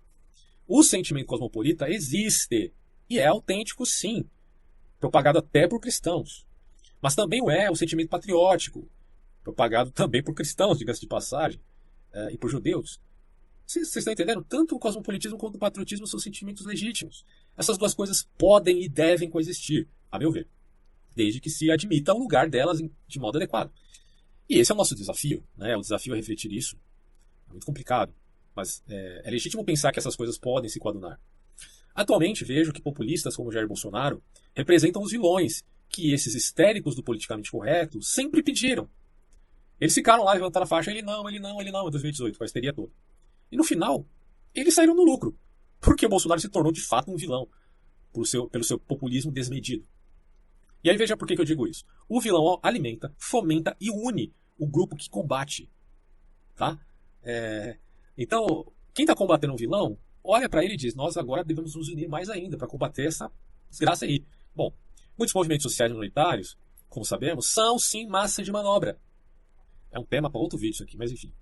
O sentimento cosmopolita existe, e é autêntico sim, propagado até por cristãos. Mas também o sentimento patriótico, propagado também por cristãos, diga-se de passagem, e por judeus. Vocês estão entendendo? Tanto o cosmopolitismo quanto o patriotismo são sentimentos legítimos. Essas duas coisas podem e devem coexistir, a meu ver, desde que se admita o lugar delas de modo adequado. E esse é o nosso desafio, né? O desafio é refletir isso. É muito complicado, mas é legítimo pensar que essas coisas podem se coadunar. Atualmente vejo que populistas como Jair Bolsonaro representam os vilões que esses histéricos do politicamente correto sempre pediram. Eles ficaram lá levantando a faixa, ele não, em 2018, com a histeria toda. E no final, eles saíram no lucro, porque o Bolsonaro se tornou de fato um vilão pelo seu populismo desmedido. E aí veja por que eu digo isso. O vilão alimenta, fomenta e une o grupo que combate. Tá? Então, quem está combatendo um vilão, olha para ele e diz, nós agora devemos nos unir mais ainda para combater essa desgraça aí. Bom, muitos movimentos sociais minoritários, como sabemos, são sim massa de manobra. É um tema para outro vídeo isso aqui, mas enfim.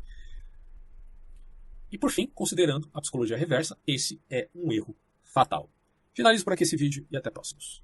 E por fim, considerando a psicologia reversa, esse é um erro fatal. Finalizo por aqui esse vídeo e até próximos.